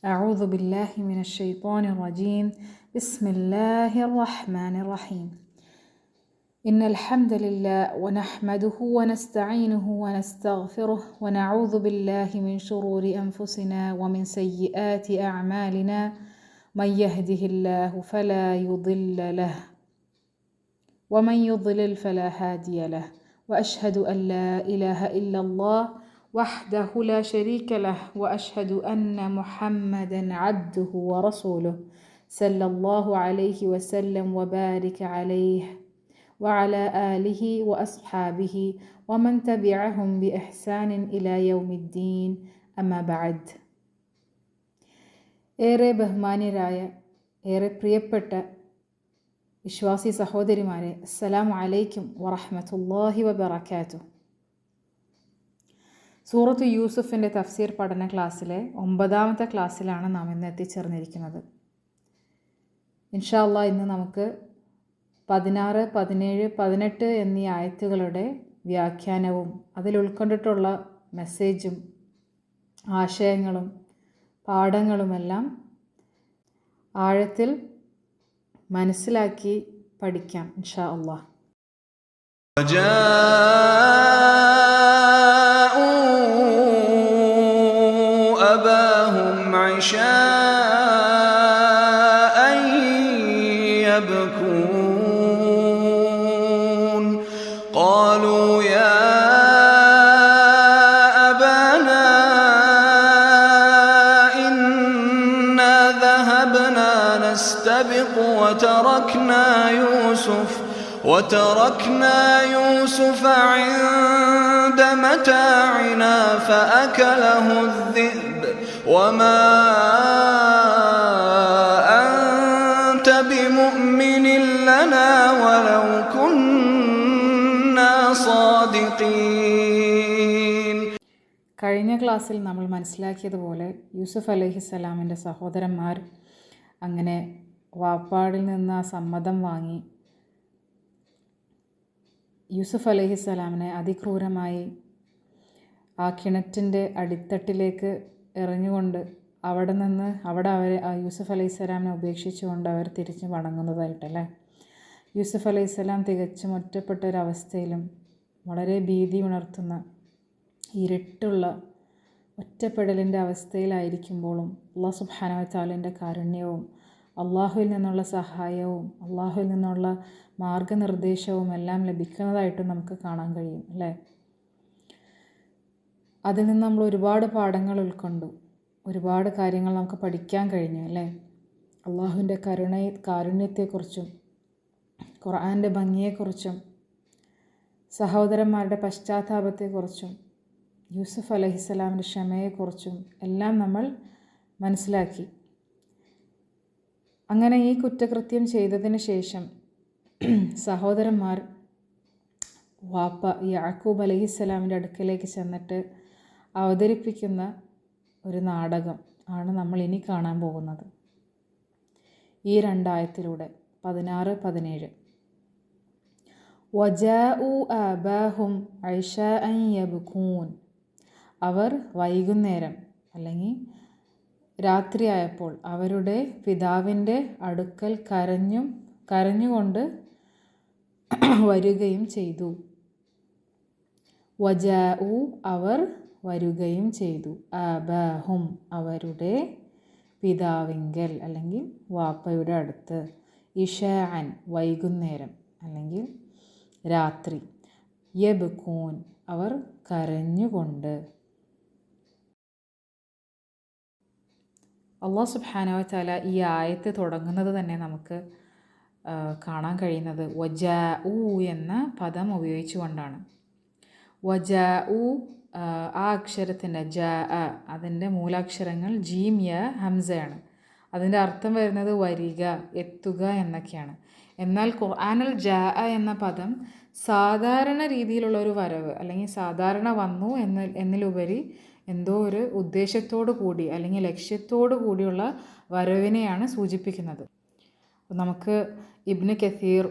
أعوذ بالله من الشيطان الرجيم. بسم الله الرحمن الرحيم. إن الحمد لله ونحمده ونستعينه ونستغفره ونعوذ بالله من شرور أنفسنا ومن سيئات أعمالنا. من يهده الله فلا يضل له ومن يضلل فلا هادي له. وأشهد أن لا إله إلا الله وحده لا شريك له وأشهد أن محمدا عبده ورسوله صلى الله عليه وسلم وبارك عليه وعلى آله وأصحابه ومن تبعهم بإحسان إلى يوم الدين. أما بعد. ഏറെ ബഹുമാന്യരായ ഏറെ പ്രിയപ്പെട്ട വിശ്വാസി സഹോദരിമാരെ, അസ്സലാമു അലൈക്കും വറഹ്മത്തുള്ളാഹി വബറകാതുഹു. സൂറത്ത് യൂസുഫിൻ്റെ തഫ്സീർ പഠന ക്ലാസ്സിലെ 9ാമത്തെ ക്ലാസ്സിലാണ് നാം ഇന്ന് എത്തിച്ചേർന്നിരിക്കുന്നത്. ഇൻഷാ അല്ലാഹ് ഇന്ന് നമുക്ക് 16, 17, 18 എന്നീ ആയത്തുകളുടെ വ്യാഖ്യാനവും അതിൽ ഉൾക്കൊണ്ടിട്ടുള്ള മെസ്സേജും ആശയങ്ങളും പാഠങ്ങളുമെല്ലാം ആഴത്തിൽ മനസ്സിലാക്കി പഠിക്കാം ഇൻഷാ അല്ലാഹ്. أباهم عشاء يبكون قالوا يا أبانا إنا ذهبنا نستبق وتركنا يوسف عند متاعنا فأكله الذئب وما أنت بمؤمن لنا ولو كنا صادقين. കഴിഞ്ഞ ക്ലാസ്സിൽ നമ്മൾ മനസ്സിലാക്കിയതുപോലെ യൂസുഫ് അലൈഹിസ്സലാമിൻ്റെ സഹോദരന്മാർ അങ്ങനെ വാപ്പാടിൽ നിന്ന് ആ സമ്മതം വാങ്ങി യൂസുഫ് അലൈഹിസ്സലാമിനെ അതിക്രൂരമായി ആ കിണറ്റിൻ്റെ അടിത്തട്ടിലേക്ക് എറിഞ്ഞുകൊണ്ട് അവിടെ അവർ യൂസുഫ് അലൈഹിസ്സലാമിനെ ഉപേക്ഷിച്ചുകൊണ്ട് അവർ തിരിച്ച് മടങ്ങുന്നതായിട്ടല്ലേ. യൂസുഫ് അലൈഹിസ്സലാം തികച്ചും ഒറ്റപ്പെട്ട ഒരവസ്ഥയിലും വളരെ ഭീതി ഉണർത്തുന്ന ഇരുട്ടുള്ള ഒറ്റപ്പെടലിൻ്റെ അവസ്ഥയിലായിരിക്കുമ്പോഴും അല്ലാഹു സുബ്ഹാനഹു വ തആലയുടെ കാരുണ്യവും അള്ളാഹുവിൽ നിന്നുള്ള സഹായവും അള്ളാഹുവിൽ നിന്നുള്ള മാർഗനിർദ്ദേശവും എല്ലാം ലഭിക്കുന്നതായിട്ട് നമുക്ക് കാണാൻ കഴിയും അല്ലേ. അതിൽ നിന്ന് നമ്മൾ ഒരുപാട് പാഠങ്ങൾ ഉൾക്കൊണ്ടു, ഒരുപാട് കാര്യങ്ങൾ നമുക്ക് പഠിക്കാൻ കഴിഞ്ഞു അല്ലേ. അള്ളാഹുവിൻ്റെ കാരുണ്യത്തെക്കുറിച്ചും ഖുർആൻ്റെ ഭംഗിയെക്കുറിച്ചും സഹോദരന്മാരുടെ പശ്ചാത്താപത്തെക്കുറിച്ചും യൂസുഫ് അലൈഹിസ്സലാമിൻ്റെ ക്ഷമയെക്കുറിച്ചും എല്ലാം നമ്മൾ മനസ്സിലാക്കി. അങ്ങനെ ഈ കുറ്റകൃത്യം ചെയ്തതിന് ശേഷം സഹോദരന്മാർ വാപ്പ യാക്കൂബ് അലൈഹിസ്സലാമിൻ്റെ അടുക്കലേക്ക് ചെന്നിട്ട് അവതരിപ്പിക്കുന്ന ഒരു നാടകം ആണ് നമ്മൾ ഇനി കാണാൻ പോകുന്നത്. ഈ 2 ആയത്തിലൂടെ 16, 17. വജാഉ ആബാഹും ഇശാഅൻ യബ്കൂൻ. അവർ വൈകുന്നേരം അല്ലെങ്കിൽ രാത്രിയായപ്പോൾ അവരുടെ പിതാവിൻ്റെ അടുക്കൽ കരഞ്ഞുകൊണ്ട് വരികയും ചെയ്തു. വജാഉ അവർ വരികയും ചെയ്തു. ആബാഹും അവരുടെ പിതാവിങ്കൽ അല്ലെങ്കിൽ വാപ്പയുടെ അടുത്ത്. ഇശാഅൻ വൈകുന്നേരം അല്ലെങ്കിൽ രാത്രി. യബ്കൂൻ അവർ കരഞ്ഞുകൊണ്ട്. അല്ലാഹു സുബ്ഹാനഹു വ തആല ഈ ആയത്ത് തുടങ്ങുന്നത് തന്നെ നമുക്ക് കാണാൻ കഴിയുന്നത് വജാഉ എന്ന പദം ഉപയോഗിച്ചുകൊണ്ടാണ്. വജാഉ ആ അക്ഷരത്തിൻ്റെ അതിൻ്റെ മൂലാക്ഷരങ്ങൾ ജീം യ ഹംസയാണ്. അതിൻ്റെ അർത്ഥം വരുന്നത് വരിക, എത്തുക എന്നൊക്കെയാണ്. എന്നാൽ ഖുർആനിൽ എന്ന പദം സാധാരണ രീതിയിലുള്ള ഒരു വരവ് അല്ലെങ്കിൽ സാധാരണ വന്നു എന്നിലുപരി എന്തോ ഒരു ഉദ്ദേശത്തോടു കൂടി അല്ലെങ്കിൽ ലക്ഷ്യത്തോടു കൂടിയുള്ള വരവിനെയാണ് സൂചിപ്പിക്കുന്നത്. നമുക്ക് ഇബ്നു കസീർ,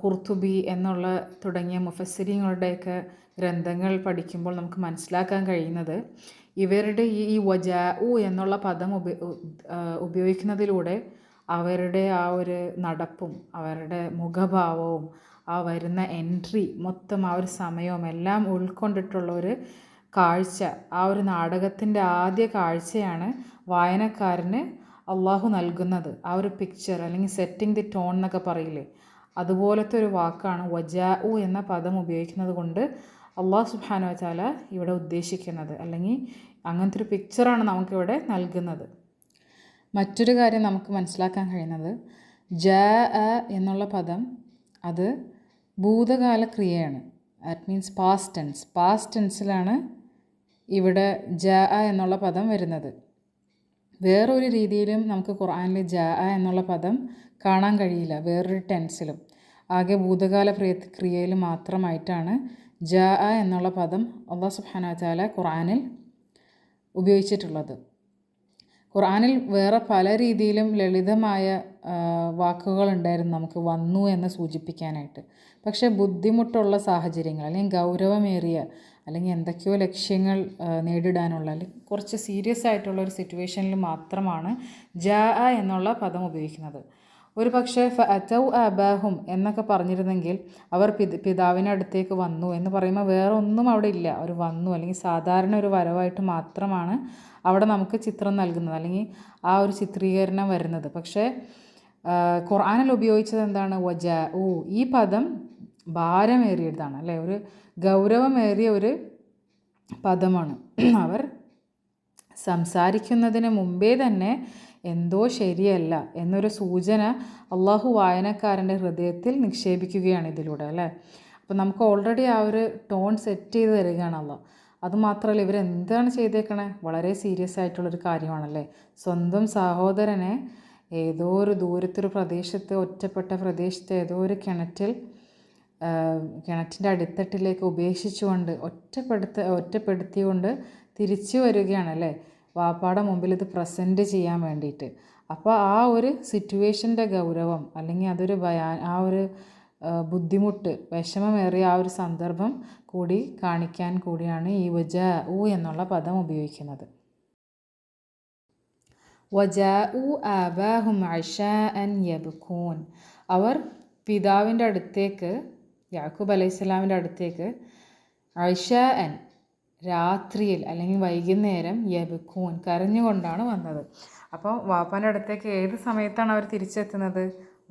ഖുർത്തുബി എന്നുള്ള തുടങ്ങിയ മുഫസ്സിരീങ്ങളുടെയൊക്കെ ഗ്രന്ഥങ്ങൾ പഠിക്കുമ്പോൾ നമുക്ക് മനസ്സിലാക്കാൻ കഴിയുന്നത് ഇവരുടെ ഈ വജാഉ എന്നുള്ള പദം ഉപയോഗിക്കുന്നതിലൂടെ അവരുടെ ആ ഒരു നടപ്പും അവരുടെ മുഖഭാവവും ആ വരുന്ന എൻട്രി മൊത്തം ആ ഒരു സമയവും എല്ലാം ഉൾക്കൊണ്ടിട്ടുള്ള ഒരു കാഴ്ച, ആ ഒരു നാടകത്തിൻ്റെ ആദ്യ കാഴ്ചയാണ് വായനക്കാരന് അള്ളാഹു നൽകുന്നത്. ആ ഒരു പിക്ചർ അല്ലെങ്കിൽ സെറ്റിംഗ് ദി ടോൺ എന്നൊക്കെ പറയില്ലേ, അതുപോലത്തെ ഒരു വാക്കാണ് വജാഉ എന്ന പദം ഉപയോഗിക്കുന്നത് കൊണ്ട് അള്ളാഹു സുബ്ഹാനഹു വ തആല ഇവിടെ ഉദ്ദേശിക്കുന്നത്. അല്ലെങ്കിൽ അങ്ങനത്തെ ഒരു പിക്ചറാണ് നമുക്കിവിടെ നൽകുന്നത്. മറ്റൊരു കാര്യം നമുക്ക് മനസ്സിലാക്കാൻ കഴിയുന്നത് ജാഅ എന്നുള്ള പദം അത് ഭൂതകാല ക്രിയയാണ്. ദാറ്റ് മീൻസ് പാസ്റ്റ് ടെൻസിലാണ് ഇവിടെ ജാഅ എന്നുള്ള പദം വരുന്നത്. വേറൊരു രീതിയിലും നമുക്ക് ഖുർആനിൽ ജാഅ എന്നുള്ള പദം കാണാൻ കഴിയില്ല, വേറൊരു ടെൻസിലും. ആകെ ഭൂതകാല ക്രിയയിൽ മാത്രമായിട്ടാണ് ജാഅ എന്നുള്ള പദം അല്ലാഹു സുബ്ഹാനഹു വ തആല ഖുർആനിൽ ഉപയോഗിച്ചിട്ടുള്ളത്. ഖുർആനിൽ വേറെ പല രീതിയിലും ലളിതമായ വാക്കുകളുണ്ടായിരുന്നു നമുക്ക് വന്നു എന്ന് സൂചിപ്പിക്കാനായിട്ട്. പക്ഷേ ബുദ്ധിമുട്ടുള്ള സാഹചര്യങ്ങൾ അല്ലെങ്കിൽ ഗൗരവമേറിയ അല്ലെങ്കിൽ എന്തൊക്കെയോ ലക്ഷ്യങ്ങൾ നേടിടാനുള്ള അല്ലെങ്കിൽ കുറച്ച് സീരിയസ് ആയിട്ടുള്ള ഒരു സിറ്റുവേഷനിൽ മാത്രമാണ് ജാഅ എന്നുള്ള പദം ഉപയോഗിക്കുന്നത്. ഒരു പക്ഷേ ഫഅതൗ അബാഹും എന്നൊക്കെ പറഞ്ഞിരുന്നെങ്കിൽ അവർ പിതാവിൻ്റെ അടുത്തേക്ക് വന്നു എന്ന് പറയുമ്പോൾ വേറെ ഒന്നും അവിടെ ഇല്ല, അവർ വന്നു അല്ലെങ്കിൽ സാധാരണ ഒരു വരവായിട്ട് മാത്രമാണ് അവിടെ നമുക്ക് ചിത്രം നൽകുന്നത് അല്ലെങ്കിൽ ആ ഒരു ചിത്രീകരണം വരുന്നത്. പക്ഷേ ഖുർആനിൽ ഉപയോഗിച്ചത് എന്താണ്? വജാഉ. ഈ പദം ഭാരമേറിയതാണ് അല്ലേ, ഒരു ഗൗരവമേറിയ ഒരു പദമാണ്. അവർ സംസാരിക്കുന്നതിന് മുമ്പേ തന്നെ എന്തോ ശരിയല്ല എന്നൊരു സൂചന അള്ളാഹു വായനക്കാരൻ്റെ ഹൃദയത്തിൽ നിക്ഷേപിക്കുകയാണ് ഇതിലൂടെ അല്ലേ. അപ്പോൾ നമുക്ക് ഓൾറെഡി ആ ഒരു ടോൺ സെറ്റ് ചെയ്ത് തരികയാണ് അള്ളാഹ്. അതുമാത്രമല്ല ഇവരെന്താണ് ചെയ്തേക്കണേ, വളരെ സീരിയസ് ആയിട്ടുള്ളൊരു കാര്യമാണല്ലേ. സ്വന്തം സഹോദരനെ ഏതോ ഒരു ദൂരത്തൊരു പ്രദേശത്ത്, ഒറ്റപ്പെട്ട പ്രദേശത്ത് ഏതോ ഒരു കിണറ്റിൻ്റെ അടിത്തട്ടിലേക്ക് ഉപേക്ഷിച്ചുകൊണ്ട് ഒറ്റപ്പെടുത്തിക്കൊണ്ട് തിരിച്ചു വരികയാണല്ലേ വാപ്പാടെ മുമ്പിൽ ഇത് പ്രസൻറ്റ് ചെയ്യാൻ വേണ്ടിയിട്ട്. അപ്പോൾ ആ ഒരു സിറ്റുവേഷൻ്റെ ഗൗരവം അല്ലെങ്കിൽ അതൊരു ആ ഒരു ബുദ്ധിമുട്ട്, വിഷമമേറിയ ആ ഒരു സന്ദർഭം കൂടി കാണിക്കാൻ കൂടിയാണ് ഈ വജാഉ എന്നുള്ള പദം ഉപയോഗിക്കുന്നത്. വജാഉ ആബാഹും അശാഅൻ യബ്കൂൻ. അവർ പിതാവിൻ്റെ അടുത്തേക്ക്, യാക്കൂബ് അലൈഹിസ്സലാമിൻ്റെ അടുത്തേക്ക് അശാഅൻ രാത്രിയിൽ അല്ലെങ്കിൽ വൈകുന്നേരം യബ്കൂൻ കരഞ്ഞുകൊണ്ടാണ് വന്നത്. അപ്പോൾ വാപ്പാൻ്റെ അടുത്തേക്ക് ഏത് സമയത്താണ് അവർ തിരിച്ചെത്തുന്നത്?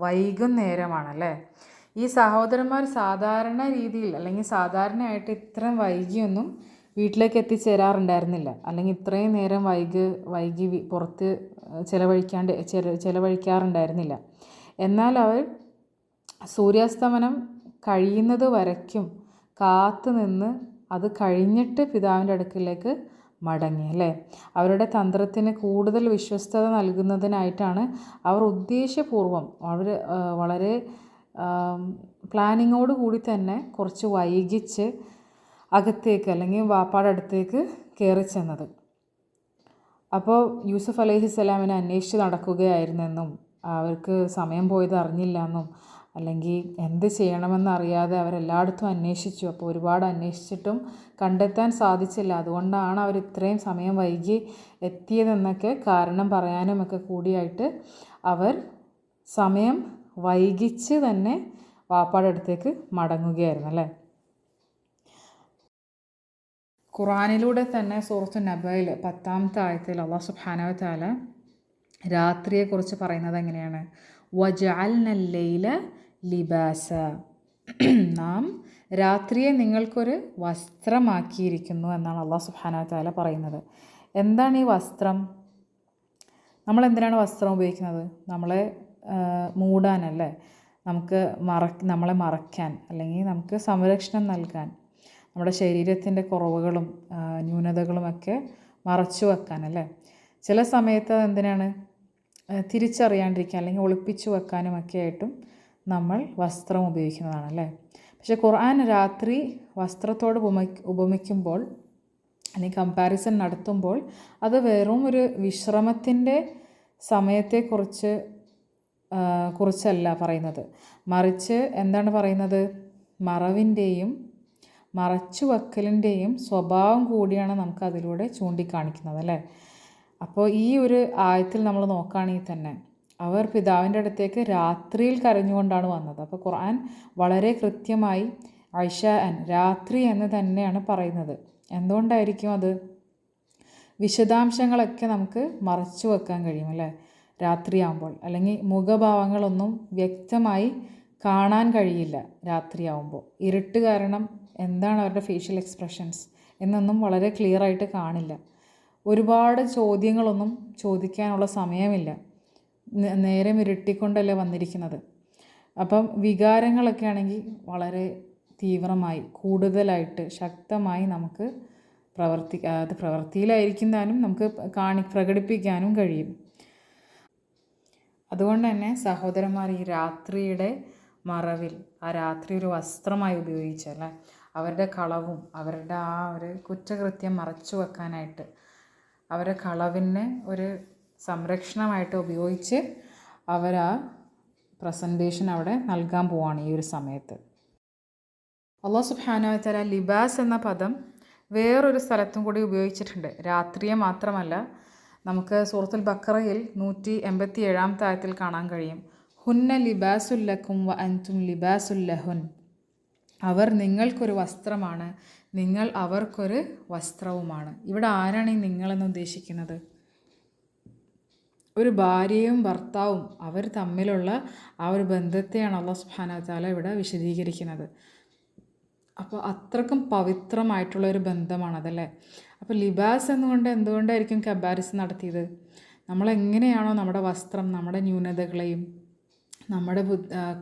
വൈകുന്നേരമാണല്ലേ. ഈ സഹോദരന്മാർ സാധാരണ രീതിയിൽ അല്ലെങ്കിൽ സാധാരണയായിട്ട് ഇത്രയും വൈകിയൊന്നും വീട്ടിലേക്ക് എത്തിച്ചേരാറുണ്ടായിരുന്നില്ല, അല്ലെങ്കിൽ ഇത്രയും നേരം വൈകി പുറത്ത് ചിലവഴിക്കാറുണ്ടായിരുന്നില്ല. എന്നാൽ അവർ സൂര്യാസ്തമനം കഴിയുന്നത് വരയ്ക്കും കാത്തു നിന്ന് അത് കഴിഞ്ഞിട്ട് പിതാവിൻ്റെ അടുക്കിലേക്ക് മടങ്ങി അല്ലേ. അവരുടെ തന്ത്രത്തിന് കൂടുതൽ വിശ്വസ്തത നൽകുന്നതിനായിട്ടാണ് അവർ ഉദ്ദേശപൂർവം അവർ വളരെ പ്ലാനിങ്ങോട് കൂടി തന്നെ കുറച്ച് വൈകിച്ച് അകത്തേക്ക് അല്ലെങ്കിൽ വാപ്പാടെ അടുത്തേക്ക് കയറി ചെന്നത്. അപ്പോൾ യൂസുഫ് അലൈഹിസ്സലാമിനെ അന്വേഷിച്ച് നടക്കുകയായിരുന്നെന്നും അവർക്ക് സമയം പോയത് അറിഞ്ഞില്ല എന്നും അല്ലെങ്കിൽ എന്ത് ചെയ്യണമെന്നറിയാതെ അവരെല്ലായിടത്തും അന്വേഷിച്ചു. അപ്പോൾ ഒരുപാട് അന്വേഷിച്ചിട്ടും കണ്ടെത്താൻ സാധിച്ചില്ല, അതുകൊണ്ടാണ് അവർ ഇത്രയും സമയം വൈകി എത്തിയതെന്നൊക്കെ കാരണം പറയാനുമൊക്കെ കൂടിയായിട്ട് അവർ സമയം വൈകിച്ച് തന്നെ വാപ്പാടെ അടുത്തേക്ക് മടങ്ങുകയായിരുന്നു അല്ലേ. ഖുർആനിലൂടെ തന്നെ സൂറത്തു നബയിൽ 10ാമത്തെ ആയത്തിൽ അല്ലാഹു സുബ്ഹാനഹു വ തആല രാത്രിയെക്കുറിച്ച് പറയുന്നത് എങ്ങനെയാണ്? വജഅൽനൽ ലൈല ലിബാസ. നാം രാത്രിയെ നിങ്ങൾക്കൊരു വസ്ത്രമാക്കിയിരിക്കുന്നു എന്നാണ് അല്ലാഹു സുബ്ഹാനഹു വ തആല പറയുന്നത്. എന്താണ് ഈ വസ്ത്രം? നമ്മളെന്തിനാണ് വസ്ത്രം ഉപയോഗിക്കുന്നത്? നമ്മളെ മൂടാനല്ലേ, നമ്മളെ മറയ്ക്കാൻ അല്ലെങ്കിൽ നമുക്ക് സംരക്ഷണം നൽകാൻ, നമ്മുടെ ശരീരത്തിൻ്റെ കുറവുകളും ന്യൂനതകളുമൊക്കെ മറച്ചു വെക്കാനല്ലേ. ചില സമയത്ത് എന്തിനാണ്? തിരിച്ചറിയാണ്ടിരിക്കാൻ അല്ലെങ്കിൽ ഒളിപ്പിച്ചു വെക്കാനുമൊക്കെ ആയിട്ടും നമ്മൾ വസ്ത്രം ഉപയോഗിക്കുന്നതാണല്ലേ. പക്ഷേ ഖുർആൻ രാത്രി വസ്ത്രത്തോട് ഉപമിക്കുമ്പോൾ അല്ലെങ്കിൽ കമ്പാരിസൺ നടത്തുമ്പോൾ അത് വെറും ഒരു വിശ്രമത്തിൻ്റെ കുറിച്ചല്ല പറയുന്നത്, മറിച്ച് എന്താണ് പറയുന്നത്? മറച്ചു വെക്കലിൻ്റെയും സ്വഭാവം കൂടിയാണ് നമുക്ക് അതിലൂടെ ചൂണ്ടിക്കാണിക്കുന്നത് അല്ലേ. അപ്പോൾ ഈ ഒരു ആയത്തിൽ നമ്മൾ നോക്കുകയാണെങ്കിൽ തന്നെ അവർ പിതാവിൻ്റെ അടുത്തേക്ക് രാത്രിയിൽ കരഞ്ഞുകൊണ്ടാണ് വന്നത്. അപ്പോൾ ഖുർആൻ വളരെ കൃത്യമായി ഐഷാഅൻ രാത്രി എന്ന് തന്നെയാണ് പറയുന്നത്. എന്തുകൊണ്ടായിരിക്കും അത്? വിശദാംശങ്ങളൊക്കെ നമുക്ക് മറച്ചു വെക്കാൻ കഴിയും അല്ലേ രാത്രിയാകുമ്പോൾ. അല്ലെങ്കിൽ മുഖഭാവങ്ങളൊന്നും വ്യക്തമായി കാണാൻ കഴിയില്ല രാത്രിയാവുമ്പോൾ. ഇരുട്ട് കാരണം എന്താണ് അവരുടെ ഫേഷ്യൽ എക്സ്പ്രഷൻസ് എന്നൊന്നും വളരെ ക്ലിയർ ആയിട്ട് കാണില്ല. ഒരുപാട് ചോദ്യങ്ങളൊന്നും ചോദിക്കാനുള്ള സമയമില്ല. നേരം ഇരുട്ടിക്കൊണ്ടല്ലേ വന്നിരിക്കുന്നത്. അപ്പം വികാരങ്ങളൊക്കെ ആണെങ്കിൽ വളരെ തീവ്രമായി കൂടുതലായിട്ട് ശക്തമായി നമുക്ക് പ്രവൃത്തിയിലായിരിക്കും താനും നമുക്ക് പ്രകടിപ്പിക്കാനും കഴിയും. അതുകൊണ്ട് തന്നെ സഹോദരന്മാർ ഈ രാത്രിയുടെ മറവിൽ ആ രാത്രി ഒരു വസ്ത്രമായി ഉപയോഗിച്ചല്ലേ അവരുടെ കളവും അവരുടെ ആ ഒരു കുറ്റകൃത്യം മറച്ചു വെക്കാനായിട്ട് അവരുടെ കളവിനെ ഒരു സംരക്ഷണമായിട്ട് ഉപയോഗിച്ച് അവരാ പ്രസൻറ്റേഷൻ അവിടെ നൽകാൻ പോവാണ് ഈ ഒരു സമയത്ത്. അല്ലാഹു സുബ്ഹാനഹു വ തആല ലിബാസ് എന്ന പദം വേറൊരു സ്ഥലത്തും കൂടി ഉപയോഗിച്ചിട്ടുണ്ട്. രാത്രിയെ മാത്രമല്ല, നമുക്ക് സൂറത്തുൽ ബഖറയിൽ 187 ആയത്തിൽ കാണാൻ കഴിയും, ഹുന്ന ലിബാസുല്ലക്കും വ അൻതും ലിബാസുല്ലഹുൻ. അവർ നിങ്ങൾക്കൊരു വസ്ത്രമാണ്, നിങ്ങൾ അവർക്കൊരു വസ്ത്രവുമാണ്. ഇവിടെ ആരാണ് ഈ നിങ്ങളെന്ന് ഉദ്ദേശിക്കുന്നത്? ഒരു ഭാര്യയും ഭർത്താവും അവർ തമ്മിലുള്ള ആ ഒരു ബന്ധത്തെയാണ് അല്ലാഹു സുബ്ഹാനഹു വ തആല ഇവിടെ വിശദീകരിക്കുന്നത്. അപ്പോൾ അത്രക്കും പവിത്രമായിട്ടുള്ള ഒരു ബന്ധമാണതല്ലേ. അപ്പോൾ ലിബാസ് എന്നുകൊണ്ട് എന്തുകൊണ്ടായിരിക്കും കമ്പാരിസൺ നടത്തിയത്? നമ്മളെങ്ങനെയാണോ നമ്മുടെ വസ്ത്രം നമ്മുടെ ന്യൂനതകളെയും നമ്മുടെ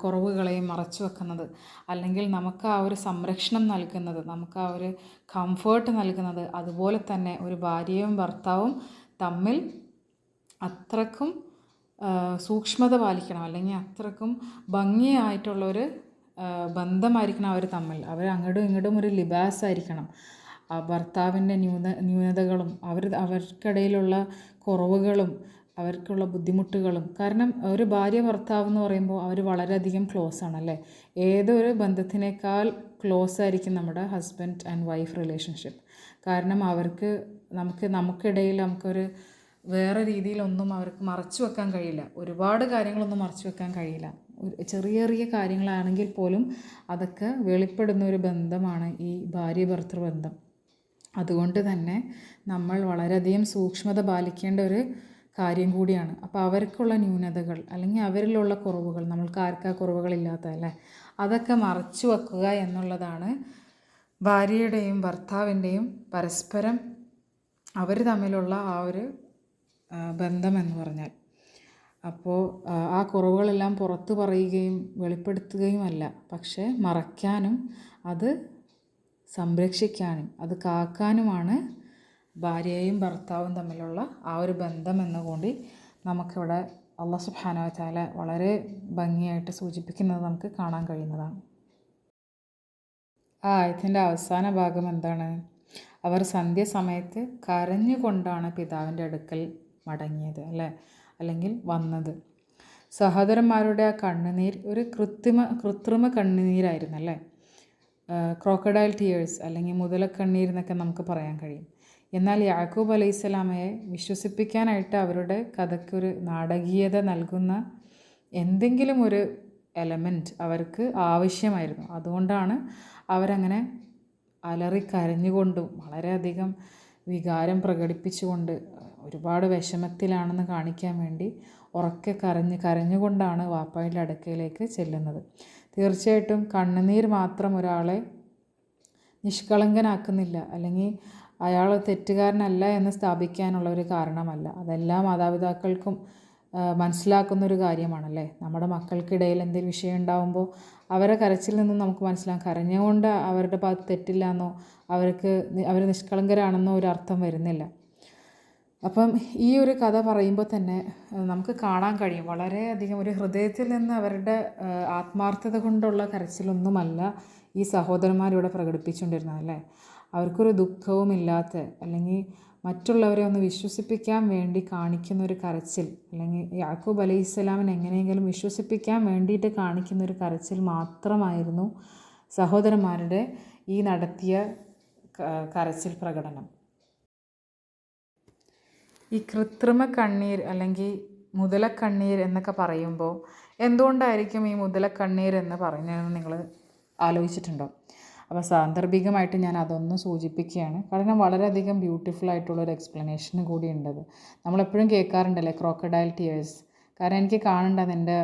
കുറവുകളെയും മറച്ചു വെക്കുന്നത്, അല്ലെങ്കിൽ നമുക്ക് ആ ഒരു സംരക്ഷണം നൽകുന്നത്, നമുക്ക് ആ ഒരു കംഫേർട്ട് നൽകുന്നത്, അതുപോലെ തന്നെ ഒരു ഭാര്യയും ഭർത്താവും തമ്മിൽ അത്രക്കും സൂക്ഷ്മത പാലിക്കണം, അല്ലെങ്കിൽ അത്രക്കും ഭംഗിയായിട്ടുള്ളൊരു ബന്ധമായിരിക്കണം അവർ തമ്മിൽ. അവർ അങ്ങോട്ടും ഇങ്ങോട്ടും ഒരു ലിബാസ് ആയിരിക്കണം. ഭർത്താവിൻ്റെ ന്യൂനതകളും അവർക്കിടയിലുള്ള കുറവുകളും അവർക്കുള്ള ബുദ്ധിമുട്ടുകളും. കാരണം ഒരു ഭാര്യ ഭർത്താവ് എന്ന് പറയുമ്പോൾ അവർ വളരെയധികം ക്ലോസ് ആണല്ലേ. ഏതൊരു ബന്ധത്തിനേക്കാൾ ക്ലോസ് ആയിരിക്കും നമ്മുടെ ഹസ്ബൻഡ് ആൻഡ് വൈഫ് റിലേഷൻഷിപ്പ്. കാരണം നമുക്കിടയിൽ നമുക്കൊരു വേറെ രീതിയിലൊന്നും അവർക്ക് മറച്ചു വെക്കാൻ കഴിയില്ല. ഒരുപാട് കാര്യങ്ങളൊന്നും മറച്ചു വെക്കാൻ കഴിയില്ല. ചെറിയ ചെറിയ കാര്യങ്ങളാണെങ്കിൽ പോലും അതൊക്കെ വെളിപ്പെടുന്ന ഒരു ബന്ധമാണ് ഈ ഭാര്യ ഭർത്തൃ ബന്ധം. അതുകൊണ്ട് തന്നെ നമ്മൾ വളരെയധികം സൂക്ഷ്മത പാലിക്കേണ്ട ഒരു കാര്യം കൂടിയാണ്. അപ്പോൾ അവർക്കുള്ള ന്യൂനതകൾ അല്ലെങ്കിൽ അവരിലുള്ള കുറവുകൾ, നമ്മൾക്ക് ആർക്കാ കുറവുകളില്ലാത്തതല്ലേ, അതൊക്കെ മറച്ചു വെക്കുക എന്നുള്ളതാണ് ഭാര്യയുടെയും ഭർത്താവിൻ്റെയും പരസ്പരം അവർ തമ്മിലുള്ള ആ ഒരു ബന്ധമെന്ന് പറഞ്ഞാൽ. അപ്പോൾ ആ കുറവുകളെല്ലാം പുറത്തു പറയുകയും വെളിപ്പെടുത്തുകയുമല്ല, പക്ഷേ മറയ്ക്കാനും അത് സംരക്ഷിക്കാനും അത് കാക്കാനുമാണ് ഭാര്യയും ഭർത്താവും തമ്മിലുള്ള ആ ഒരു ബന്ധം എന്നുകൂടി നമുക്കിവിടെ അല്ലാഹു സുബ്ഹാനഹു വ തആല വളരെ ഭംഗിയായിട്ട് സൂചിപ്പിക്കുന്നത് നമുക്ക് കാണാൻ കഴിയുന്നതാണ്. ആ ആയത്തിൻ്റെ അവസാന ഭാഗം എന്താണ്? അവർ സന്ധ്യാസമയത്ത് കരഞ്ഞുകൊണ്ടാണ് പിതാവിൻ്റെ അടുക്കൽ മടങ്ങിയത് അല്ലേ, അല്ലെങ്കിൽ വന്നത്. സഹോദരന്മാരുടെ ആ കണ്ണുനീർ ഒരു കൃത്രിമ കണ്ണുനീരായിരുന്നു അല്ലേ. ക്രോക്കഡൈൽ ടിയേഴ്സ് അല്ലെങ്കിൽ മുതലക്കണ്ണീർ എന്നൊക്കെ നമുക്ക് പറയാൻ കഴിയും. എന്നാൽ യാക്കൂബ് അലൈഹിസ്സലാമയെ വിശ്വസിപ്പിക്കാനായിട്ട് അവരുടെ കഥയ്ക്കൊരു നാടകീയത നൽകുന്ന എന്തെങ്കിലും ഒരു എലമെൻറ്റ് അവർക്ക് ആവശ്യമായിരുന്നു. അതുകൊണ്ടാണ് അവരങ്ങനെ അലറിക്കരഞ്ഞുകൊണ്ടും വളരെയധികം വികാരം പ്രകടിപ്പിച്ചുകൊണ്ട് ഒരുപാട് വിഷമത്തിലാണെന്ന് കാണിക്കാൻ വേണ്ടി ഉറക്കെ കരഞ്ഞുകൊണ്ടാണ് വാപ്പായുടെ അടുക്കലേക്ക് ചെല്ലുന്നത്. തീർച്ചയായിട്ടും കണ്ണുനീർ മാത്രം ഒരാളെ നിഷ്കളങ്കനാക്കുന്നില്ല, അല്ലെങ്കിൽ അയാൾ തെറ്റുകാരനല്ല എന്ന് സ്ഥാപിക്കാനുള്ള ഒരു കാരണമല്ല. അതെല്ലാ മാതാപിതാക്കൾക്കും മനസ്സിലാക്കുന്നൊരു കാര്യമാണല്ലേ. നമ്മുടെ മക്കൾക്കിടയിൽ എന്തെങ്കിലും വിഷയം ഉണ്ടാകുമ്പോൾ അവരെ കരച്ചിൽ നിന്നും നമുക്ക് മനസ്സിലാക്കാം, കരഞ്ഞുകൊണ്ട് അവരുടെ ഭാഗത്ത് തെറ്റില്ല എന്നോ അവർ നിഷ്കളങ്കരാണെന്നോ ഒരു അർത്ഥം വരുന്നില്ല. അപ്പം ഈ ഒരു കഥ പറയുമ്പോൾ തന്നെ നമുക്ക് കാണാൻ കഴിയും വളരെയധികം ഒരു ഹൃദയത്തിൽ നിന്ന് അവരുടെ ആത്മാർത്ഥത കൊണ്ടുള്ള കരച്ചിലൊന്നുമല്ല ഈ സഹോദരന്മാരിവിടെ പ്രകടിപ്പിച്ചുകൊണ്ടിരുന്നത് അല്ലേ. അവർക്കൊരു ദുഃഖവുമില്ലാത്ത, അല്ലെങ്കിൽ മറ്റുള്ളവരെ ഒന്ന് വിശ്വസിപ്പിക്കാൻ വേണ്ടി കാണിക്കുന്ന ഒരു കരച്ചിൽ, അല്ലെങ്കിൽ യാക്കൂബ് അലൈഹിസ്സലാമിനെ എങ്ങനെയെങ്കിലും വിശ്വസിപ്പിക്കാൻ വേണ്ടിയിട്ട് കാണിക്കുന്ന ഒരു കരച്ചിൽ മാത്രമായിരുന്നു സഹോദരന്മാരുടെ ഈ നടത്തിയ കരച്ചിൽ പ്രകടനം. ഈ കൃത്രിമ കണ്ണീർ അല്ലെങ്കിൽ മുതലക്കണ്ണീർ എന്നൊക്കെ പറയുമ്പോൾ എന്തുകൊണ്ടായിരിക്കും ഈ മുതലക്കണ്ണീർ എന്ന് പറയുന്നതെന്ന് നിങ്ങൾ ആലോചിച്ചിട്ടുണ്ടോ? അപ്പോൾ സാന്ദർഭികമായിട്ട് ഞാൻ അതൊന്ന് സൂചിപ്പിക്കുകയാണ്. കാരണം വളരെയധികം ബ്യൂട്ടിഫുൾ ആയിട്ടുള്ളൊരു എക്സ്പ്ലനേഷൻ കൂടി ഉണ്ടത്. നമ്മളെപ്പോഴും കേൾക്കാറുണ്ടല്ലേ ക്രോക്കഡൈൽ ടിയേഴ്സ്. കാരണം എനിക്ക് കാണണ്ട അതിൻ്റെ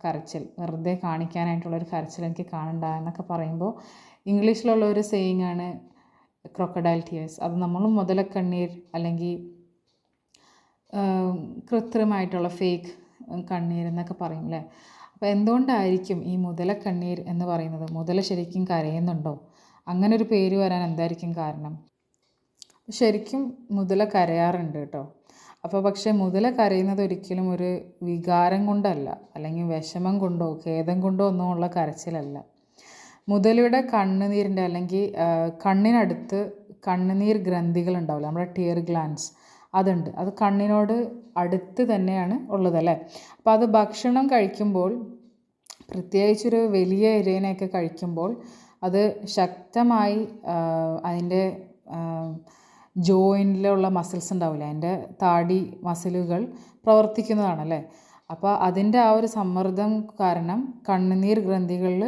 കരച്ചിൽ, വെറുതെ കാണിക്കാനായിട്ടുള്ളൊരു കരച്ചിൽ എനിക്ക് കാണണ്ട എന്നൊക്കെ പറയുമ്പോൾ ഇംഗ്ലീഷിലുള്ള ഒരു സേയിങ് ആണ് ക്രോക്കഡൈൽ ടിയേഴ്സ്. അത് നമ്മൾ മുതലക്കണ്ണീർ അല്ലെങ്കിൽ കൃത്രിമമായിട്ടുള്ള ഫേക്ക് കണ്ണീർ എന്നൊക്കെ പറയും അല്ലേ. അപ്പോൾ എന്തുകൊണ്ടായിരിക്കും ഈ മുതലക്കണ്ണീർ എന്ന് പറയുന്നത്? മുതല ശരിക്കും കരയുന്നുണ്ടോ? അങ്ങനെ ഒരു പേര് വരാൻ എന്തായിരിക്കും കാരണം? ശരിക്കും മുതല കരയാറുണ്ട് കേട്ടോ. അപ്പോൾ പക്ഷേ മുതല കരയുന്നത് ഒരിക്കലും ഒരു വികാരം കൊണ്ടല്ല, അല്ലെങ്കിൽ വിഷമം കൊണ്ടോ ഖേദം കൊണ്ടോ ഒന്നും ഉള്ള കരച്ചിലല്ല. മുതലയുടെ കണ്ണുനീരിൻ്റെ അല്ലെങ്കിൽ കണ്ണിനടുത്ത് കണ്ണുനീർ ഗ്രന്ഥികൾ ഉണ്ടാവില്ല, നമ്മുടെ ടിയർ ഗ്ലാൻഡ്സ്, അതുണ്ട്. അത് കണ്ണിനോട് അടുത്ത് തന്നെയാണ് ഉള്ളതല്ലേ. അപ്പോൾ അത് ഭക്ഷണം കഴിക്കുമ്പോൾ, പ്രത്യേകിച്ചൊരു വലിയ ഇരേനെയൊക്കെ കഴിക്കുമ്പോൾ അത് ശക്തമായി അതിൻ്റെ ജോയിൻറ്റിലുള്ള മസിൽസ് ഉണ്ടാവില്ല, അതിൻ്റെ താടി മസിലുകൾ പ്രവർത്തിക്കുന്നതാണല്ലേ. അപ്പോൾ അതിൻ്റെ ആ ഒരു സമ്മർദ്ദം കാരണം കണ്ണുനീർ ഗ്രന്ഥികളിൽ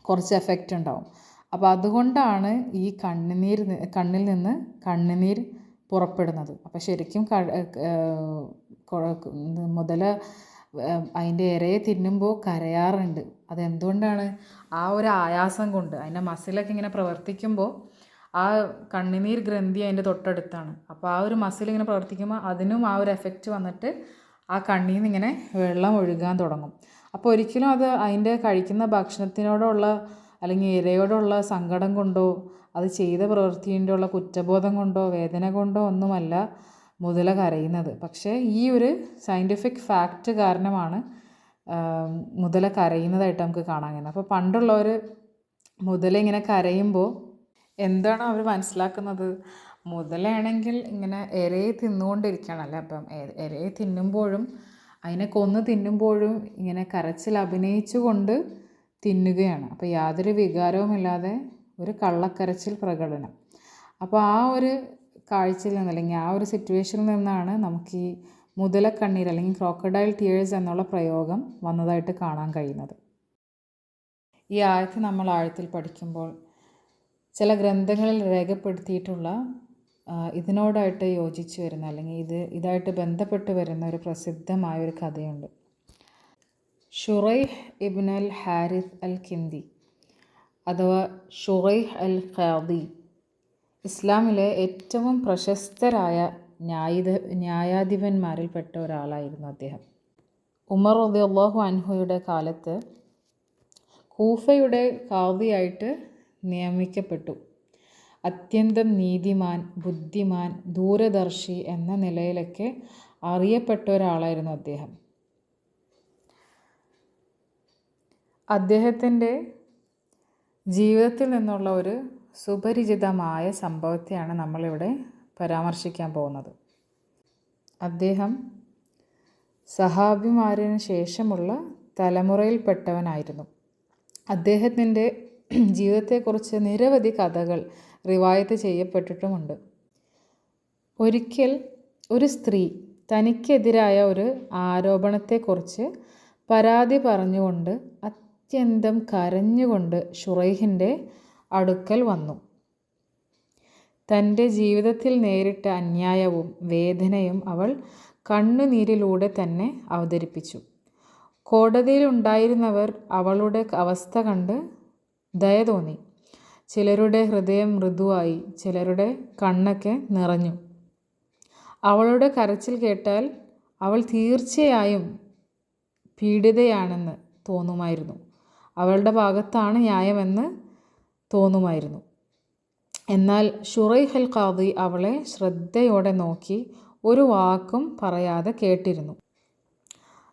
കുറച്ച് എഫക്റ്റ് ഉണ്ടാവും. അപ്പോൾ അതുകൊണ്ടാണ് ഈ കണ്ണിൽ നിന്ന് കണ്ണുനീർ പുറപ്പെടുന്നത്. അപ്പോൾ ശരിക്കും മുതല അതിൻ്റെ ഇരയെ തിന്നുമ്പോൾ കരയാറുണ്ട്. അതെന്തുകൊണ്ടാണ്? ആ ഒരു ആയാസം കൊണ്ട്, അതിൻ്റെ മസിലൊക്കെ ഇങ്ങനെ പ്രവർത്തിക്കുമ്പോൾ ആ കണ്ണുനീർ ഗ്രന്ഥി അതിൻ്റെ തൊട്ടടുത്താണ്. അപ്പോൾ ആ ഒരു മസിൽ ഇങ്ങനെ പ്രവർത്തിക്കുമ്പോൾ അതിനും ആ ഒരു എഫക്റ്റ് വന്നിട്ട് ആ കണ്ണിൽ നിന്ന് ഇങ്ങനെ വെള്ളം ഒഴുകാൻ തുടങ്ങും. അപ്പോൾ ഒരിക്കലും അത് അതിൻ്റെ കഴിക്കുന്ന ഭക്ഷണത്തിനോടുള്ള അല്ലെങ്കിൽ ഇരയോടുള്ള സങ്കടം കൊണ്ടോ അത് ചെയ്ത പ്രവൃത്തിൻ്റെ ഉള്ള കുറ്റബോധം കൊണ്ടോ വേദന കൊണ്ടോ ഒന്നുമല്ല മുതല കരയുന്നത്. പക്ഷേ ഈ ഒരു സയൻറ്റിഫിക് ഫാക്റ്റ് കാരണമാണ് മുതല കരയുന്നതായിട്ട് നമുക്ക് കാണാൻ കഴിയുന്നത്. അപ്പോൾ പണ്ടുള്ളവർ മുതല ഇങ്ങനെ കരയുമ്പോൾ എന്താണ് അവർ മനസ്സിലാക്കുന്നത്? മുതലയാണെങ്കിൽ ഇങ്ങനെ ഇരയെ തിന്നുകൊണ്ടിരിക്കുകയാണല്ലേ. അപ്പം ഇരയെ തിന്നുമ്പോഴും അതിനെ കൊന്ന് തിന്നുമ്പോഴും ഇങ്ങനെ കരച്ചിൽ അഭിനയിച്ചു കൊണ്ട് തിന്നുകയാണ്. അപ്പോൾ യാതൊരു വികാരവുമില്ലാതെ ഒരു കള്ളക്കരച്ചിൽ പ്രകടനം. അപ്പോൾ ആ ഒരു കാഴ്ചയിൽ നിന്ന് അല്ലെങ്കിൽ ആ ഒരു സിറ്റുവേഷനിൽ നിന്നാണ് നമുക്ക് ഈ മുതലക്കണ്ണീർ അല്ലെങ്കിൽ ക്രോക്കഡൈൽ ടിയേഴ്സ് എന്നുള്ള പ്രയോഗം വന്നതായിട്ട് കാണാൻ കഴിയുന്നത്. ഈ ആയത്ത് നമ്മൾ ആഴത്തിൽ പഠിക്കുമ്പോൾ ചില ഗ്രന്ഥങ്ങളിൽ രേഖപ്പെടുത്തിയിട്ടുള്ള ഇതിനോടായിട്ട് യോജിച്ച് വരുന്ന അല്ലെങ്കിൽ ഇതായിട്ട് ബന്ധപ്പെട്ട് വരുന്ന ഒരു പ്രസിദ്ധമായ ഒരു കഥയുണ്ട്. ഷുറൈഹ് ഇബ്ൻ അൽ ഹാരിസ് അൽ കിന്ദി അഥവാ ഷുറൈഹ് അൽ ഖാദി ഇസ്ലാമിലെ ഏറ്റവും പ്രശസ്തരായ ന്യായാധിപന്മാരിൽപ്പെട്ട ഒരാളായിരുന്നു അദ്ദേഹം. ഉമർ റളിയല്ലാഹു അൻഹുയുടെ കാലത്ത് കൂഫയുടെ ഖാദിയായിട്ട് നിയമിക്കപ്പെട്ടു. അത്യന്തം നീതിമാൻ, ബുദ്ധിമാൻ, ദൂരദർശി എന്ന നിലയിലൊക്കെ അറിയപ്പെട്ട ഒരാളായിരുന്നു അദ്ദേഹം. അദ്ദേഹത്തിൻ്റെ ജീവിതത്തിൽ നിന്നുള്ള ഒരു സുപരിചിതമായ സംഭവത്തെയാണ് നമ്മളിവിടെ പരാമർശിക്കാൻ പോകുന്നത്. അദ്ദേഹം സഹാബിമാരിന് ശേഷമുള്ള തലമുറയിൽപ്പെട്ടവനായിരുന്നു. അദ്ദേഹത്തിൻ്റെ ജീവിതത്തെക്കുറിച്ച് നിരവധി കഥകൾ റിവായത്ത് ചെയ്യപ്പെട്ടിട്ടുമുണ്ട്. ഒരിക്കൽ ഒരു സ്ത്രീ തനിക്കെതിരായ ഒരു ആരോപണത്തെക്കുറിച്ച് പരാതി പറഞ്ഞുകൊണ്ട് അത്യന്തം കരഞ്ഞുകൊണ്ട് ഷുറൈഹിൻ്റെ അടുക്കൽ വന്നു. തൻ്റെ ജീവിതത്തിൽ നേരിട്ട അന്യായവും വേദനയും അവൾ കണ്ണുനീരിലൂടെ തന്നെ അവതരിപ്പിച്ചു. കോടതിയിലുണ്ടായിരുന്നവർ അവളുടെ അവസ്ഥ കണ്ട് ദയ തോന്നി. ചിലരുടെ ഹൃദയം മൃദുവായി, ചിലരുടെ കണ്ണൊക്കെ നിറഞ്ഞു. അവളുടെ കരച്ചിൽ കേട്ടാൽ അവൾ തീർച്ചയായും പീഡിതയാണെന്ന് തോന്നുമായിരുന്നു. അവളുടെ ഭാഗത്താണ് ന്യായമെന്ന് തോന്നുമായിരുന്നു. എന്നാൽ ഷുറൈഹ് അൽ ഖാദി അവളെ ശ്രദ്ധയോടെ നോക്കി ഒരു വാക്കും പറയാതെ കേട്ടിരുന്നു.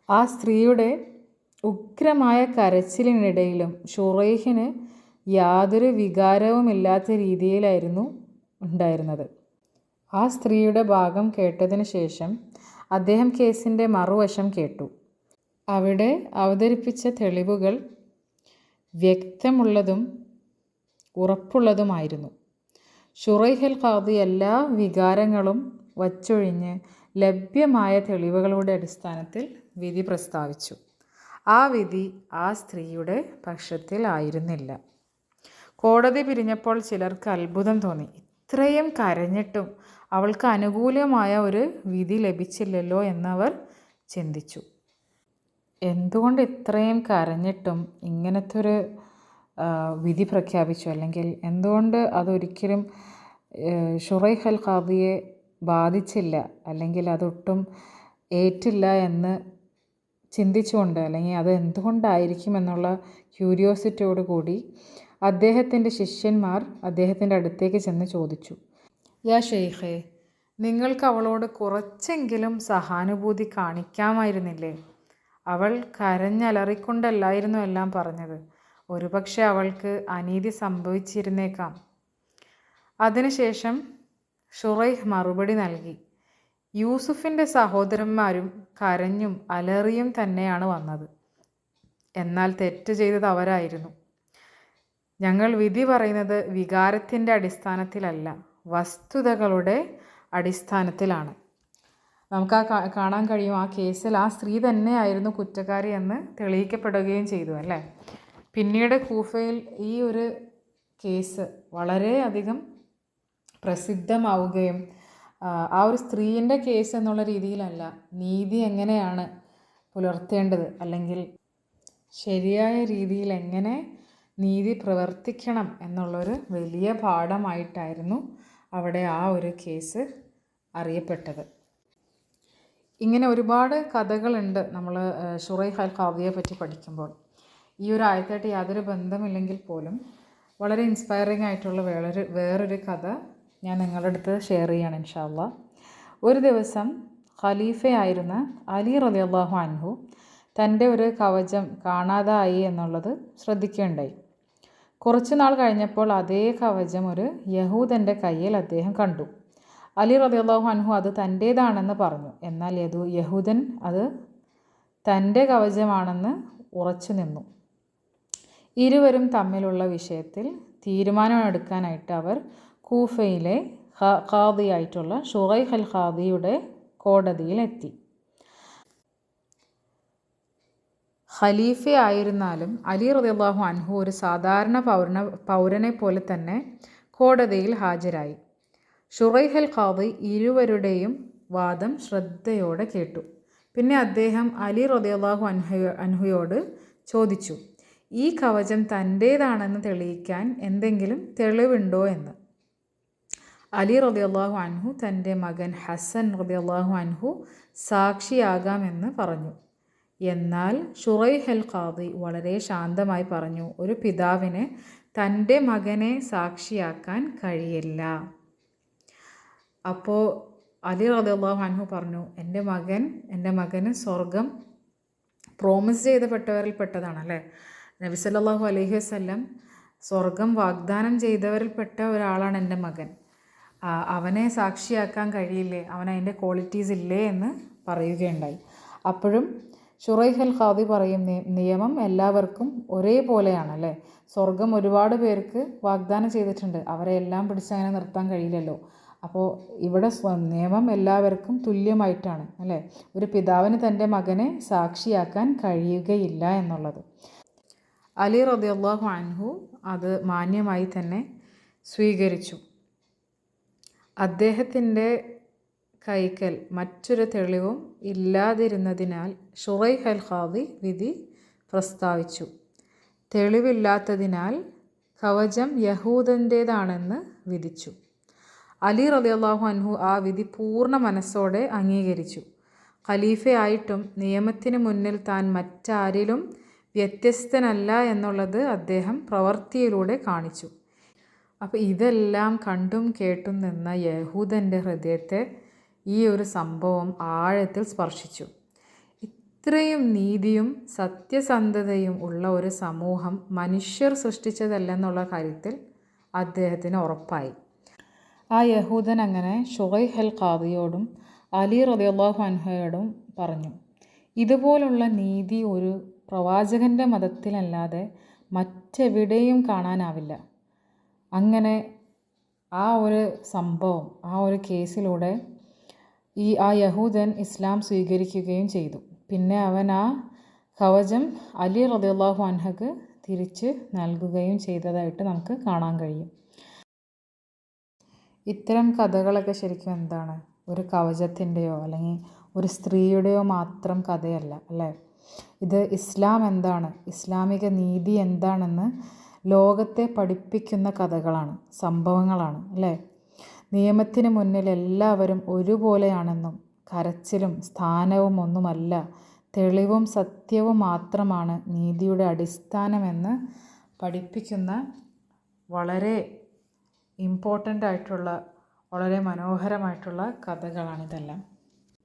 ആ സ്ത്രീയുടെ ഉഗ്രമായ കരച്ചിലിനിടയിലും ഷുറൈഹിന് യാതൊരു വികാരവുമില്ലാത്ത രീതിയിലായിരുന്നു ഉണ്ടായിരുന്നത്. ആ സ്ത്രീയുടെ ഭാഗം കേട്ടതിന് ശേഷം അദ്ദേഹം കേസിൻ്റെ മറുവശം കേട്ടു. അവിടെ അവതരിപ്പിച്ച തെളിവുകൾ വ്യക്തമുള്ളതും ഉറപ്പുള്ളതുമായിരുന്നു. ഷുറൈഹൽ ഖാദി എല്ലാ വികാരങ്ങളും വച്ചൊഴിഞ്ഞ് ലഭ്യമായ തെളിവുകളുടെ അടിസ്ഥാനത്തിൽ വിധി പ്രസ്താവിച്ചു. ആ വിധി ആ സ്ത്രീയുടെ പക്ഷത്തിലായിരുന്നില്ല. കോടതി പിരിഞ്ഞപ്പോൾ ചിലർക്ക് അത്ഭുതം തോന്നി. ഇത്രയും കരഞ്ഞിട്ടും അവൾക്ക് അനുകൂലമായ ഒരു വിധി ലഭിച്ചില്ലല്ലോ എന്നവർ ചിന്തിച്ചു. എന്തുകൊണ്ട് ഇത്രയും കരഞ്ഞിട്ടും ഇങ്ങനത്തെ ഒരു വിധി പ്രഖ്യാപിച്ചു? അല്ലെങ്കിൽ എന്തുകൊണ്ട് അതൊരിക്കലും ഷുറൈഹൽ ഖാദിയെ ബാധിച്ചില്ല, അല്ലെങ്കിൽ അതൊട്ടും ഏറ്റില്ല എന്ന് ചിന്തിച്ചുകൊണ്ട്, അല്ലെങ്കിൽ അത് എന്തുകൊണ്ടായിരിക്കും എന്നുള്ള ക്യൂരിയോസിറ്റിയോട് കൂടി അദ്ദേഹത്തിൻ്റെ ശിഷ്യന്മാർ അദ്ദേഹത്തിൻ്റെ അടുത്തേക്ക് ചെന്ന് ചോദിച്ചു, യാ ഷെയ്ഖേ, നിങ്ങൾക്ക് അവളോട് കുറച്ചെങ്കിലും സഹാനുഭൂതി കാണിക്കാമായിരുന്നില്ലേ? അവൾ കരഞ്ഞലറിക്കൊണ്ടല്ലായിരുന്നു എല്ലാം പറഞ്ഞത്. ഒരുപക്ഷെ അവൾക്ക് അനീതി സംഭവിച്ചിരുന്നേക്കാം. അതിനുശേഷം ഷുറൈഹ് മറുപടി നൽകി, യൂസുഫിൻ്റെ സഹോദരന്മാരും കരഞ്ഞും അലറിയും തന്നെയാണ് വന്നത്. എന്നാൽ തെറ്റ് ചെയ്തത് അവരായിരുന്നു. ഞങ്ങൾ വിധി പറയുന്നത് വികാരത്തിൻ്റെ അടിസ്ഥാനത്തിലല്ല, വസ്തുതകളുടെ അടിസ്ഥാനത്തിലാണ്. നമുക്ക് കാണാൻ കഴിയും, ആ കേസിൽ ആ സ്ത്രീ തന്നെയായിരുന്നു കുറ്റക്കാരി എന്ന് തെളിയിക്കപ്പെടുകയും ചെയ്തു അല്ലേ. പിന്നീട് കൂഫയിൽ ഈ ഒരു കേസ് വളരെയധികം പ്രസിദ്ധമാവുകയും ആ ഒരു സ്ത്രീൻ്റെ കേസ് എന്നുള്ള രീതിയിലല്ല, നീതി എങ്ങനെയാണ് പുലർത്തേണ്ടത്, അല്ലെങ്കിൽ ശരിയായ രീതിയിൽ എങ്ങനെ നീതി പ്രവർത്തിക്കണം എന്നുള്ളൊരു വലിയ പാഠമായിട്ടായിരുന്നു അവിടെ ആ ഒരു കേസ് അറിയപ്പെട്ടത്. ഇങ്ങനെ ഒരുപാട് കഥകളുണ്ട് നമ്മൾ ഷുറൈഹൽ ഖാദിയെ പറ്റി പഠിക്കുമ്പോൾ. ഈ ഒരു ആയത്തായിട്ട് യാതൊരു ബന്ധമില്ലെങ്കിൽ പോലും വളരെ ഇൻസ്പയറിംഗ് ആയിട്ടുള്ള വേറൊരു കഥ ഞാൻ നിങ്ങളുടെ അടുത്ത് ഷെയർ ചെയ്യാണ് ഇൻഷാ അല്ലാഹ്. ഒരു ദിവസം ഖലീഫയായിരുന്ന അലി റളിയല്ലാഹു അൻഹു തൻ്റെ ഒരു കവചം കാണാതായി എന്നുള്ളത് ശ്രദ്ധിക്കുകയുണ്ടായി. കുറച്ച് നാൾ കഴിഞ്ഞപ്പോൾ അതേ കവചം ഒരു യഹൂദൻ്റെ കയ്യിൽ അദ്ദേഹം കണ്ടു. അലി റളിയല്ലാഹു അൻഹു അത് തൻ്റേതാണെന്ന് പറഞ്ഞു. എന്നാൽ യഹൂദൻ അത് തൻ്റെ കവചമാണെന്ന് ഉറച്ചു നിന്നു. ഇരുവരും തമ്മിലുള്ള വിഷയത്തിൽ തീരുമാനമെടുക്കാനായിട്ട് അവർ കൂഫയിലെ ഖാദിയായിട്ടുള്ള ഷുറൈഹൽ ഖാദിയുടെ കോടതിയിലെത്തി. ഖലീഫയായിരുന്നാലും അലി റളിയല്ലാഹു അൻഹു ഒരു സാധാരണ പൗരനെ പോലെ തന്നെ കോടതിയിൽ ഹാജരായി. ഷുറൈഹൽ ഖാദി ഇരുവരുടെയും വാദം ശ്രദ്ധയോടെ കേട്ടു. പിന്നെ അദ്ദേഹം അലി റളിയല്ലാഹു അൻഹുയോട് ചോദിച്ചു, ഈ കവചം തൻ്റേതാണെന്ന് തെളിയിക്കാൻ എന്തെങ്കിലും തെളിവുണ്ടോ എന്ന്. അലി റളിയല്ലാഹു അൻഹു തൻ്റെ മകൻ ഹസൻ റളിയല്ലാഹു അൻഹു സാക്ഷിയാകാമെന്ന് പറഞ്ഞു. എന്നാൽ ഷുറൈഹൽ ഖാദി വളരെ ശാന്തമായി പറഞ്ഞു, ഒരു പിതാവിന് തൻ്റെ മകനെ സാക്ഷിയാക്കാൻ കഴിയില്ല. അപ്പോൾ അലി റളിയല്ലാഹു അൻഹു പറഞ്ഞു, എൻ്റെ മകന് സ്വർഗം പ്രോമിസ് ചെയ്തപ്പെട്ടവരിൽ പെട്ടതാണല്ലേ. നബി സല്ലല്ലാഹു അലൈഹി വസല്ലം സ്വർഗം വാഗ്ദാനം ചെയ്തവരിൽപ്പെട്ട ഒരാളാണ് എൻ്റെ മകൻ. അവനെ സാക്ഷിയാക്കാൻ കഴിയില്ലേ, അവനതിൻ്റെ ക്വാളിറ്റീസ് ഇല്ലേ എന്ന് പറയുകയുണ്ടായി. അപ്പോഴും ഷുറൈഹൽ ഖാദി പറയും, നിയമം എല്ലാവർക്കും ഒരേപോലെയാണല്ലേ. സ്വർഗം ഒരുപാട് പേർക്ക് വാഗ്ദാനം ചെയ്തിട്ടുണ്ട്, അവരെ എല്ലാം പിടിച്ചങ്ങനെ നിർത്താൻ കഴിയില്ലല്ലോ. അപ്പോൾ ഇവിടെ നിയമം എല്ലാവർക്കും തുല്യമായിട്ടാണ് അല്ലേ. ഒരു പിതാവിന് തൻ്റെ മകനെ സാക്ഷിയാക്കാൻ കഴിയുകയില്ല എന്നുള്ളത്. അലി റളിയല്ലാഹു അൻഹു അത് മാന്യമായി തന്നെ സ്വീകരിച്ചു. അദ്ദേഹത്തിൻ്റെ കൈക്കൽ മറ്റൊരു തെളിവും ഇല്ലാതിരുന്നതിനാൽ ഷുറൈഹൽ ഖാദി വിധി പ്രസ്താവിച്ചു. തെളിവില്ലാത്തതിനാൽ കവചം യഹൂദൻ്റേതാണെന്ന് വിധിച്ചു. അലി റളിയല്ലാഹു അൻഹു ആ വിധി പൂർണ്ണ മനസ്സോടെ അംഗീകരിച്ചു. ഖലീഫയായിട്ടും നിയമത്തിന് മുന്നിൽ താൻ മറ്റാരിലും വ്യത്യസ്തനല്ല എന്നുള്ളത് അദ്ദേഹം പ്രവൃത്തിയിലൂടെ കാണിച്ചു. അപ്പോൾ ഇതെല്ലാം കണ്ടും കേട്ടും നിന്ന യഹൂദൻ്റെ ഹൃദയത്തെ ഈ ഒരു സംഭവം ആഴത്തിൽ സ്പർശിച്ചു. ഇത്രയും നീതിയും സത്യസന്ധതയും ഉള്ള ഒരു സമൂഹം മനുഷ്യർ സൃഷ്ടിച്ചതല്ലെന്നുള്ള കാര്യത്തിൽ അദ്ദേഹത്തിന് ഉറപ്പായി. ആ യഹൂദൻ അങ്ങനെ ഷുറൈഹൽ ഖാദിയോടും അലി റളിയല്ലാഹു അൻഹുയോടും പറഞ്ഞു, ഇതുപോലുള്ള നീതി ഒരു പ്രവാചകൻ്റെ മതത്തിലല്ലാതെ മറ്റെവിടെയും കാണാനാവില്ല. അങ്ങനെ ആ ഒരു സംഭവം, ആ ഒരു കേസിലൂടെ ആ യഹൂദൻ ഇസ്ലാം സ്വീകരിക്കുകയും ചെയ്തു. പിന്നെ അവൻ ആ കവചം അലി റളിയല്ലാഹു അൻഹുക്ക് തിരിച്ച് നൽകുകയും ചെയ്തതായിട്ട് നമുക്ക് കാണാൻ കഴിയും. ഇത്തരം കഥകളൊക്കെ ശരിക്കും എന്താണ്, ഒരു കവചത്തിൻ്റെയോ അല്ലെങ്കിൽ ഒരു സ്ത്രീയുടെയോ മാത്രം കഥയല്ല അല്ലേ. ഇത് ഇസ്ലാം എന്താണ്, ഇസ്ലാമിക നീതി എന്താണെന്ന് ലോകത്തെ പഠിപ്പിക്കുന്ന കഥകളാണ്, സംഭവങ്ങളാണ് അല്ലേ. നിയമത്തിന് മുന്നിൽ എല്ലാവരും ഒരുപോലെയാണെന്നും കരച്ചിലും സ്ഥാനവും ഒന്നുമല്ല, തെളിവും സത്യവും മാത്രമാണ് നീതിയുടെ അടിസ്ഥാനമെന്ന് പഠിപ്പിക്കുന്ന വളരെ ഇമ്പോർട്ടൻ്റ് ആയിട്ടുള്ള, വളരെ മനോഹരമായിട്ടുള്ള കഥകളാണിതെല്ലാം.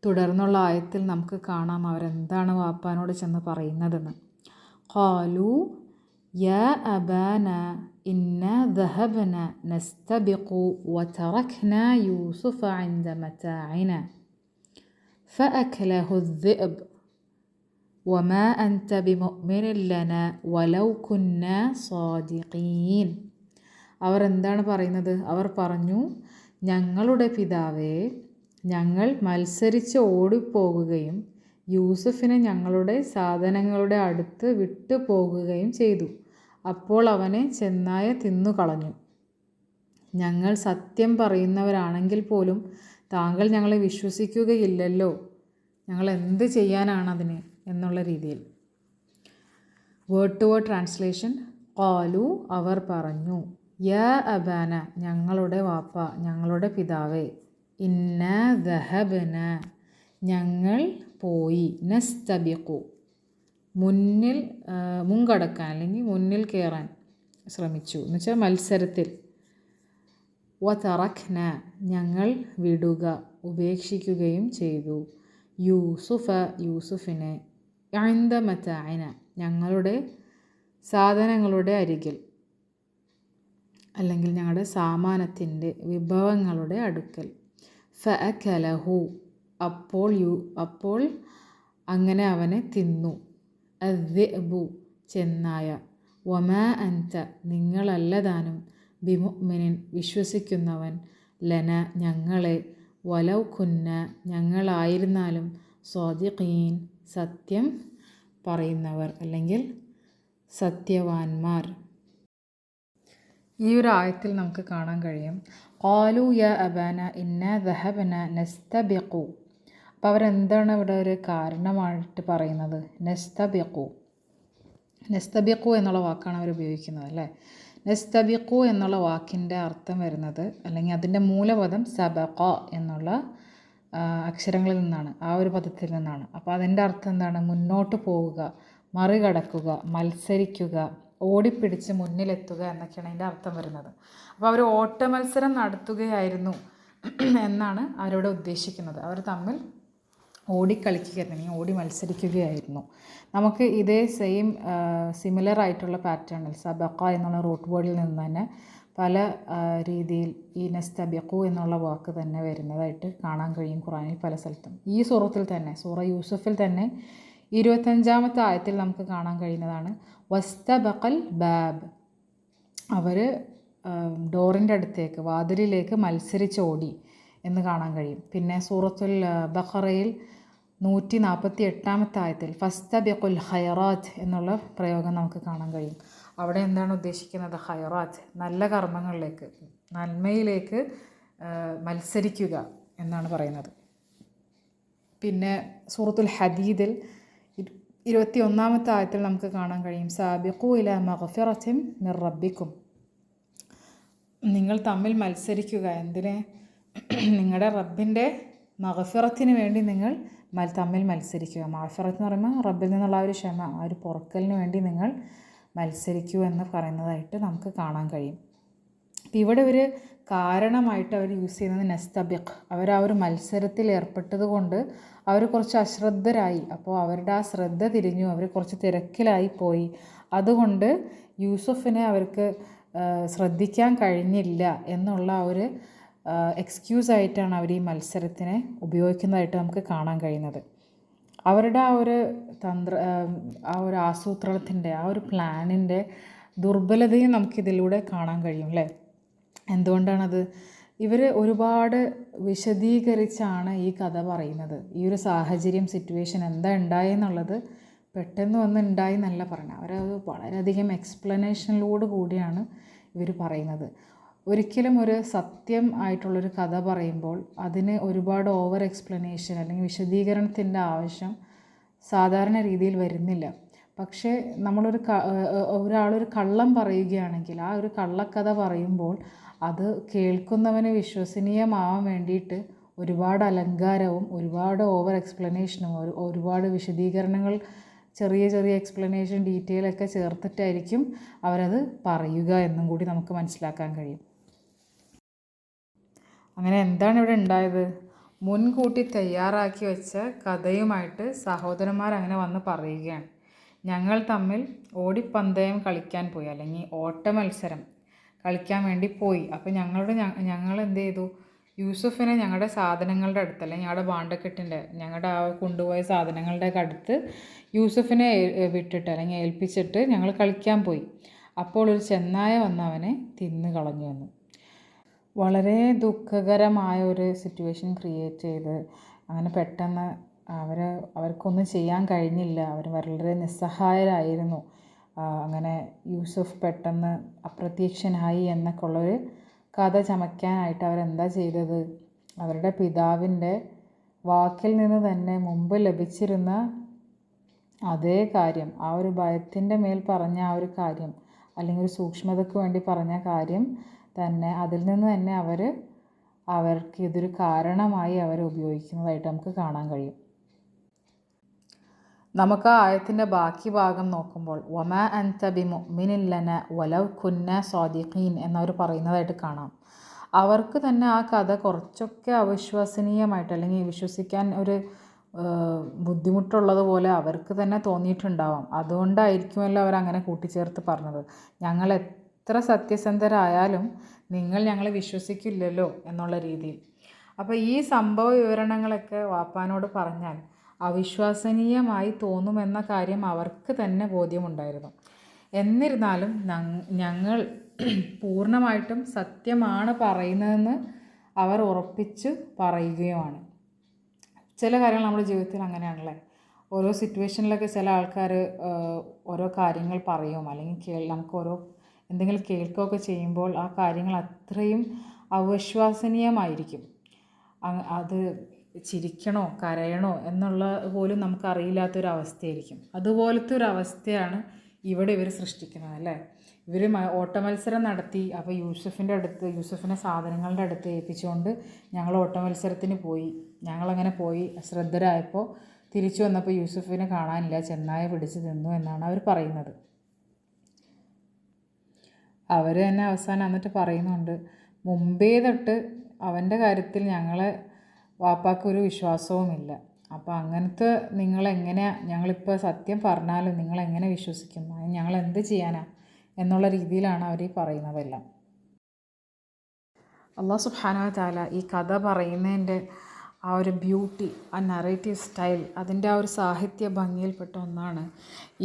തുടർന്നുള്ള ആയത്തിൽ നമുക്ക് കാണാം അവരെന്താണ് വാപ്പാനോട് ചെന്ന് പറയുന്നതെന്ന്. ഖാലു യാ അബാന ഇന്നാ ദഹബ്ന നസ്തബിഖു വതറക്നാ യൂസുഫ ഇൻദ മതാഇന ഫഅഖലഹു الذئب വമാ അൻത ബിമുഅ്മിനിൻ ലനാ വലൗ കുന്നാ സാദിഖീൻ. അവർ എന്താണ് പറയുന്നത്? അവർ പറഞ്ഞു, ഞങ്ങളുടെ പിതാവേ, ഞങ്ങൾ മത്സരിച്ച് ഓടിപ്പോകുകയും യൂസുഫിനെ ഞങ്ങളുടെ സാധനങ്ങളുടെ അടുത്ത് വിട്ടുപോകുകയും ചെയ്തു. അപ്പോൾ അവനെ ചെന്നായ തിന്നുകളഞ്ഞു. ഞങ്ങൾ സത്യം പറയുന്നവരാണെങ്കിൽ പോലും താങ്കൾ ഞങ്ങളെ വിശ്വസിക്കുകയില്ലല്ലോ. ഞങ്ങൾ എന്ത് ചെയ്യാനാണതിന് എന്നുള്ള രീതിയിൽ. Word to word translation. ഖാലു അവർ പറഞ്ഞു, യാ അബാന ഞങ്ങളുടെ വാപ്പ, ഞങ്ങളുടെ പിതാവേ, ഇന്നാ ദഹബന ഞങ്ങൾ പോയി, നസ്തബിഖു മുന്നിൽ മുൻകടക്കാൻ അല്ലെങ്കിൽ മുന്നിൽ കയറാൻ ശ്രമിച്ചു എന്ന് വെച്ചാൽ മത്സരത്തിൽ. വതറക്ന ഞങ്ങൾ വിടുക, ഉപേക്ഷിക്കുകയും ചെയ്തു. യൂസുഫിനെ ഇൻദ മതാഇന ഞങ്ങളുടെ സാധനങ്ങളുടെ അരികിൽ, അല്ലെങ്കിൽ ഞങ്ങളുടെ സാമാനത്തിൻ്റെ വിഭവങ്ങളുടെ അടുക്കൽ. ഫഅഖലഹു അപ്പോൾ അങ്ങനെ അവനെ തിന്നു. അദ്ദിഅബു ചെന്നായ. വമാ അൻത നിങ്ങളല്ലതാനും ബിമുഅ്മിനിൻ വിശ്വസിക്കുന്നവൻ ലന ഞങ്ങളെ, വലൗ കുന്ന ഞങ്ങളായിരുന്നാലും സ്വാദിഖീൻ സത്യം പറയുന്നവർ അല്ലെങ്കിൽ സത്യവാന്മാർ. ഈ ഒരു ആയത്തിൽ നമുക്ക് കാണാൻ കഴിയും ഖാലു യാ അബാന ഇന്നാ ദഹബന നസ്തബിഖു. അപ്പോൾ അവരെന്താണ് ഇവിടെ ഒരു കാരണമായിട്ട് പറയുന്നത്? നസ്തബിഖു എന്നുള്ള വാക്കാണ് അവർ ഉപയോഗിക്കുന്നത് അല്ലേ. നസ്തബിഖു എന്നുള്ള വാക്കിൻ്റെ അർത്ഥം വരുന്നത്, അല്ലെങ്കിൽ അതിൻ്റെ മൂലപദം സബഖ എന്നുള്ള അക്ഷരങ്ങളിൽ നിന്നാണ്, ആ ഒരു പദത്തിൽ നിന്നാണ്. അപ്പോൾ അതിൻ്റെ അർത്ഥം എന്താണ്? മുന്നോട്ട് പോവുക, മറികടക്കുക, മത്സരിക്കുക, ഓടിപ്പിടിച്ച് മുന്നിലെത്തുക എന്നൊക്കെയാണ് അതിൻ്റെ അർത്ഥം വരുന്നത്. അപ്പോൾ അവർ ഓട്ട മത്സരം നടത്തുകയായിരുന്നു എന്നാണ് അവരോട് ഉദ്ദേശിക്കുന്നത്. അവർ തമ്മിൽ ഓടിക്കളിക്കുകയായിരുന്നു, ഓടി മത്സരിക്കുകയായിരുന്നു. നമുക്ക് ഇതേ സെയിം സിമിലർ ആയിട്ടുള്ള പാറ്റേണിൽ സബഖ എന്നുള്ള റൂട്ട് വേർഡിൽ നിന്ന് തന്നെ പല രീതിയിൽ ഈ നസ്തബിഖു എന്നുള്ള വാക്ക് തന്നെ വരുന്നതായിട്ട് കാണാൻ കഴിയും ഖുറാനിൽ പല സ്ഥലത്തും. ഈ സൂറത്തിൽ തന്നെ, സൂറ യൂസുഫിൽ തന്നെ 25-ാമത്തെ ആയത്തിൽ നമുക്ക് കാണാൻ കഴിയുന്നതാണ് വസ്തബഖൽ ബാബ്. അവർ ഡോറിൻ്റെ അടുത്തേക്ക്, വാതിലിലേക്ക് മത്സരിച്ചോടി എന്ന് കാണാൻ കഴിയും. പിന്നെ സൂറത്തുൽ ബഖറയിൽ 148-ാമത്തെ ആയത്തിൽ ഫസ്തബിഖുൽ ഖൈറാത്ത് എന്നുള്ള പ്രയോഗം നമുക്ക് കാണാൻ കഴിയും. അവിടെ എന്താണ് ഉദ്ദേശിക്കുന്നത്? ഖൈറാത്ത്, നല്ല കർമ്മങ്ങളിലേക്ക്, നന്മയിലേക്ക് മത്സരിക്കുക എന്നാണ് പറയുന്നത്. പിന്നെ സൂറത്തുൽ ഹദീദിൽ 21-ാമത്തെ ആയത്തിൽ നമുക്ക് കാണാൻ കഴിയും സാബിഖു ഇലാ മഗ്ഫിറത്തിൻ മിർ റബ്ബിക്കും. നിങ്ങൾ തമ്മിൽ മത്സരിക്കുക, എന്തിനെ? നിങ്ങളുടെ റബ്ബിൻ്റെ മഗ്ഫിറത്തിന് വേണ്ടി നിങ്ങൾ തമ്മിൽ മത്സരിക്കുക. മഗ്ഫിറത്ത് എന്ന് പറയുമ്പോൾ റബ്ബിൽ നിന്നുള്ള ആ ഒരു ക്ഷമ, ആ ഒരു പൊറുക്കലിന് വേണ്ടി നിങ്ങൾ മത്സരിക്കൂ എന്ന് പറയുന്നതായിട്ട് നമുക്ക് കാണാൻ കഴിയും. അപ്പം ഇവിടെ ഒരു കാരണമായിട്ട് അവർ യൂസ് ചെയ്യുന്നത് നസ്തബിഖ്. അവർ ആ ഒരു മത്സരത്തിൽ ഏർപ്പെട്ടത് കൊണ്ട് അവർ കുറച്ച് അശ്രദ്ധരായി. അപ്പോൾ അവരുടെ ആ ശ്രദ്ധ തിരിഞ്ഞു, അവർ കുറച്ച് തിരക്കിലായി പോയി. അതുകൊണ്ട് യൂസുഫിനെ അവർക്ക് ശ്രദ്ധിക്കാൻ കഴിഞ്ഞില്ല എന്നുള്ള ഒരു എക്സ്ക്യൂസായിട്ടാണ് അവർ ഈ മത്സരത്തിനെ ഉപയോഗിക്കുന്നതായിട്ട് നമുക്ക് കാണാൻ കഴിയുന്നത്. അവരുടെ ആ ഒരു ആ ഒരു ആസൂത്രണത്തിൻ്റെ, ആ ഒരു പ്ലാനിൻ്റെ ദുർബലതയും നമുക്കിതിലൂടെ കാണാൻ കഴിയും അല്ലേ. എന്തുകൊണ്ടാണത്? ഇവർ ഒരുപാട് വിശദീകരിച്ചാണ് ഈ കഥ പറയുന്നത്. ഈ ഒരു സാഹചര്യം, സിറ്റുവേഷൻ എന്താ ഉണ്ടായെന്നുള്ളത് പെട്ടെന്ന് വന്ന് ഉണ്ടായി എന്നല്ല പറഞ്ഞത്. അവരത് വളരെയധികം എക്സ്പ്ലനേഷനിലൂടെ കൂടിയാണ് ഇവർ പറയുന്നത്. ഒരിക്കലും ഒരു സത്യം ആയിട്ടുള്ളൊരു കഥ പറയുമ്പോൾ അതിന് ഒരുപാട് ഓവർ എക്സ്പ്ലനേഷൻ അല്ലെങ്കിൽ വിശദീകരണത്തിൻ്റെ ആവശ്യം സാധാരണ രീതിയിൽ വരുന്നില്ല. പക്ഷേ ഒരാളൊരു കള്ളം പറയുകയാണെങ്കിൽ ആ ഒരു കള്ളക്കഥ പറയുമ്പോൾ അത് കേൾക്കുന്നവന് വിശ്വസനീയമാവാൻ വേണ്ടിയിട്ട് ഒരുപാട് അലങ്കാരവും ഒരുപാട് ഓവർ എക്സ്പ്ലനേഷനും ഒരുപാട് വിശദീകരണങ്ങൾ, ചെറിയ ചെറിയ എക്സ്പ്ലനേഷൻ, ഡീറ്റെയിലൊക്കെ ചേർത്തിട്ടായിരിക്കും അവരത് പറയുക എന്നും കൂടി നമുക്ക് മനസ്സിലാക്കാൻ കഴിയും. അങ്ങനെ എന്താണ് ഇവിടെ ഉണ്ടായത്? മുൻകൂട്ടി തയ്യാറാക്കി വെച്ച കഥയുമായിട്ട് സഹോദരന്മാർ അങ്ങനെ വന്ന് പറയുകയാണ്, ഞങ്ങൾ തമ്മിൽ ഓടിപ്പന്തയം കളിക്കാൻ പോയി, അല്ലെങ്കിൽ ഓട്ട മത്സരം കളിക്കാൻ വേണ്ടി പോയി. അപ്പോൾ ഞങ്ങൾ എന്ത് ചെയ്തു? യൂസുഫിനെ ഞങ്ങളുടെ സാധനങ്ങളുടെ അടുത്ത്, അല്ലെങ്കിൽ ഞങ്ങളുടെ ഭാണ്ഡക്കെട്ടിൻ്റെ, ഞങ്ങളുടെ ആ കൊണ്ടുപോയ സാധനങ്ങളുടെ അടുത്ത് യൂസുഫിനെ വിട്ടിട്ട് അല്ലെങ്കിൽ ഏൽപ്പിച്ചിട്ട് ഞങ്ങൾ കളിക്കാൻ പോയി. അപ്പോൾ ഒരു ചെന്നായ വന്ന് അവനെ തിന്നു കളഞ്ഞു എന്ന്. വളരെ ദുഃഖകരമായ ഒരു സിറ്റുവേഷൻ ക്രിയേറ്റ് ചെയ്ത് അങ്ങനെ പെട്ടെന്ന് അവർക്കൊന്നും ചെയ്യാൻ കഴിഞ്ഞില്ല. അവർ വളരെ നിസ്സഹായരായിരുന്നു. അങ്ങനെ യൂസുഫ് പെട്ടെന്ന് അപ്രത്യക്ഷനായി എന്നൊക്കെ ഉള്ളൊരു കഥ ചമയ്ക്കാനായിട്ട് അവരെന്താ ചെയ്തത്? അവരുടെ പിതാവിൻ്റെ വാക്കിൽ നിന്ന് തന്നെ മുമ്പ് ലഭിച്ചിരുന്ന അതേ കാര്യം, ആ ഒരു ഭയത്തിൻ്റെ മേൽ പറഞ്ഞ ആ ഒരു കാര്യം, അല്ലെങ്കിൽ ഒരു സൂക്ഷ്മതയ്ക്ക് വേണ്ടി പറഞ്ഞ കാര്യം തന്നെ, അതിൽ നിന്ന് തന്നെ അവർക്ക് ഇതൊരു കാരണമായി ഉപയോഗിക്കുന്നതായിട്ട് നമുക്ക് കാണാൻ കഴിയും. നമുക്ക് ആ ആയത്തിൻ്റെ ബാക്കി ഭാഗം നോക്കുമ്പോൾ വമാ അൻത ബിമുഅ്മിനിൻ ലനാ വലൗ കുന്നാ സാദിഖീൻ എന്നവർ പറയുന്നതായിട്ട് കാണാം. അവർക്ക് തന്നെ ആ കഥ കുറച്ചൊക്കെ അവിശ്വസനീയമായിട്ട്, അല്ലെങ്കിൽ വിശ്വസിക്കാൻ ഒരു ബുദ്ധിമുട്ടുള്ളതുപോലെ അവർക്ക് തന്നെ തോന്നിയിട്ടുണ്ടാവാം. അതുകൊണ്ടായിരിക്കുമല്ലോ അവരങ്ങനെ കൂട്ടിച്ചേർത്ത് പറഞ്ഞത്. ഞങ്ങൾ എത്ര സത്യസന്ധരായാലും നിങ്ങൾ ഞങ്ങളെ വിശ്വസിക്കില്ലല്ലോ എന്നുള്ള രീതിയിൽ. അപ്പോൾ ഈ സംഭവ വിവരണങ്ങളൊക്കെ വാപ്പാനോട് പറഞ്ഞാൽ അവിശ്വസനീയമായി തോന്നുമെന്ന കാര്യം അവർക്ക് തന്നെ ബോധ്യമുണ്ടായിരുന്നു. എന്നിരുന്നാലും ഞങ്ങൾ പൂർണ്ണമായിട്ടും സത്യമാണ് പറയുന്നതെന്ന് അവർ ഉറപ്പിച്ച് പറയുകയുമാണ്. ചില കാര്യങ്ങൾ നമ്മുടെ ജീവിതത്തിൽ അങ്ങനെയാണല്ലേ. ഓരോ സിറ്റുവേഷനിലൊക്കെ ചില ആൾക്കാർ ഓരോ കാര്യങ്ങൾ പറയും, അല്ലെങ്കിൽ നമുക്ക് എന്തെങ്കിലും കേൾക്കുകയൊക്കെ ചെയ്യുമ്പോൾ ആ കാര്യങ്ങൾ അത്രയും അവിശ്വസനീയമായിരിക്കും. അത് ചിരിക്കണോ കരയണോ എന്നുള്ള പോലും നമുക്കറിയില്ലാത്തൊരവസ്ഥയായിരിക്കും. അതുപോലത്തെ ഒരു അവസ്ഥയാണ് ഇവിടെ ഇവർ സൃഷ്ടിക്കുന്നത് അല്ലേ. ഇവർ ഓട്ടമത്സരം നടത്തി. അപ്പോൾ യൂസുഫിനെ സാധനങ്ങളുടെ അടുത്ത് ഏൽപ്പിച്ചുകൊണ്ട് ഞങ്ങൾ ഓട്ടമത്സരത്തിന് പോയി. ഞങ്ങളങ്ങനെ പോയി ശ്രദ്ധരായപ്പോൾ തിരിച്ചു വന്നപ്പോൾ യൂസുഫിനെ കാണാനില്ല, ചെന്നായ പിടിച്ച് തിന്നു എന്നാണ് അവർ പറയുന്നത്. അവർ തന്നെ അവസാനം എന്നിട്ട് പറയുന്നുണ്ട്, മുമ്പേ തൊട്ട് അവൻ്റെ കാര്യത്തിൽ ഞങ്ങളെ വാപ്പാക്കൊരു വിശ്വാസവുമില്ല. അപ്പോൾ അങ്ങനത്തെ ഞങ്ങളിപ്പോൾ സത്യം പറഞ്ഞാലും നിങ്ങളെങ്ങനെ വിശ്വസിക്കും? ഞങ്ങൾ എന്ത് ചെയ്യാനാ എന്നുള്ള രീതിയിലാണ് അവർ പറയുന്നതെല്ലാം. അല്ലാഹു സുബ്ഹാനഹു വ തആല ഈ കഥ പറയുന്നതിൻ്റെ ആ ഒരു ബ്യൂട്ടി, ആ നറേറ്റീവ് സ്റ്റൈൽ, അതിൻ്റെ ആ ഒരു സാഹിത്യ ഭംഗിയിൽപ്പെട്ട ഒന്നാണ്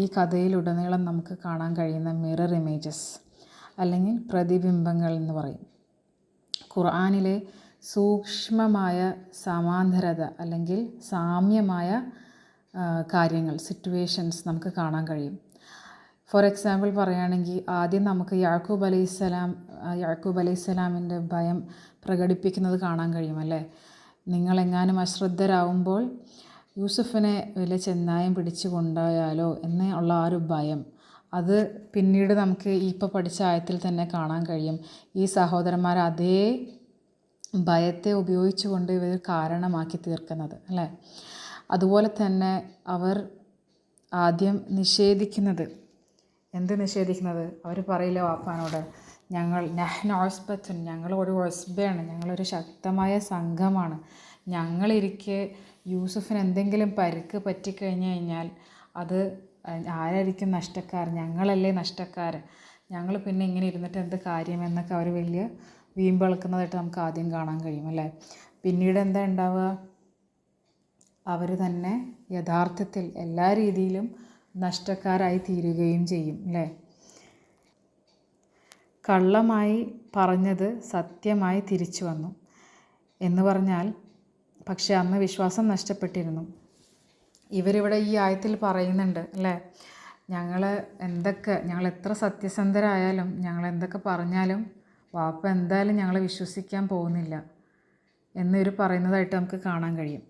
ഈ കഥയിലുടനീളം നമുക്ക് കാണാൻ കഴിയുന്ന മിറർ ഇമേജസ്, അല്ലെങ്കിൽ പ്രതിബിംബങ്ങൾ എന്ന് പറയും. ഖുർആനിലെ സൂക്ഷ്മമായ സമാന്തരത അല്ലെങ്കിൽ സാമ്യമായ കാര്യങ്ങൾ, സിറ്റുവേഷൻസ് നമുക്ക് കാണാൻ കഴിയും. ഫോർ എക്സാമ്പിൾ പറയുകയാണെങ്കിൽ ആദ്യം നമുക്ക് യാക്കൂബ് അലൈഹിസ്സലാമിൻ്റെ ഭയം പ്രകടിപ്പിക്കുന്നത് കാണാൻ കഴിയുമല്ലേ. നിങ്ങളെങ്ങാനും അശ്രദ്ധരാകുമ്പോൾ യൂസുഫിനെ വല്ല ചെന്നായം പിടിച്ചു കൊണ്ടുപോയാലോ എന്നുള്ള ആ ഒരു ഭയം, അത് പിന്നീട് നമുക്ക് ഇപ്പോൾ പഠിച്ച ആയത്തിൽ തന്നെ കാണാൻ കഴിയും. ഈ സഹോദരന്മാർ അതേ ഭയത്തെ ഉപയോഗിച്ചുകൊണ്ട് ഇവർ കാരണമാക്കി തീർക്കുന്നത് അല്ലേ. അതുപോലെ തന്നെ അവർ ആദ്യം നിഷേധിക്കുന്നത്, അവർ പറയില്ല വാപ്പാനോട്, ഞങ്ങളൊരു ഒസ്ബയാണ്, ഞങ്ങളൊരു ശക്തമായ സംഘമാണ്, ഞങ്ങളിരിക്കെ യൂസുഫിന് എന്തെങ്കിലും പരിക്ക് പറ്റിക്കഴിഞ്ഞു കഴിഞ്ഞാൽ അത് ആരായിരിക്കും നഷ്ടക്കാരൻ? ഞങ്ങളല്ലേ നഷ്ടക്കാരൻ, ഞങ്ങൾ പിന്നെ ഇങ്ങനെ ഇരുന്നിട്ട് എന്ത് കാര്യം എന്നൊക്കെ അവർ വലിയ വീമ്പിളക്കുന്നതായിട്ട് നമുക്ക് ആദ്യം കാണാൻ കഴിയും അല്ലേ. പിന്നീട് എന്താ ഉണ്ടാവുക? അവർ തന്നെ യഥാർത്ഥത്തിൽ എല്ലാ രീതിയിലും നഷ്ടക്കാരായി തീരുകയും ചെയ്യും അല്ലേ. കള്ളമായി പറഞ്ഞത് സത്യമായി തിരിച്ചു വന്നു എന്ന് പറഞ്ഞാൽ, പക്ഷെ അന്ന് വിശ്വാസം നഷ്ടപ്പെട്ടിരുന്നു. ഇവരിവിടെ ഈ ആയത്തിൽ പറയുന്നുണ്ട് അല്ലേ, ഞങ്ങൾ എത്ര സത്യസന്ധരായാലും ഞങ്ങൾ എന്തൊക്കെ പറഞ്ഞാലും വാപ്പ എന്തായാലും ഞങ്ങളെ വിശ്വസിക്കാൻ പോകുന്നില്ല എന്നിവർ പറയുന്നതായിട്ട് നമുക്ക് കാണാൻ കഴിയും.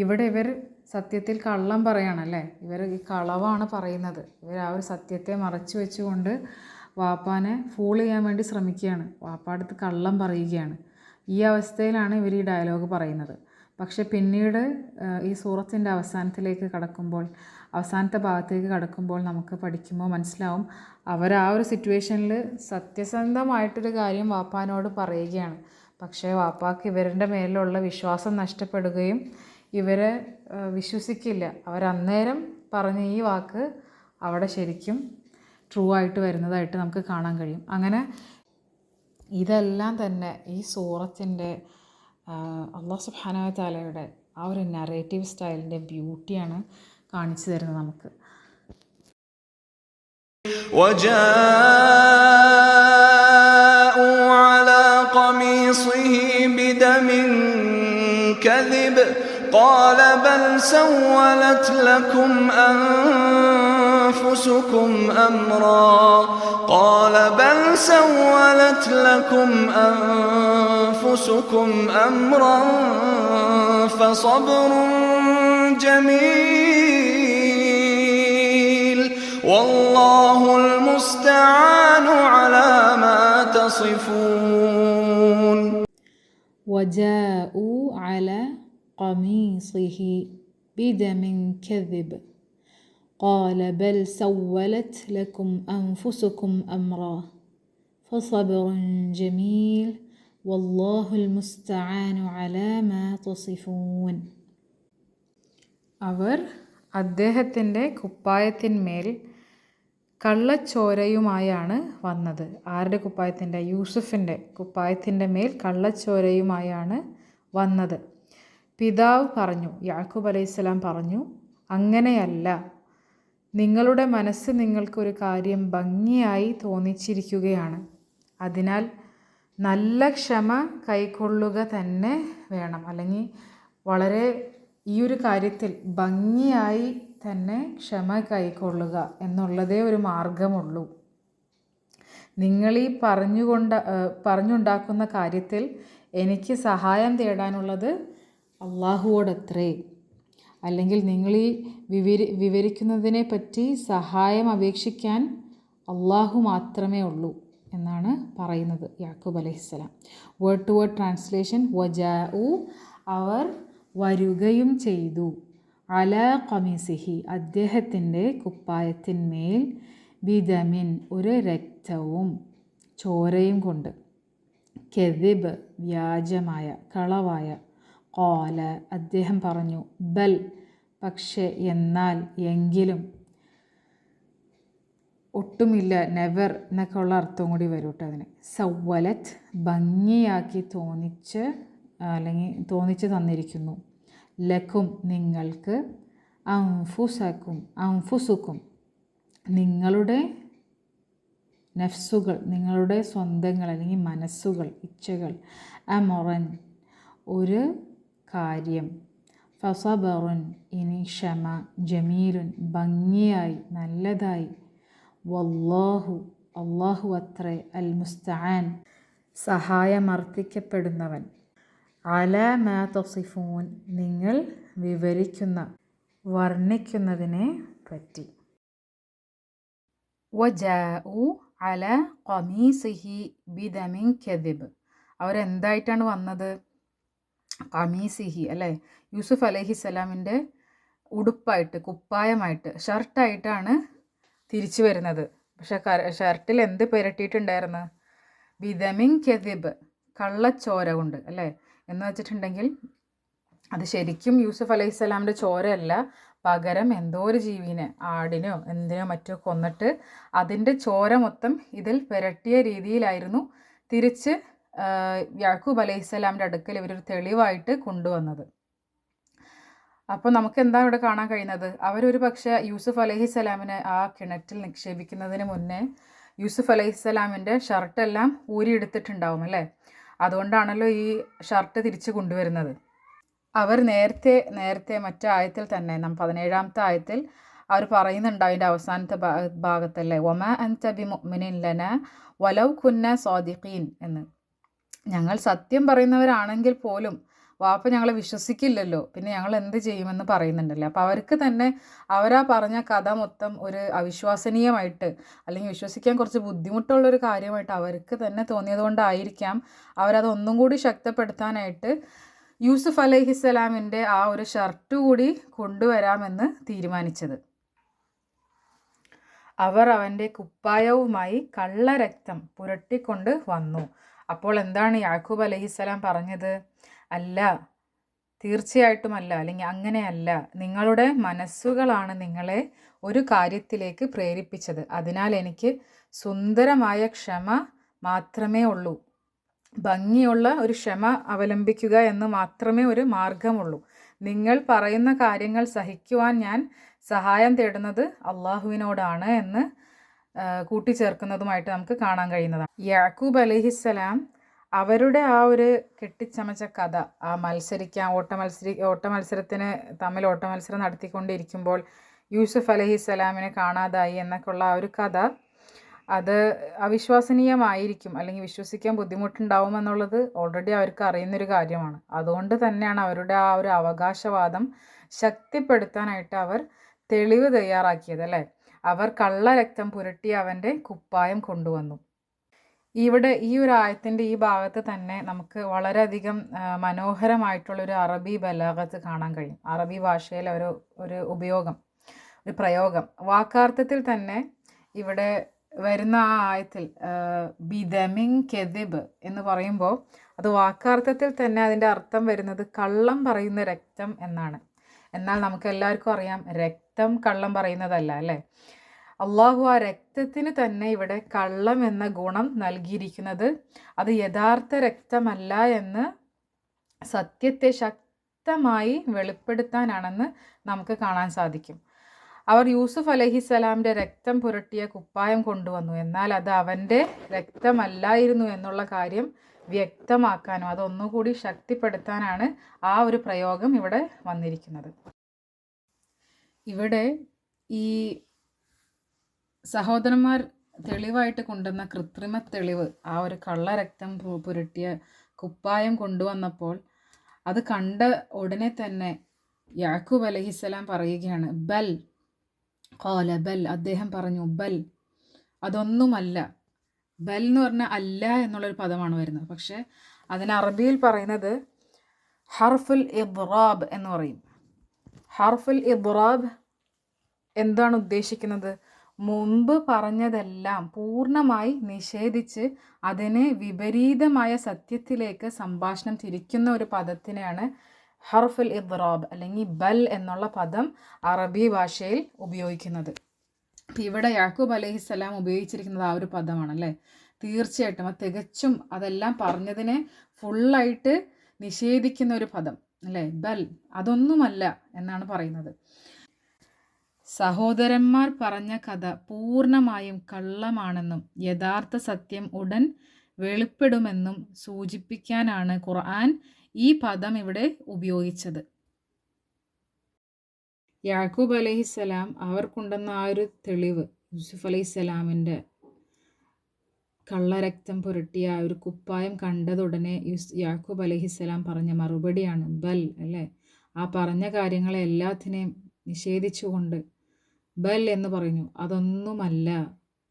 ഇവിടെ ഇവർ സത്യത്തിൽ കള്ളം പറയുകയാണല്ലേ, ഇവർ ഈ കളവാണ് പറയുന്നത്. ഇവർ ആ ഒരു സത്യത്തെ മറച്ചു വെച്ചുകൊണ്ട് വാപ്പാനെ ഫൂൾ ചെയ്യാൻ വേണ്ടി ശ്രമിക്കുകയാണ്, വാപ്പാടുത്ത് കള്ളം പറയുകയാണ്. ഈ അവസ്ഥയിലാണ് ഇവർ ഈ ഡയലോഗ് പറയുന്നത്. പക്ഷെ പിന്നീട് ഈ സൂറത്തിൻ്റെ അവസാനത്തിലേക്ക് കടക്കുമ്പോൾ, അവസാനത്തെ ഭാഗത്തേക്ക് കടക്കുമ്പോൾ നമുക്ക് പഠിക്കുമ്പോൾ മനസ്സിലാവും, അവർ ആ ഒരു സിറ്റുവേഷനിൽ സത്യസന്ധമായിട്ടൊരു കാര്യം വാപ്പാനോട് പറയുകയാണ്. പക്ഷേ വാപ്പാക്ക് ഇവരുടെ മേലുള്ള വിശ്വാസം നഷ്ടപ്പെടുകയും ഇവരെ വിശ്വസിക്കില്ല. അവരന്നേരം പറഞ്ഞ ഈ വാക്ക് അവിടെ ശരിക്കും ട്രൂ ആയിട്ട് വരുന്നതായിട്ട് നമുക്ക് കാണാൻ കഴിയും. അങ്ങനെ ഇതെല്ലാം തന്നെ ഈ സൂറത്തിൻ്റെ അല്ലാഹു സുബ്ഹാനഹു വ തആലയുടെ ആ ഒരു നറേറ്റീവ് സ്റ്റൈലിൻ്റെ ബ്യൂട്ടിയാണ് കാണിച്ചു തരുന്നത് നമുക്ക്. وجاءوا على قميصه بدم كذب قال بل سولت لكم أنفسكم أمرا فصبر جميل والله المستعان على ما تصفون. وجاءوا على قميصه بدم كذب قال بل سولت لكم أنفسكم أمرا فصبر جميل والله المستعان على ما تصفون. അവർ അദ്ദേഹത്തിൻ്റെ കുപ്പായത്തിന്മേൽ കള്ളച്ചോരയുമായാണ് വന്നത്. ആരുടെ കുപ്പായത്തിൻ്റെ? യൂസുഫിൻ്റെ കുപ്പായത്തിൻ്റെ മേൽ കള്ളച്ചോരയുമായാണ് വന്നത്. പിതാവ് പറഞ്ഞു, യാക്കൂബ് അലൈഹിസ്സലാം പറഞ്ഞു, അങ്ങനെയല്ല, നിങ്ങളുടെ മനസ്സ് നിങ്ങൾക്കൊരു കാര്യം ഭംഗിയായി തോന്നിച്ചിരിക്കുകയാണ്. അതിനാൽ നല്ല ക്ഷമ കൈക്കൊള്ളുക തന്നെ വേണം. അല്ലെങ്കിൽ വളരെ ഈ ഒരു കാര്യത്തിൽ ഭംഗിയായി തന്നെ ക്ഷമ കൈക്കൊള്ളുക എന്നുള്ളതേ ഒരു മാർഗമുള്ളൂ. നിങ്ങളീ പറഞ്ഞുണ്ടാക്കുന്ന കാര്യത്തിൽ എനിക്ക് സഹായം തേടാനുള്ളത് അള്ളാഹുവോടത്രേ. അല്ലെങ്കിൽ നിങ്ങളീ വിവരിക്കുന്നതിനെ പറ്റി സഹായം അപേക്ഷിക്കാൻ അള്ളാഹു മാത്രമേ ഉള്ളൂ എന്നാണ് പറയുന്നത് യാക്കൂബ് അലൈഹിസ്സലാം. വേർഡ് ടു വേർഡ് ട്രാൻസ്ലേഷൻ, വജാഉ അവർ വരുകയും ചെയ്തു, അല ഖമീസിഹി അദ്ദേഹത്തിൻ്റെ കുപ്പായത്തിന്മേൽ, ബിദമിൻ ഒരു രക്തവും ചോരയും കൊണ്ട്, കെദിബ് വ്യാജമായ കളവായ, ഖാല അദ്ദേഹം പറഞ്ഞു, ബൽ പക്ഷേ, എന്നാൽ, എങ്കിലും, ഒട്ടുമില്ല, നെവർ എന്നൊക്കെ ഉള്ള അർത്ഥവും കൂടി വരും കേട്ടോ അതിന്. സവ്വലത്ത് ഭംഗിയാക്കി തോന്നിച്ച് തന്നിരിക്കുന്നു, ലക്കും നിങ്ങൾക്ക്, അൻഫുസുക്കും നിങ്ങളുടെ നഫ്സുകൾ, നിങ്ങളുടെ സ്വന്തങ്ങൾ അല്ലെങ്കിൽ മനസ്സുകൾ, ഇച്ഛകൾ, അമറൻ ഒരു കാര്യം, ഫസബറുൻ ഇനി ക്ഷമ, ജമീലുൻ ഭംഗിയായി നല്ലതായി, വല്ലാഹു അള്ളാഹു അത്രേ, അൽ മുസ്തആൻ സഹായമർത്ഥിക്കപ്പെടുന്നവൻ, അല മാ തസിഫൂൻ നിങ്ങൾ വിവരിക്കുന്ന വർണ്ണിക്കുന്നതിനെ പറ്റി. വജാഉ അല ഖമീസിഹി ബിദമിൻ കദിബ് അവരെന്തായിട്ടാണ് വന്നത്? ഖമീസിഹി അല്ലേ, യൂസുഫ് അലൈഹിസ്സലാമിൻ്റെ ഉടുപ്പായിട്ട്, കുപ്പായമായിട്ട്, ഷർട്ടായിട്ടാണ് തിരിച്ചു വരുന്നത്. പക്ഷെ ഷർട്ടിൽ എന്ത് പുരട്ടിയിട്ടുണ്ടായിരുന്നു? ബിദമിൻ കദിബ് കള്ളച്ചോര കൊണ്ട് അല്ലേ. എന്ന് വെച്ചിട്ടുണ്ടെങ്കിൽ അത് ശരിക്കും യൂസുഫ് അലൈഹിസ്സലാമിൻ്റെ ചോരയല്ല, പകരം എന്തോ ഒരു ജീവിനെ, ആടിനോ എന്തിനോ മറ്റോ കൊന്നിട്ട് അതിൻ്റെ ചോര മൊത്തം ഇതിൽ പുരട്ടിയ രീതിയിലായിരുന്നു തിരിച്ച് യാക്കൂബ് അലൈഹിസ്സലാമിൻ്റെ അടുക്കൽ ഇവരൊരു തെളിവായിട്ട് കൊണ്ടുവന്നത്. അപ്പോൾ നമുക്ക് എന്താ ഇവിടെ കാണാൻ കഴിയുന്നത്? അവരൊരു പക്ഷേ യൂസുഫ് അലൈഹിസ്സലാമിനെ ആ കിണറ്റിൽ നിക്ഷേപിക്കുന്നതിന് മുന്നേ യൂസുഫ് അലൈഹിസ്സലാമിൻ്റെ ഷർട്ടെല്ലാം ഊരിയെടുത്തിട്ടുണ്ടാവും അല്ലേ. അതുകൊണ്ടാണല്ലോ ഈ ഷർട്ട് തിരിച്ചു കൊണ്ടുവരുന്നത്. അവർ നേരത്തെ മറ്റേ ആയത്തിൽ തന്നെ 17-ാമത്തെ ആയത്തിൽ അവർ പറയുന്നുണ്ട് അതിൻ്റെ അവസാനത്തെ ഭാഗത്തല്ലേ, വമാ അൻത ബിമുഅ്മിനിൻ ലനാ വലൗ കുന്ന സാദിഖീൻ എന്ന്. ഞങ്ങൾ സത്യം പറയുന്നവരാണെങ്കിൽ പോലും വാപ്പ ഞങ്ങളെ വിശ്വസിക്കില്ലല്ലോ, പിന്നെ ഞങ്ങൾ എന്ത് ചെയ്യുമെന്ന് പറയുന്നുണ്ടല്ലോ. അപ്പോൾ അവർക്ക് തന്നെ അവരാ പറഞ്ഞ കഥ മൊത്തം ഒരു അവിശ്വസനീയമായിട്ട് അല്ലെങ്കിൽ വിശ്വസിക്കാൻ കുറച്ച് ബുദ്ധിമുട്ടുള്ളൊരു കാര്യമായിട്ട് അവർക്ക് തന്നെ തോന്നിയതുകൊണ്ടായിരിക്കാം അവരതൊന്നും കൂടി ശക്തിപ്പെടുത്താനായിട്ട് യൂസുഫ് അലൈഹിസ്സലാമിൻ്റെ ആ ഒരു ഷർട്ട് കൂടി കൊണ്ടുവരാമെന്ന് തീരുമാനിച്ചത്. അവർ അവൻ്റെ കുപ്പായവുമായി കള്ളരക്തം പുരട്ടിക്കൊണ്ട് വന്നു. അപ്പോൾ എന്താണ് യാക്കൂബ് അലൈഹിസ്സലാം പറഞ്ഞത്? അല്ല, തീർച്ചയായിട്ടുമല്ല, അല്ലെങ്കിൽ അങ്ങനെയല്ല, നിങ്ങളുടെ മനസ്സുകളാണ് നിങ്ങളെ ഒരു കാര്യത്തിലേക്ക് പ്രേരിപ്പിച്ചത്. അതിനാൽ എനിക്ക് സുന്ദരമായ ക്ഷമ മാത്രമേ ഉള്ളൂ, ഭംഗിയുള്ള ഒരു ക്ഷമ അവലംബിക്കുക എന്ന് മാത്രമേ ഒരു മാർഗമുള്ളൂ. നിങ്ങൾ പറയുന്ന കാര്യങ്ങൾ സഹിക്കുവാൻ ഞാൻ സഹായം തേടുന്നത് അള്ളാഹുവിനോടാണ് എന്ന് കൂട്ടിച്ചേർക്കുന്നതുമായിട്ട് നമുക്ക് കാണാൻ കഴിയുന്നതാണ്. യാക്കൂബ് അലൈഹിസ്സലാം അവരുടെ ആ ഒരു കെട്ടിച്ചമച്ച കഥ, ആ ഓട്ട മത്സരത്തിന് തമ്മിൽ ഓട്ട മത്സരം നടത്തിക്കൊണ്ടിരിക്കുമ്പോൾ യൂസുഫ് അലൈഹിസ്സലാമിനെ കാണാതായി എന്നൊക്കെയുള്ള ആ ഒരു കഥ, അത് അവിശ്വസനീയമായിരിക്കും അല്ലെങ്കിൽ വിശ്വസിക്കാൻ ബുദ്ധിമുട്ടുണ്ടാവുമെന്നുള്ളത് ഓൾറെഡി അവർക്ക് അറിയുന്നൊരു കാര്യമാണ്. അതുകൊണ്ട് തന്നെയാണ് അവരുടെ ആ ഒരു അവകാശവാദം ശക്തിപ്പെടുത്താനായിട്ട് അവർ തെളിവ് തയ്യാറാക്കിയത് അല്ലേ. അവർ കള്ളരക്തം പുരട്ടി അവൻ്റെ കുപ്പായം കൊണ്ടുവന്നു. ഇവിടെ ഈ ഒരു ആയത്തിൻ്റെ ഈ ഭാഗത്ത് തന്നെ നമുക്ക് വളരെയധികം മനോഹരമായിട്ടുള്ളൊരു അറബി ബലാഗത്ത് കാണാൻ കഴിയും. അറബി ഭാഷയിലെ ഒരു ഉപയോഗം, ഒരു പ്രയോഗം. വാക്കാർത്ഥത്തിൽ തന്നെ ഇവിടെ വരുന്ന ആ ആയത്തിൽ ബിദമിങ് കെദിബ് എന്ന് പറയുമ്പോൾ അത് വാക്കാർത്ഥത്തിൽ തന്നെ അതിൻ്റെ അർത്ഥം വരുന്നത് കള്ളം പറയുന്ന രക്തം എന്നാണ്. എന്നാൽ നമുക്ക് എല്ലാവർക്കും അറിയാം രക്തം കള്ളം പറയുന്നതല്ല അല്ലേ. അള്ളാഹു ആ രക്തത്തിന് തന്നെ ഇവിടെ കള്ളം എന്ന ഗുണം നൽകിയിരിക്കുന്നത് അത് യഥാർത്ഥ രക്തമല്ല എന്ന് സത്യത്തെ ശക്തമായി വെളിപ്പെടുത്താനാണെന്ന് നമുക്ക് കാണാൻ സാധിക്കും. അവർ യൂസുഫ് അലൈഹിസ്സലാമിൻ്റെ രക്തം പുരട്ടിയ കുപ്പായം കൊണ്ടുവന്നു, എന്നാൽ അത് അവൻ്റെ രക്തമല്ലായിരുന്നു എന്നുള്ള കാര്യം വ്യക്തമാക്കാനും അതൊന്നുകൂടി ശക്തിപ്പെടുത്താനാണ് ആ ഒരു പ്രയോഗം ഇവിടെ വന്നിരിക്കുന്നത്. ഇവിടെ ഈ സഹോദരന്മാർ തെളിവായിട്ട് കൊണ്ടുവന്ന കൃത്രിമ തെളിവ്, ആ ഒരു കള്ളരക്തം പുരട്ടിയ കുപ്പായം കൊണ്ടുവന്നപ്പോൾ അത് കണ്ട ഉടനെ തന്നെ യാക്കൂബ് അലൈഹിസ്സലാം പറയുകയാണ്, ബൽ ഖാല ബൽ, അദ്ദേഹം പറഞ്ഞു ബൽ, അതൊന്നുമല്ല. ബൽ എന്ന് പറഞ്ഞാൽ അല്ല എന്നുള്ളൊരു പദമാണ് വരുന്നത്. പക്ഷേ അതിന് അറബിയിൽ പറയുന്നത് ഹർഫുൽ ഇദ്റാബ് എന്ന് പറയും. ഹർഫുൽ ഇദ്റാബ് എന്താണ് ഉദ്ദേശിക്കുന്നത്? മുമ്പ് പറഞ്ഞതെല്ലാം പൂർണ്ണമായി നിഷേധിച്ച് അതിന് വിപരീതമായ സത്യത്തിലേക്ക് സംഭാഷണം തിരിക്കുന്ന ഒരു പദത്തിനെയാണ് ഹർഫുൽ ഇദ്റാബ് അല്ലെങ്കിൽ ബൽ എന്നുള്ള പദം അറബി ഭാഷയിൽ ഉപയോഗിക്കുന്നത്. അപ്പം ഇവിടെ യാക്കൂബ് അലൈഹിസ്സലാം ഉപയോഗിച്ചിരിക്കുന്നത് ആ ഒരു പദമാണല്ലേ. തീർച്ചയായിട്ടും അത് തികച്ചും അതെല്ലാം പറഞ്ഞതിനെ ഫുള്ളായിട്ട് നിഷേധിക്കുന്ന ഒരു പദം അല്ലേ. ബൽ, അതൊന്നുമല്ല എന്നാണ് പറയുന്നത്. സഹോദരന്മാർ പറഞ്ഞ കഥ പൂർണ്ണമായും കള്ളമാണെന്നും യഥാർത്ഥ സത്യം ഉടൻ വെളിപ്പെടുമെന്നും സൂചിപ്പിക്കാനാണ് ഖുർആൻ ഈ പദം ഇവിടെ ഉപയോഗിച്ചത്. യാക്കൂബ് അലൈഹിസ്സലാം അവർക്കുണ്ടെന്ന ആ ഒരു തെളിവ്, യൂസുഫ് അലൈഹിസ്സലാമിൻ്റെ കള്ളരക്തം പുരട്ടിയ ആ ഒരു കുപ്പായം കണ്ടതുടനെ യാക്കൂബ് അലൈഹിസ്സലാം പറഞ്ഞ മറുപടിയാണ് ബൽ അല്ലേ. ആ പറഞ്ഞ കാര്യങ്ങളെ എല്ലാത്തിനെയും നിഷേധിച്ചുകൊണ്ട് ബൽ എന്ന് പറഞ്ഞു, അതൊന്നുമല്ല.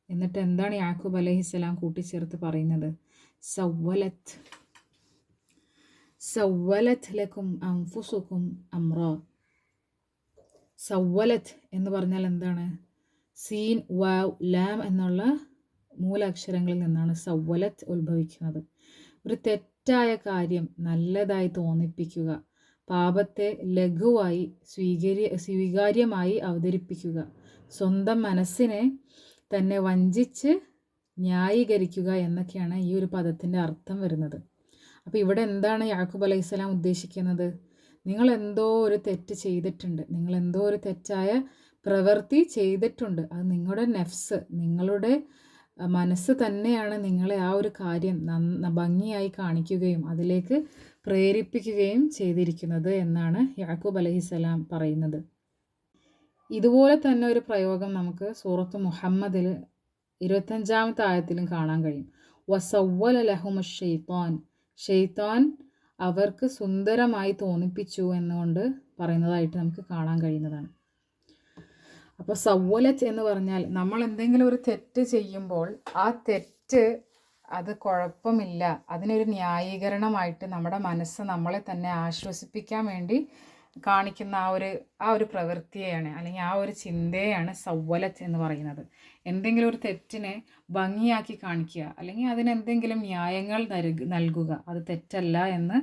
എന്നിട്ട് എന്താണ് യാക്കൂബ് അലൈഹിസ്സലാം കൂട്ടിച്ചേർത്ത് പറയുന്നത്? സവ്വലത് ലക്കും അൻഫുസുക്കും അംറാ. സവ്വലത്ത് എന്ന് പറഞ്ഞാൽ എന്താണ്? സീൻ വാവ് ലാം എന്നുള്ള മൂലാക്ഷരങ്ങളിൽ നിന്നാണ് സവ്വലത്ത് ഉത്ഭവിക്കുന്നത്. ഒരു തെറ്റായ കാര്യം നല്ലതായി തോന്നിപ്പിക്കുക, പാപത്തെ ലഘുവായി സ്വീകാര്യമായി അവതരിപ്പിക്കുക, സ്വന്തം മനസ്സിനെ തന്നെ വഞ്ചിച്ച് ന്യായീകരിക്കുക എന്നൊക്കെയാണ് ഈ ഒരു പദത്തിൻ്റെ അർത്ഥം വരുന്നത്. അപ്പോൾ ഇവിടെ എന്താണ് യാക്കൂബ് അലൈഹിസ്സലാം ഉദ്ദേശിക്കുന്നത്? നിങ്ങൾ എന്തോ ഒരു തെറ്റ് ചെയ്തിട്ടുണ്ട്, നിങ്ങൾ എന്തോ ഒരു തെറ്റായ പ്രവൃത്തി ചെയ്തിട്ടുണ്ട്. അത് നിങ്ങളുടെ നെഫ്സ്, നിങ്ങളുടെ മനസ്സ് തന്നെയാണ് നിങ്ങളെ ആ ഒരു കാര്യം ഭംഗിയായി കാണിക്കുകയും അതിലേക്ക് പ്രേരിപ്പിക്കുകയും ചെയ്തിരിക്കുന്നത് എന്നാണ് യാക്കൂബ് അലൈഹിസ്സലാം പറയുന്നത്. ഇതുപോലെ തന്നെ ഒരു പ്രയോഗം നമുക്ക് സൂറത്ത് മുഹമ്മദിൽ 25-ാമത്തെ ആയത്തിലും കാണാൻ കഴിയും. വസവ്വല ലഹുമു ഷെയ്ത്താൻ, ഷെയ്ത്താൻ അവർക്ക് സുന്ദരമായി തോന്നിപ്പിച്ചു എന്നുകൊണ്ട് പറയുന്നതായിട്ട് നമുക്ക് കാണാൻ കഴിയുന്നതാണ്. അപ്പോൾ സവ്വലത്ത് എന്ന് പറഞ്ഞാൽ നമ്മൾ എന്തെങ്കിലും ഒരു തെറ്റ് ചെയ്യുമ്പോൾ ആ തെറ്റ് അത് കുഴപ്പമില്ല, അതിനൊരു ന്യായീകരണമായിട്ട് നമ്മുടെ മനസ്സ് നമ്മളെ തന്നെ ആശ്വസിപ്പിക്കാൻ വേണ്ടി കാണിക്കുന്ന ആ ഒരു പ്രവൃത്തിയെയാണ്, അല്ലെങ്കിൽ ആ ഒരു ചിന്തയെയാണ് സവ്വലത്ത് എന്ന് പറയുന്നത്. എന്തെങ്കിലും ഒരു തെറ്റിനെ ഭംഗിയാക്കി കാണിക്കുക, അല്ലെങ്കിൽ അതിനെന്തെങ്കിലും ന്യായങ്ങൾ നൽകുക, അത് തെറ്റല്ല എന്ന്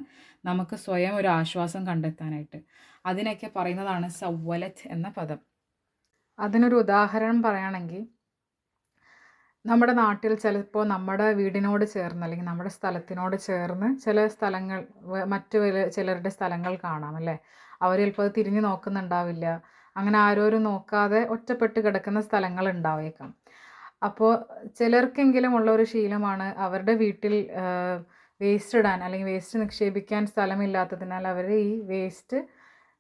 നമുക്ക് സ്വയം ഒരു ആശ്വാസം കണ്ടെത്താനായിട്ട്, അതിനൊക്കെ പറയുന്നതാണ് സവ്വലത്ത് എന്ന പദം. അതിനൊരു ഉദാഹരണം പറയുകയാണെങ്കിൽ, നമ്മുടെ നാട്ടിൽ ചിലപ്പോൾ നമ്മുടെ വീടിനോട് ചേർന്ന് അല്ലെങ്കിൽ നമ്മുടെ സ്ഥലത്തിനോട് ചേർന്ന് ചില സ്ഥലങ്ങൾ, മറ്റു ചിലരുടെ സ്ഥലങ്ങൾ കാണാം അല്ലേ. അവർ ചിലപ്പോൾ അത് തിരിഞ്ഞു നോക്കുന്നുണ്ടാവില്ല, അങ്ങനെ ആരോരും നോക്കാതെ ഒറ്റപ്പെട്ട് കിടക്കുന്ന സ്ഥലങ്ങൾ ഉണ്ടാവേക്കാം. അപ്പോൾ ചിലർക്കെങ്കിലും ഉള്ള ഒരു ശീലമാണ് അവരുടെ വീട്ടിൽ വേസ്റ്റ് ഇടാൻ അല്ലെങ്കിൽ വേസ്റ്റ് നിക്ഷേപിക്കാൻ സ്ഥലമില്ലാത്തതിനാൽ അവർ ഈ വേസ്റ്റ്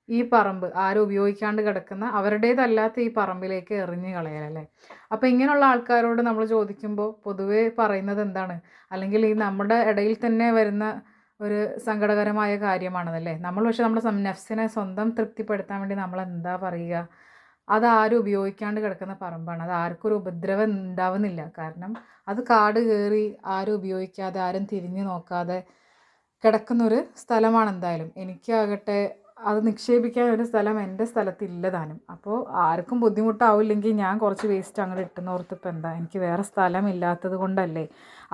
ഈ പറമ്പ് ആരും ഉപയോഗിക്കാണ്ട് കിടക്കുന്ന അവരുടേതല്ലാത്ത ഈ പറമ്പിലേക്ക് എറിഞ്ഞ് കളയലല്ലേ. അപ്പോൾ ഇങ്ങനെയുള്ള ആൾക്കാരോട് നമ്മൾ ചോദിക്കുമ്പോൾ പൊതുവേ പറയുന്നത് എന്താണ്, അല്ലെങ്കിൽ ഈ നമ്മുടെ ഇടയിൽ തന്നെ വരുന്ന ഒരു സങ്കടകരമായ കാര്യമാണതല്ലേ. നമ്മൾ പക്ഷെ നമ്മുടെ നഫ്സിനെ സ്വന്തം തൃപ്തിപ്പെടുത്താൻ വേണ്ടി നമ്മൾ എന്താ പറയുക, അതാരും ഉപയോഗിക്കാണ്ട് കിടക്കുന്ന പറമ്പാണ്, അത് ആർക്കും ഒരു ഉപദ്രവം ഉണ്ടാവുന്നില്ല, കാരണം അത് കാട് കയറി ആരും ഉപയോഗിക്കാതെ ആരും തിരിഞ്ഞു നോക്കാതെ കിടക്കുന്നൊരു സ്ഥലമാണ്. എന്തായാലും എനിക്കാകട്ടെ അത് നിക്ഷേപിക്കാൻ ഒരു സ്ഥലം എൻ്റെ സ്ഥലത്തില്ലതാനും. അപ്പോൾ ആർക്കും ബുദ്ധിമുട്ടാവില്ലെങ്കിൽ ഞാൻ കുറച്ച് വേസ്റ്റ് അങ്ങോട്ട് ഇട്ടുന്നോർത്തിപ്പോൾ എന്താ, എനിക്ക് വേറെ സ്ഥലമില്ലാത്തത് കൊണ്ടല്ലേ.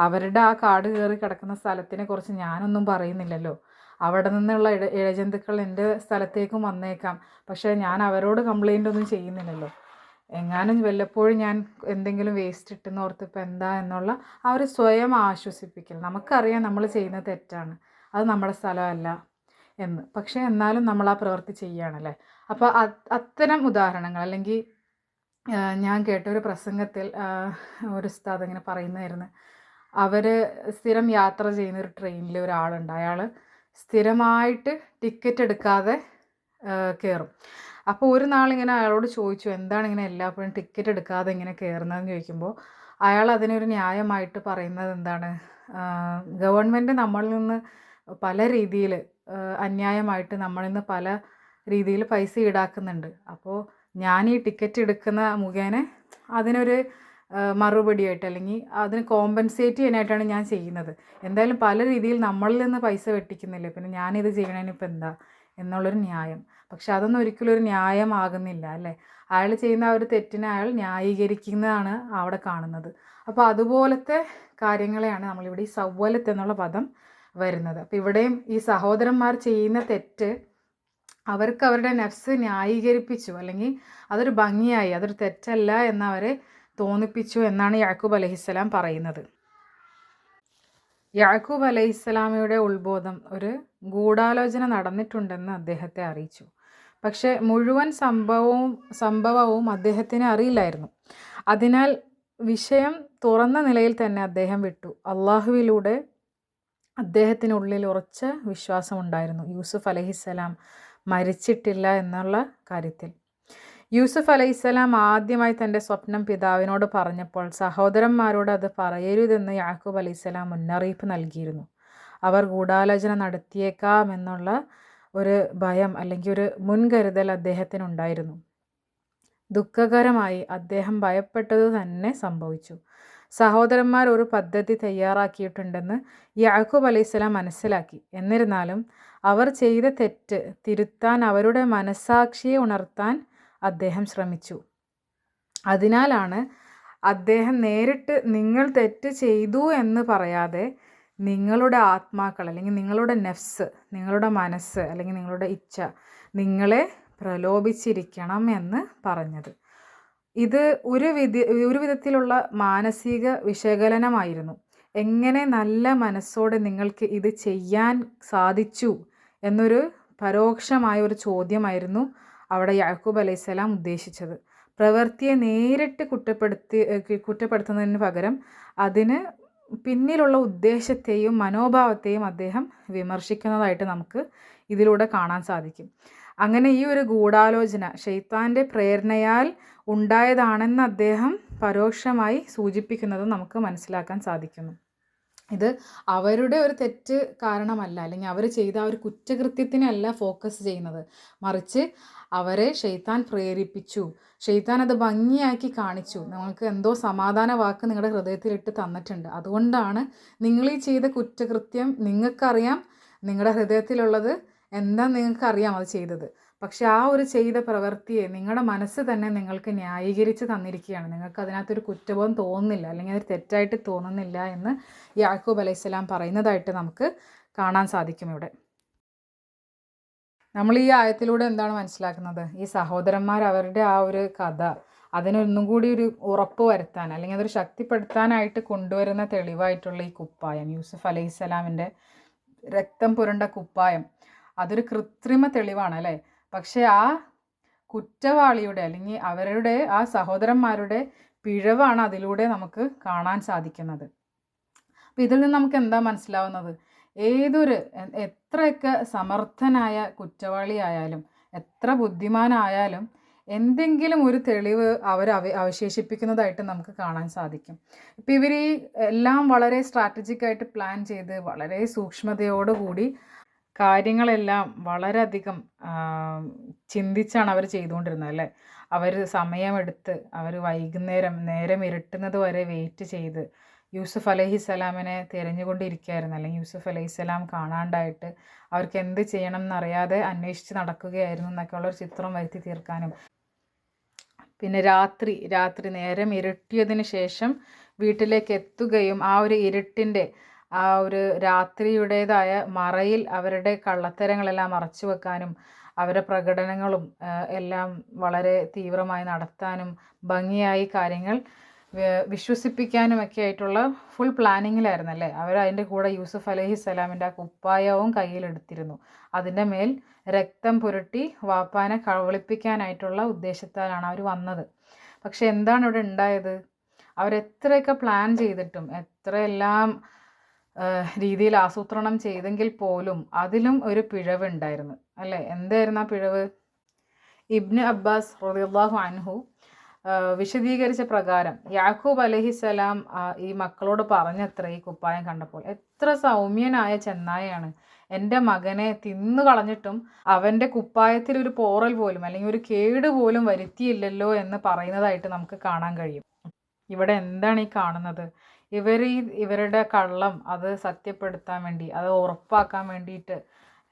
അവരുടെ ആ കാട് കയറി കിടക്കുന്ന സ്ഥലത്തിനെ കുറിച്ച് ഞാനൊന്നും പറയുന്നില്ലല്ലോ. അവിടെ നിന്നുള്ള ഇഴജന്തുക്കൾ എൻ്റെ സ്ഥലത്തേക്കും വന്നേക്കാം, പക്ഷേ ഞാൻ അവരോട് കംപ്ലൈൻ്റ് ഒന്നും ചെയ്യുന്നില്ലല്ലോ. എങ്ങാനും വല്ലപ്പോഴും ഞാൻ എന്തെങ്കിലും വേസ്റ്റ് ഇട്ടുന്നോർത്തിപ്പോൾ എന്താ എന്നുള്ള ആ ഒരു സ്വയം ആശ്വസിപ്പിക്കൽ. നമുക്കറിയാം നമ്മൾ ചെയ്യുന്നത് തെറ്റാണ്, അത് നമ്മുടെ സ്ഥലമല്ല എന്ന്, പക്ഷേ എന്നാലും നമ്മൾ ആ പ്രവൃത്തി ചെയ്യുകയാണല്ലേ. അപ്പോൾ അത്തരം ഉദാഹരണങ്ങൾ, അല്ലെങ്കിൽ ഞാൻ കേട്ട ഒരു പ്രസംഗത്തിൽ ഒരു ഉസ്താദ് ഇങ്ങനെ പറയുന്നതായിരുന്നു, അവർ സ്ഥിരം യാത്ര ചെയ്യുന്ന ഒരു ട്രെയിനിൽ ഒരാളുണ്ട്, അയാൾ സ്ഥിരമായിട്ട് ടിക്കറ്റ് എടുക്കാതെ കയറും. അപ്പോൾ ഒരു നാളിങ്ങനെ അയാളോട് ചോദിച്ചു, എന്താണ് ഇങ്ങനെ എല്ലായ്പ്പോഴും ടിക്കറ്റ് എടുക്കാതെ ഇങ്ങനെ കയറുന്നതെന്ന് ചോദിക്കുമ്പോൾ അയാൾ അതിനൊരു ന്യായമായിട്ട് പറയുന്നത് എന്താണ്, ഗവൺമെൻറ് നമ്മളിൽ നിന്ന് പല രീതിയിൽ അന്യായമായിട്ട് നമ്മളിൽ നിന്ന് പല രീതിയിൽ പൈസ ഈടാക്കുന്നുണ്ട്. അപ്പോൾ ഞാൻ ഈ ടിക്കറ്റ് എടുക്കുന്ന മുഖേന അതിനൊരു മറുപടിയായിട്ട് അല്ലെങ്കിൽ അതിന് കോമ്പൻസേറ്റ് ചെയ്യാനായിട്ടാണ് ഞാൻ ചെയ്യുന്നത്. എന്തായാലും പല രീതിയിൽ നമ്മളിൽ നിന്ന് പൈസ വെട്ടിക്കുന്നില്ലേ, പിന്നെ ഞാനിത് ചെയ്യണതിനിപ്പോൾ എന്താ എന്നുള്ളൊരു ന്യായം. പക്ഷെ അതൊന്നും ഒരിക്കലും ഒരു ന്യായമാകുന്നില്ല അല്ലേ. അയാൾ ചെയ്യുന്ന ആ ഒരു തെറ്റിനെ അയാൾ ന്യായീകരിക്കുന്നതാണ് അവിടെ കാണുന്നത്. അപ്പോൾ അതുപോലത്തെ കാര്യങ്ങളെയാണ് നമ്മളിവിടെ ഈ സവ്വലത്ത് എന്നുള്ള പദം വരുന്നത്. അപ്പോൾ ഇവിടെയും ഈ സഹോദരന്മാർ ചെയ്യുന്ന തെറ്റ് അവർക്ക് അവരുടെ നഫ്സ് ന്യായീകരിപ്പിച്ചു, അല്ലെങ്കിൽ അതൊരു ഭംഗിയായി അതൊരു തെറ്റല്ല എന്നവരെ തോന്നിപ്പിച്ചു എന്നാണ് യാക്കൂബ് അലൈഹിസ്സലാം പറയുന്നത്. യാക്കൂബ് അലൈഹിസ്സലാമയുടെ ഉത്ബോധം ഒരു ഗൂഢാലോചന നടന്നിട്ടുണ്ടെന്ന് അദ്ദേഹത്തെ അറിയിച്ചു. പക്ഷേ മുഴുവൻ സംഭവവും അദ്ദേഹത്തിന് അറിയില്ലായിരുന്നു. അതിനാൽ വിഷയം തുറന്ന നിലയിൽ തന്നെ അദ്ദേഹം വിട്ടു. അള്ളാഹുവിലൂടെ അദ്ദേഹത്തിനുള്ളിൽ ഉറച്ച വിശ്വാസമുണ്ടായിരുന്നു യൂസുഫ് അലൈഹിസ്സലാം മരിച്ചിട്ടില്ല എന്നുള്ള കാര്യത്തിൽ. യൂസുഫ് അലൈഹിസ്സലാം ആദ്യമായി തൻ്റെ സ്വപ്നം പിതാവിനോട് പറഞ്ഞപ്പോൾ സഹോദരന്മാരോട് അത് പറയരുതെന്ന് യാക്കൂബ് അലൈഹിസ്സലാം മുന്നറിയിപ്പ് നൽകിയിരുന്നു. അവർ ഗൂഢാലോചന നടത്തിയേക്കാമെന്നുള്ള ഒരു ഭയം അല്ലെങ്കിൽ ഒരു മുൻകരുതൽ അദ്ദേഹത്തിനുണ്ടായിരുന്നു. ദുഃഖകരമായി അദ്ദേഹം ഭയപ്പെട്ടത് തന്നെ സംഭവിച്ചു. സഹോദരന്മാർ ഒരു പദ്ധതി തയ്യാറാക്കിയിട്ടുണ്ടെന്ന് യാക്കൂബ് അലൈഹിസ്സലാം മനസ്സിലാക്കി. എന്നിരുന്നാലും അവർ ചെയ്ത തെറ്റ് തിരുത്താൻ അവരുടെ മനസ്സാക്ഷിയെ ഉണർത്താൻ അദ്ദേഹം ശ്രമിച്ചു. അതിനാലാണ് അദ്ദേഹം നേരിട്ട് നിങ്ങൾ തെറ്റ് ചെയ്തു എന്ന് പറയാതെ നിങ്ങളുടെ ആത്മാക്കൾ അല്ലെങ്കിൽ നിങ്ങളുടെ നഫ്സ്, നിങ്ങളുടെ മനസ്സ് അല്ലെങ്കിൽ നിങ്ങളുടെ ഇച്ഛ നിങ്ങളെ പ്രലോഭിച്ചിരിക്കണം എന്ന് പറഞ്ഞത്. ഇത് ഒരു വിധത്തിലുള്ള മാനസിക വിശകലനമായിരുന്നു. എങ്ങനെ നല്ല മനസ്സോടെ നിങ്ങൾക്ക് ഇത് ചെയ്യാൻ സാധിച്ചു എന്നൊരു പരോക്ഷമായ ഒരു ചോദ്യമായിരുന്നു അവിടെ യാക്കൂബ് അലൈഹിസ്സലാം ഉദ്ദേശിച്ചത്. പ്രവൃത്തിയെ നേരിട്ട് കുറ്റപ്പെടുത്തുന്നതിന് പകരം അതിന് പിന്നിലുള്ള ഉദ്ദേശത്തെയും മനോഭാവത്തെയും അദ്ദേഹം വിമർശിക്കുന്നതായിട്ട് നമുക്ക് ഇതിലൂടെ കാണാൻ സാധിക്കും. അങ്ങനെ ഈ ഒരു ഗൂഢാലോചന ശൈത്താൻ്റെ പ്രേരണയാൽ ഉണ്ടായതാണെന്ന് അദ്ദേഹം പരോക്ഷമായി സൂചിപ്പിക്കുന്നതും നമുക്ക് മനസ്സിലാക്കാൻ സാധിക്കുന്നു. ഇത് അവരുടെ ഒരു തെറ്റ് കാരണമല്ല, അല്ലെങ്കിൽ അവർ ചെയ്ത ആ ഒരു കുറ്റകൃത്യത്തിനല്ല ഫോക്കസ് ചെയ്യുന്നത്, മറിച്ച് അവരെ ശൈത്താൻ പ്രേരിപ്പിച്ചു, ശൈത്താൻ അത് ഭംഗിയാക്കി കാണിച്ചു, നിങ്ങൾക്ക് എന്തോ സമാധാന വാക്ക് നിങ്ങളുടെ ഹൃദയത്തിലിട്ട് തന്നിട്ടുണ്ട്, അതുകൊണ്ടാണ് നിങ്ങൾ ഈ ചെയ്ത കുറ്റകൃത്യം നിങ്ങൾക്കറിയാം, നിങ്ങളുടെ ഹൃദയത്തിലുള്ളത് എന്താ നിങ്ങൾക്കറിയാം അത് ചെയ്തത്, പക്ഷെ ആ ഒരു ചെയ്ത പ്രവൃത്തിയെ നിങ്ങളുടെ മനസ്സ് തന്നെ നിങ്ങൾക്ക് ന്യായീകരിച്ച് തന്നിരിക്കുകയാണ്, നിങ്ങൾക്ക് അതിനകത്തൊരു കുറ്റബോധം തോന്നുന്നില്ല, അല്ലെങ്കിൽ അത് തെറ്റായിട്ട് തോന്നുന്നില്ല എന്ന് യാക്കൂബ് അലൈഹിസ്സലാം പറയുന്നതായിട്ട് നമുക്ക് കാണാൻ സാധിക്കും. ഇവിടെ നമ്മൾ ഈ ആയത്തിലൂടെ എന്താണ് മനസ്സിലാക്കുന്നത്? ഈ സഹോദരന്മാർ അവരുടെ ആ ഒരു കഥ അതിനൊന്നും കൂടി ഒരു ഉറപ്പ് വരുത്താൻ, അല്ലെങ്കിൽ അതൊരു ശക്തിപ്പെടുത്താനായിട്ട് കൊണ്ടുവരുന്ന തെളിവായിട്ടുള്ള ഈ കുപ്പായം, യൂസുഫ് അലൈഹിസ്സലാമിൻ്റെ രക്തം പുരണ്ട കുപ്പായം, അതൊരു കൃത്രിമ തെളിവാണ് അല്ലേ. പക്ഷെ ആ കുറ്റവാളിയുടെ അല്ലെങ്കിൽ അവരുടെ ആ സഹോദരന്മാരുടെ പിഴവാണ് അതിലൂടെ നമുക്ക് കാണാൻ സാധിക്കുന്നത്. അപ്പം ഇതിൽ നിന്ന് നമുക്ക് എന്താ മനസ്സിലാവുന്നത്? എത്രയൊക്കെ സമർത്ഥനായ കുറ്റവാളിയായാലും എത്ര ബുദ്ധിമാനായാലും എന്തെങ്കിലും ഒരു തെളിവ് അവശേഷിപ്പിക്കുന്നതായിട്ട് നമുക്ക് കാണാൻ സാധിക്കും. ഇപ്പം ഇവർ ഈ എല്ലാം വളരെ സ്ട്രാറ്റജിക്കായിട്ട് പ്ലാൻ ചെയ്ത് വളരെ സൂക്ഷ്മതയോടുകൂടി കാര്യങ്ങളെല്ലാം വളരെയധികം ചിന്തിച്ചാണ് അവർ ചെയ്തുകൊണ്ടിരുന്നത് അല്ലേ. അവർ സമയമെടുത്ത് അവർ നേരം ഇരുട്ടുന്നത് വരെ വെയിറ്റ് ചെയ്ത് യൂസുഫ് അലൈഹിസ്സലാമിനെ തിരഞ്ഞുകൊണ്ടിരിക്കുകയായിരുന്നു, അല്ലെങ്കിൽ യൂസുഫ് അലൈഹിസ്സലാം കാണാണ്ടായിട്ട് അവർക്ക് എന്ത് ചെയ്യണം എന്നറിയാതെ അന്വേഷിച്ച് നടക്കുകയായിരുന്നു എന്നൊക്കെയുള്ളൊരു ചിത്രം വരുത്തി തീർക്കാനും, പിന്നെ രാത്രി നേരം ഇരുട്ടിയതിന് ശേഷം വീട്ടിലേക്ക് എത്തുകയും ആ ഒരു ഇരുട്ടിൻ്റെ ആ ഒരു രാത്രിയുടേതായ മറയിൽ അവരുടെ കള്ളത്തരങ്ങളെല്ലാം മറച്ചു വെക്കാനും അവരുടെ പ്രകടനങ്ങളും എല്ലാം വളരെ തീവ്രമായി നടത്താനും ഭംഗിയായി കാര്യങ്ങൾ വിശ്വസിപ്പിക്കാനുമൊക്കെ ആയിട്ടുള്ള ഫുൾ പ്ലാനിങ്ങിലായിരുന്നു അല്ലേ. അതിൻ്റെ കൂടെ യൂസുഫ് അലൈഹിസ്സലാമിൻ്റെ ആ കുപ്പായവും കയ്യിലെടുത്തിരുന്നു. അതിൻ്റെ മേൽ രക്തം പുരട്ടി വാപ്പാനെ കവളിപ്പിക്കാനായിട്ടുള്ള ഉദ്ദേശത്താലാണ് അവർ വന്നത്. പക്ഷെ എന്താണ് ഇവിടെ ഉണ്ടായത്? അവരെത്രയൊക്കെ പ്ലാൻ ചെയ്തിട്ടും എത്രയെല്ലാം രീതിയിൽ ആസൂത്രണം ചെയ്തെങ്കിൽ പോലും അതിലും ഒരു പിഴവുണ്ടായിരുന്നു അല്ലേ. എന്തായിരുന്നു ആ പിഴവ്? ഇബ്നു അബ്ബാസ് റളിയല്ലാഹു അൻഹു വിശദീകരിച്ച പ്രകാരം യാക്കൂബ് അലൈഹിസ്സലാം ഈ മക്കളോട് പറഞ്ഞത്ര ഈ കുപ്പായം കണ്ടപ്പോൾ, എത്ര സൗമ്യനായ ചെന്നായാണ്, എൻ്റെ മകനെ തിന്നു കളഞ്ഞിട്ടും അവൻ്റെ കുപ്പായത്തിൽ ഒരു പോറൽ പോലും അല്ലെങ്കിൽ ഒരു കേട് പോലും വരുത്തിയില്ലല്ലോ എന്ന് പറയുന്നതായിട്ട് നമുക്ക് കാണാൻ കഴിയും. ഇവിടെ എന്താണ് ഈ കാണുന്നത്? ഇവരുടെ കള്ളം അത് സത്യപ്പെടുത്താൻ വേണ്ടി, അത് ഉറപ്പാക്കാൻ വേണ്ടിയിട്ട്,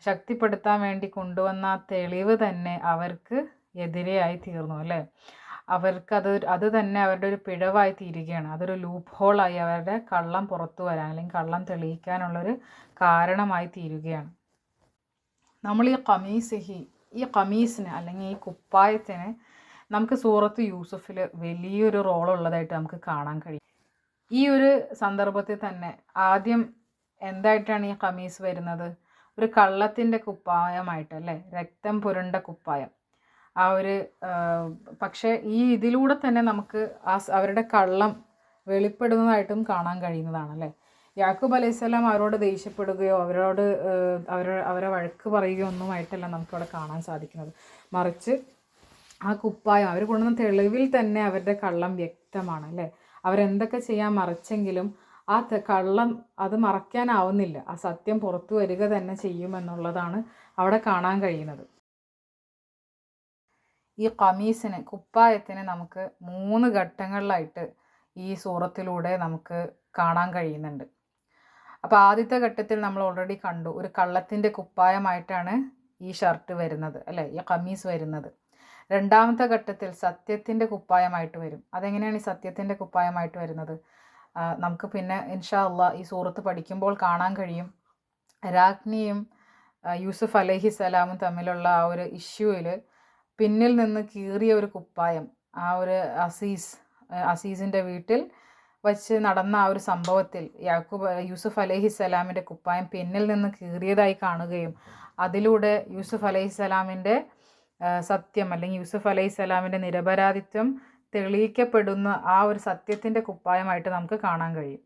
ശക്തിപ്പെടുത്താൻ വേണ്ടി കൊണ്ടുവന്ന തെളിവ് തന്നെ അവർക്ക് എതിരെയായി തീർന്നു അല്ലേ. അത് തന്നെ അവരുടെ ഒരു പിഴവായി തീരുകയാണ്. അതൊരു ലൂപ്പ് ഹോളായി അവരുടെ കള്ളം പുറത്തു വരാൻ അല്ലെങ്കിൽ കള്ളം തെളിയിക്കാനുള്ളൊരു കാരണമായി തീരുകയാണ്. നമ്മൾ ഈ കമീസിന് അല്ലെങ്കിൽ ഈ കുപ്പായത്തിന് നമുക്ക് സൂറത്ത് യൂസുഫിൽ വലിയൊരു റോളുള്ളതായിട്ട് നമുക്ക് കാണാൻ കഴിയും. ഈ ഒരു സന്ദർഭത്തിൽ തന്നെ ആദ്യം എന്തായിട്ടാണ് ഈ കമീസ് വരുന്നത്? ഒരു കള്ളത്തിൻ്റെ കുപ്പായമായിട്ടല്ലേ, രക്തം പുരണ്ട കുപ്പായം. പക്ഷേ ഈ ഇതിലൂടെ തന്നെ നമുക്ക് അവരുടെ കള്ളം വെളിപ്പെടുന്നതായിട്ടും കാണാൻ കഴിയുന്നതാണല്ലേ. യാക്കൂബ് അലൈഹിസ്സലാം അവരോട് ദേഷ്യപ്പെടുകയോ അവരെ വഴക്ക് പറയുകയോ ഒന്നുമായിട്ടല്ല നമുക്കവിടെ കാണാൻ സാധിക്കുന്നത്. മറിച്ച് ആ കുപ്പായം അവർ കൊണ്ടുവന്ന തെളിവിൽ തന്നെ അവരുടെ കള്ളം വ്യക്തമാണ് അല്ലേ. അവരെന്തൊക്കെ ചെയ്യാൻ മറച്ചെങ്കിലും ആ കള്ളം അത് മറയ്ക്കാനാവുന്നില്ല, ആ സത്യം പുറത്തു വരിക തന്നെ ചെയ്യുമെന്നുള്ളതാണ് അവിടെ കാണാൻ കഴിയുന്നത്. ഈ കമീസിന്, കുപ്പായത്തിന് നമുക്ക് 3 ഘട്ടങ്ങളിലായിട്ട് ഈ സൂറത്തിലൂടെ നമുക്ക് കാണാൻ കഴിയുന്നുണ്ട്. അപ്പോൾ ആദ്യത്തെ ഘട്ടത്തിൽ നമ്മൾ ഓൾറെഡി കണ്ടു, ഒരു കള്ളത്തിൻ്റെ കുപ്പായമായിട്ടാണ് ഈ ഷർട്ട് വരുന്നത് അല്ലേ, ഈ കമീസ് വരുന്നത്. രണ്ടാമത്തെ ഘട്ടത്തിൽ സത്യത്തിൻ്റെ കുപ്പായമായിട്ട് വരും. അതെങ്ങനെയാണ് ഈ സത്യത്തിൻ്റെ കുപ്പായമായിട്ട് വരുന്നത്? നമുക്ക് പിന്നെ ഇൻഷാ അല്ലാഹ് ഈ സൂറത്ത് പഠിക്കുമ്പോൾ കാണാൻ കഴിയും. രാജ്ഞിയും യൂസുഫ് അലൈഹിസ്സലാമും തമ്മിലുള്ള ആ ഒരു ഇഷ്യൂവിൽ പിന്നിൽ നിന്ന് കീറിയ ഒരു കുപ്പായം, ആ ഒരു അസീസിൻ്റെ വീട്ടിൽ വച്ച് നടന്ന ആ ഒരു സംഭവത്തിൽ യൂസുഫ് അലൈഹിസ്സലാമിൻ്റെ കുപ്പായം പിന്നിൽ നിന്ന് കീറിയതായി കാണുകയും അതിലൂടെ യൂസുഫ് അലൈഹിസ്സലാമിൻ്റെ സത്യം അല്ലെങ്കിൽ യൂസുഫ് അലൈഹിസ്സലാമിൻ്റെ നിരപരാധിത്വം തെളിയിക്കപ്പെടുന്ന ആ ഒരു സത്യത്തിൻ്റെ കുപ്പായമായിട്ട് നമുക്ക് കാണാൻ കഴിയും.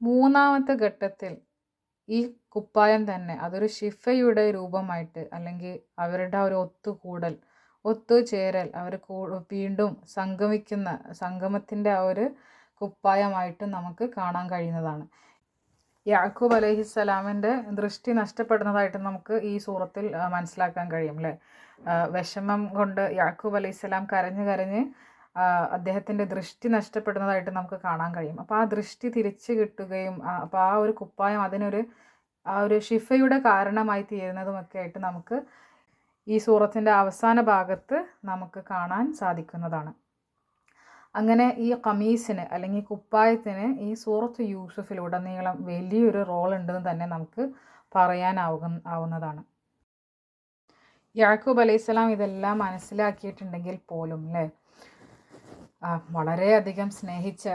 മൂന്നാമത്തെ ഘട്ടത്തിൽ ഈ കുപ്പായം തന്നെ അതൊരു ശിഫയുടെ രൂപമായിട്ട്, അല്ലെങ്കിൽ അവരുടെ ഒരു ഒത്തുചേരൽ, അവർ വീണ്ടും സംഗമത്തിൻ്റെ ആ ഒരു കുപ്പായമായിട്ട് നമുക്ക് കാണാൻ കഴിയുന്നതാണ്. യാക്കൂബ് അലൈഹിസ്സലാമിൻ്റെ ദൃഷ്ടി നഷ്ടപ്പെടുന്നതായിട്ട് നമുക്ക് ഈ സൂറത്തിൽ മനസ്സിലാക്കാൻ കഴിയും അല്ലേ. വിഷമം കൊണ്ട് യാക്കൂബ് അലൈഹിസ്സലാം കരഞ്ഞ് അദ്ദേഹത്തിൻ്റെ ദൃഷ്ടി നഷ്ടപ്പെടുന്നതായിട്ട് നമുക്ക് കാണാൻ കഴിയും. അപ്പോൾ ആ ദൃഷ്ടി തിരിച്ചു കിട്ടുകയും അപ്പോൾ ആ ഒരു കുപ്പായം ആ ഒരു ഷിഫയുടെ കാരണമായി തീരുന്നതുമൊക്കെ ആയിട്ട് നമുക്ക് ഈ സൂറത്തിൻ്റെ അവസാന ഭാഗത്ത് നമുക്ക് കാണാൻ സാധിക്കുന്നതാണ്. അങ്ങനെ ഈ ഖമീസിന് അല്ലെങ്കിൽ കുപ്പായത്തിന് ഈ സൂറത്ത് യൂസുഫിലുടനീളം വലിയൊരു റോൾ ഉണ്ടെന്ന് തന്നെ നമുക്ക് പറയാനാവുന്നതാണ്. യാക്കൂബ് അലൈഹിസ്സലാം ഇതെല്ലാം മനസ്സിലാക്കിയിട്ടുണ്ടെങ്കിൽ പോലും അല്ലേ, വളരെയധികം സ്നേഹിച്ച,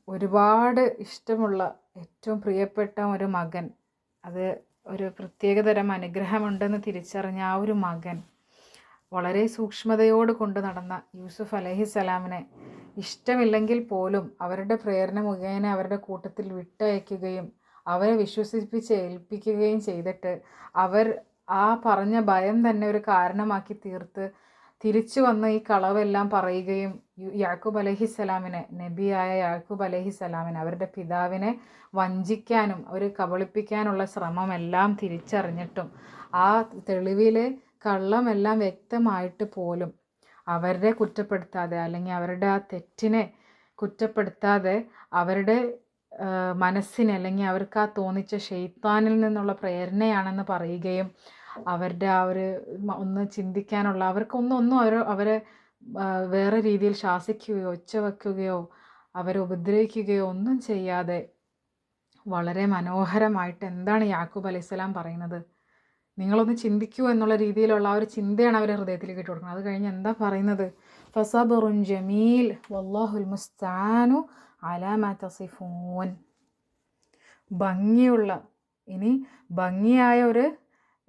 ഒരുപാട് ഇഷ്ടമുള്ള, ഏറ്റവും പ്രിയപ്പെട്ട ഒരു മകൻ, അത് ഒരു പ്രത്യേകതരം അനുഗ്രഹമുണ്ടെന്ന് തിരിച്ചറിഞ്ഞ ആ ഒരു മകൻ വളരെ സൂക്ഷ്മതയോട് കൊണ്ട് നടന്ന യൂസുഫ് അലൈഹിസ്സലാമിനെ ഇഷ്ടമില്ലെങ്കിൽ പോലും അവരുടെ പ്രേരണ മുഖേന അവരുടെ കൂട്ടത്തിൽ വിട്ടയക്കുകയും അവരെ വിശ്വസിപ്പിച്ച് ഏൽപ്പിക്കുകയും ചെയ്തിട്ട് അവർ ആ പറഞ്ഞ ഭയം തന്നെ ഒരു കാരണമാക്കി തീർത്ത് തിരിച്ചു വന്ന് ഈ കളവെല്ലാം പറയുകയും യാക്കൂബ് അലൈഹിസ്സലാമിനെ, നബിയായ യാക്കൂബ് അലൈഹിസ്സലാമിനെ, അവരുടെ പിതാവിനെ വഞ്ചിക്കാനും കബളിപ്പിക്കാനുള്ള ശ്രമമെല്ലാം തിരിച്ചറിഞ്ഞിട്ടും ആ തെളിവിലെ കള്ളമെല്ലാം വ്യക്തമായിട്ട് പോലും അവരെ കുറ്റപ്പെടുത്താതെ, അല്ലെങ്കിൽ അവരുടെ ആ തെറ്റിനെ കുറ്റപ്പെടുത്താതെ, അവരുടെ മനസ്സിനെ, അല്ലെങ്കിൽ അവർക്ക് ആ തോന്നിച്ച ശൈത്താനിൽ നിന്നുള്ള പ്രേരണയാണെന്ന് പറയുകയും അവരുടെ ആ ഒന്ന് ചിന്തിക്കാനുള്ള, അവർക്കൊന്നും അവരെ വേറെ രീതിയിൽ ശാസിക്കുകയോ ഒച്ച വയ്ക്കുകയോ അവരെ ഉപദ്രവിക്കുകയോ ഒന്നും ചെയ്യാതെ വളരെ മനോഹരമായിട്ട് എന്താണ് യാക്കൂബ് അലൈഹിസ്സലാം പറയുന്നത്, നിങ്ങളൊന്ന് ചിന്തിക്കൂ എന്നുള്ള രീതിയിലുള്ള ആ ഒരു ചിന്തയാണ് അവരെ ഹൃദയത്തിലേക്ക് ഇട്ട് കൊടുക്കുന്നത്. അത് കഴിഞ്ഞ് എന്താ പറയുന്നത്, ഫസബറുൻ ജമീൽ വല്ലാഹുൽ മുസ്തആനു അലാ മാ തസിഫൂൻ. ഭംഗിയായ ഒരു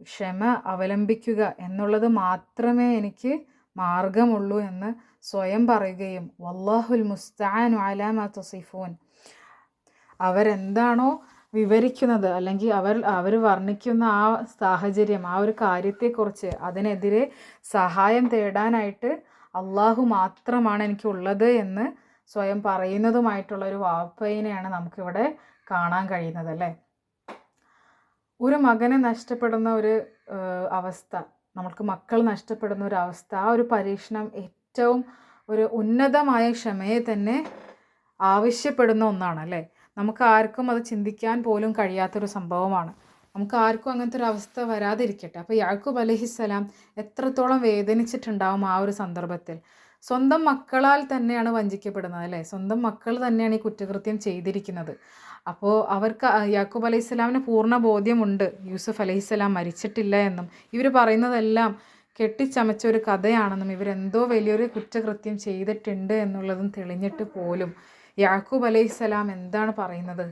ക്ഷമ അവലംബിക്കുക എന്നുള്ളത് മാത്രമേ എനിക്ക് മാർഗമുള്ളൂ എന്ന് സ്വയം പറയുകയും വല്ലാഹുൽ മുസ്തആനു അലാ മാ തസിഫൂൻ, അവരെന്താണോ വിവരിക്കുന്നത് അല്ലെങ്കിൽ അവർ വർണ്ണിക്കുന്ന ആ സാഹചര്യം, ആ ഒരു കാര്യത്തെക്കുറിച്ച് അതിനെതിരെ സഹായം തേടാനായിട്ട് അള്ളാഹു മാത്രമാണ് എനിക്കുള്ളത് എന്ന് സ്വയം പറയുന്നതുമായിട്ടുള്ള ഒരു വാപ്പയിനെയാണ് നമുക്കിവിടെ കാണാൻ കഴിയുന്നത് അല്ലേ. ഒരു മകനെ നഷ്ടപ്പെടുന്ന ഒരു അവസ്ഥ, നമുക്ക് മക്കൾ നഷ്ടപ്പെടുന്ന ഒരു അവസ്ഥ, ആ ഒരു പരീക്ഷണം ഏറ്റവും ഒരു ഉന്നതമായ ക്ഷമയെ തന്നെ ആവശ്യപ്പെടുന്ന ഒന്നാണ് അല്ലേ. നമുക്ക് ആർക്കും അത് ചിന്തിക്കാൻ പോലും കഴിയാത്തൊരു സംഭവമാണ്. നമുക്ക് ആർക്കും അങ്ങനത്തെ ഒരു അവസ്ഥ വരാതിരിക്കട്ടെ. അപ്പോൾ യാക്കൂബ് അലൈഹിസ്സലാം എത്രത്തോളം വേദനിച്ചിട്ടുണ്ടാവും ആ ഒരു സന്ദർഭത്തിൽ. സ്വന്തം മക്കളാൽ തന്നെയാണ് വഞ്ചിക്കപ്പെടുന്നത് അല്ലേ, സ്വന്തം മക്കൾ തന്നെയാണ് ഈ കുറ്റകൃത്യം ചെയ്തിരിക്കുന്നത്. അപ്പോൾ അവർക്ക് യാക്കൂബ് അലൈഹിസ്സലാമിന് പൂർണ്ണ ബോധ്യമുണ്ട് യൂസുഫ് അലൈഹിസ്സലാം മരിച്ചിട്ടില്ല എന്നും, ഇവർ പറയുന്നതെല്ലാം കെട്ടിച്ചമച്ച ഒരു കഥയാണെന്നും, ഇവരെന്തോ വലിയൊരു കുറ്റകൃത്യം ചെയ്തിട്ടുണ്ട് എന്നുള്ളതും തെളിഞ്ഞിട്ട് പോലും യാക്കൂബ് അലൈഹിസ്സലാം എന്താണ് പറയുന്നത്,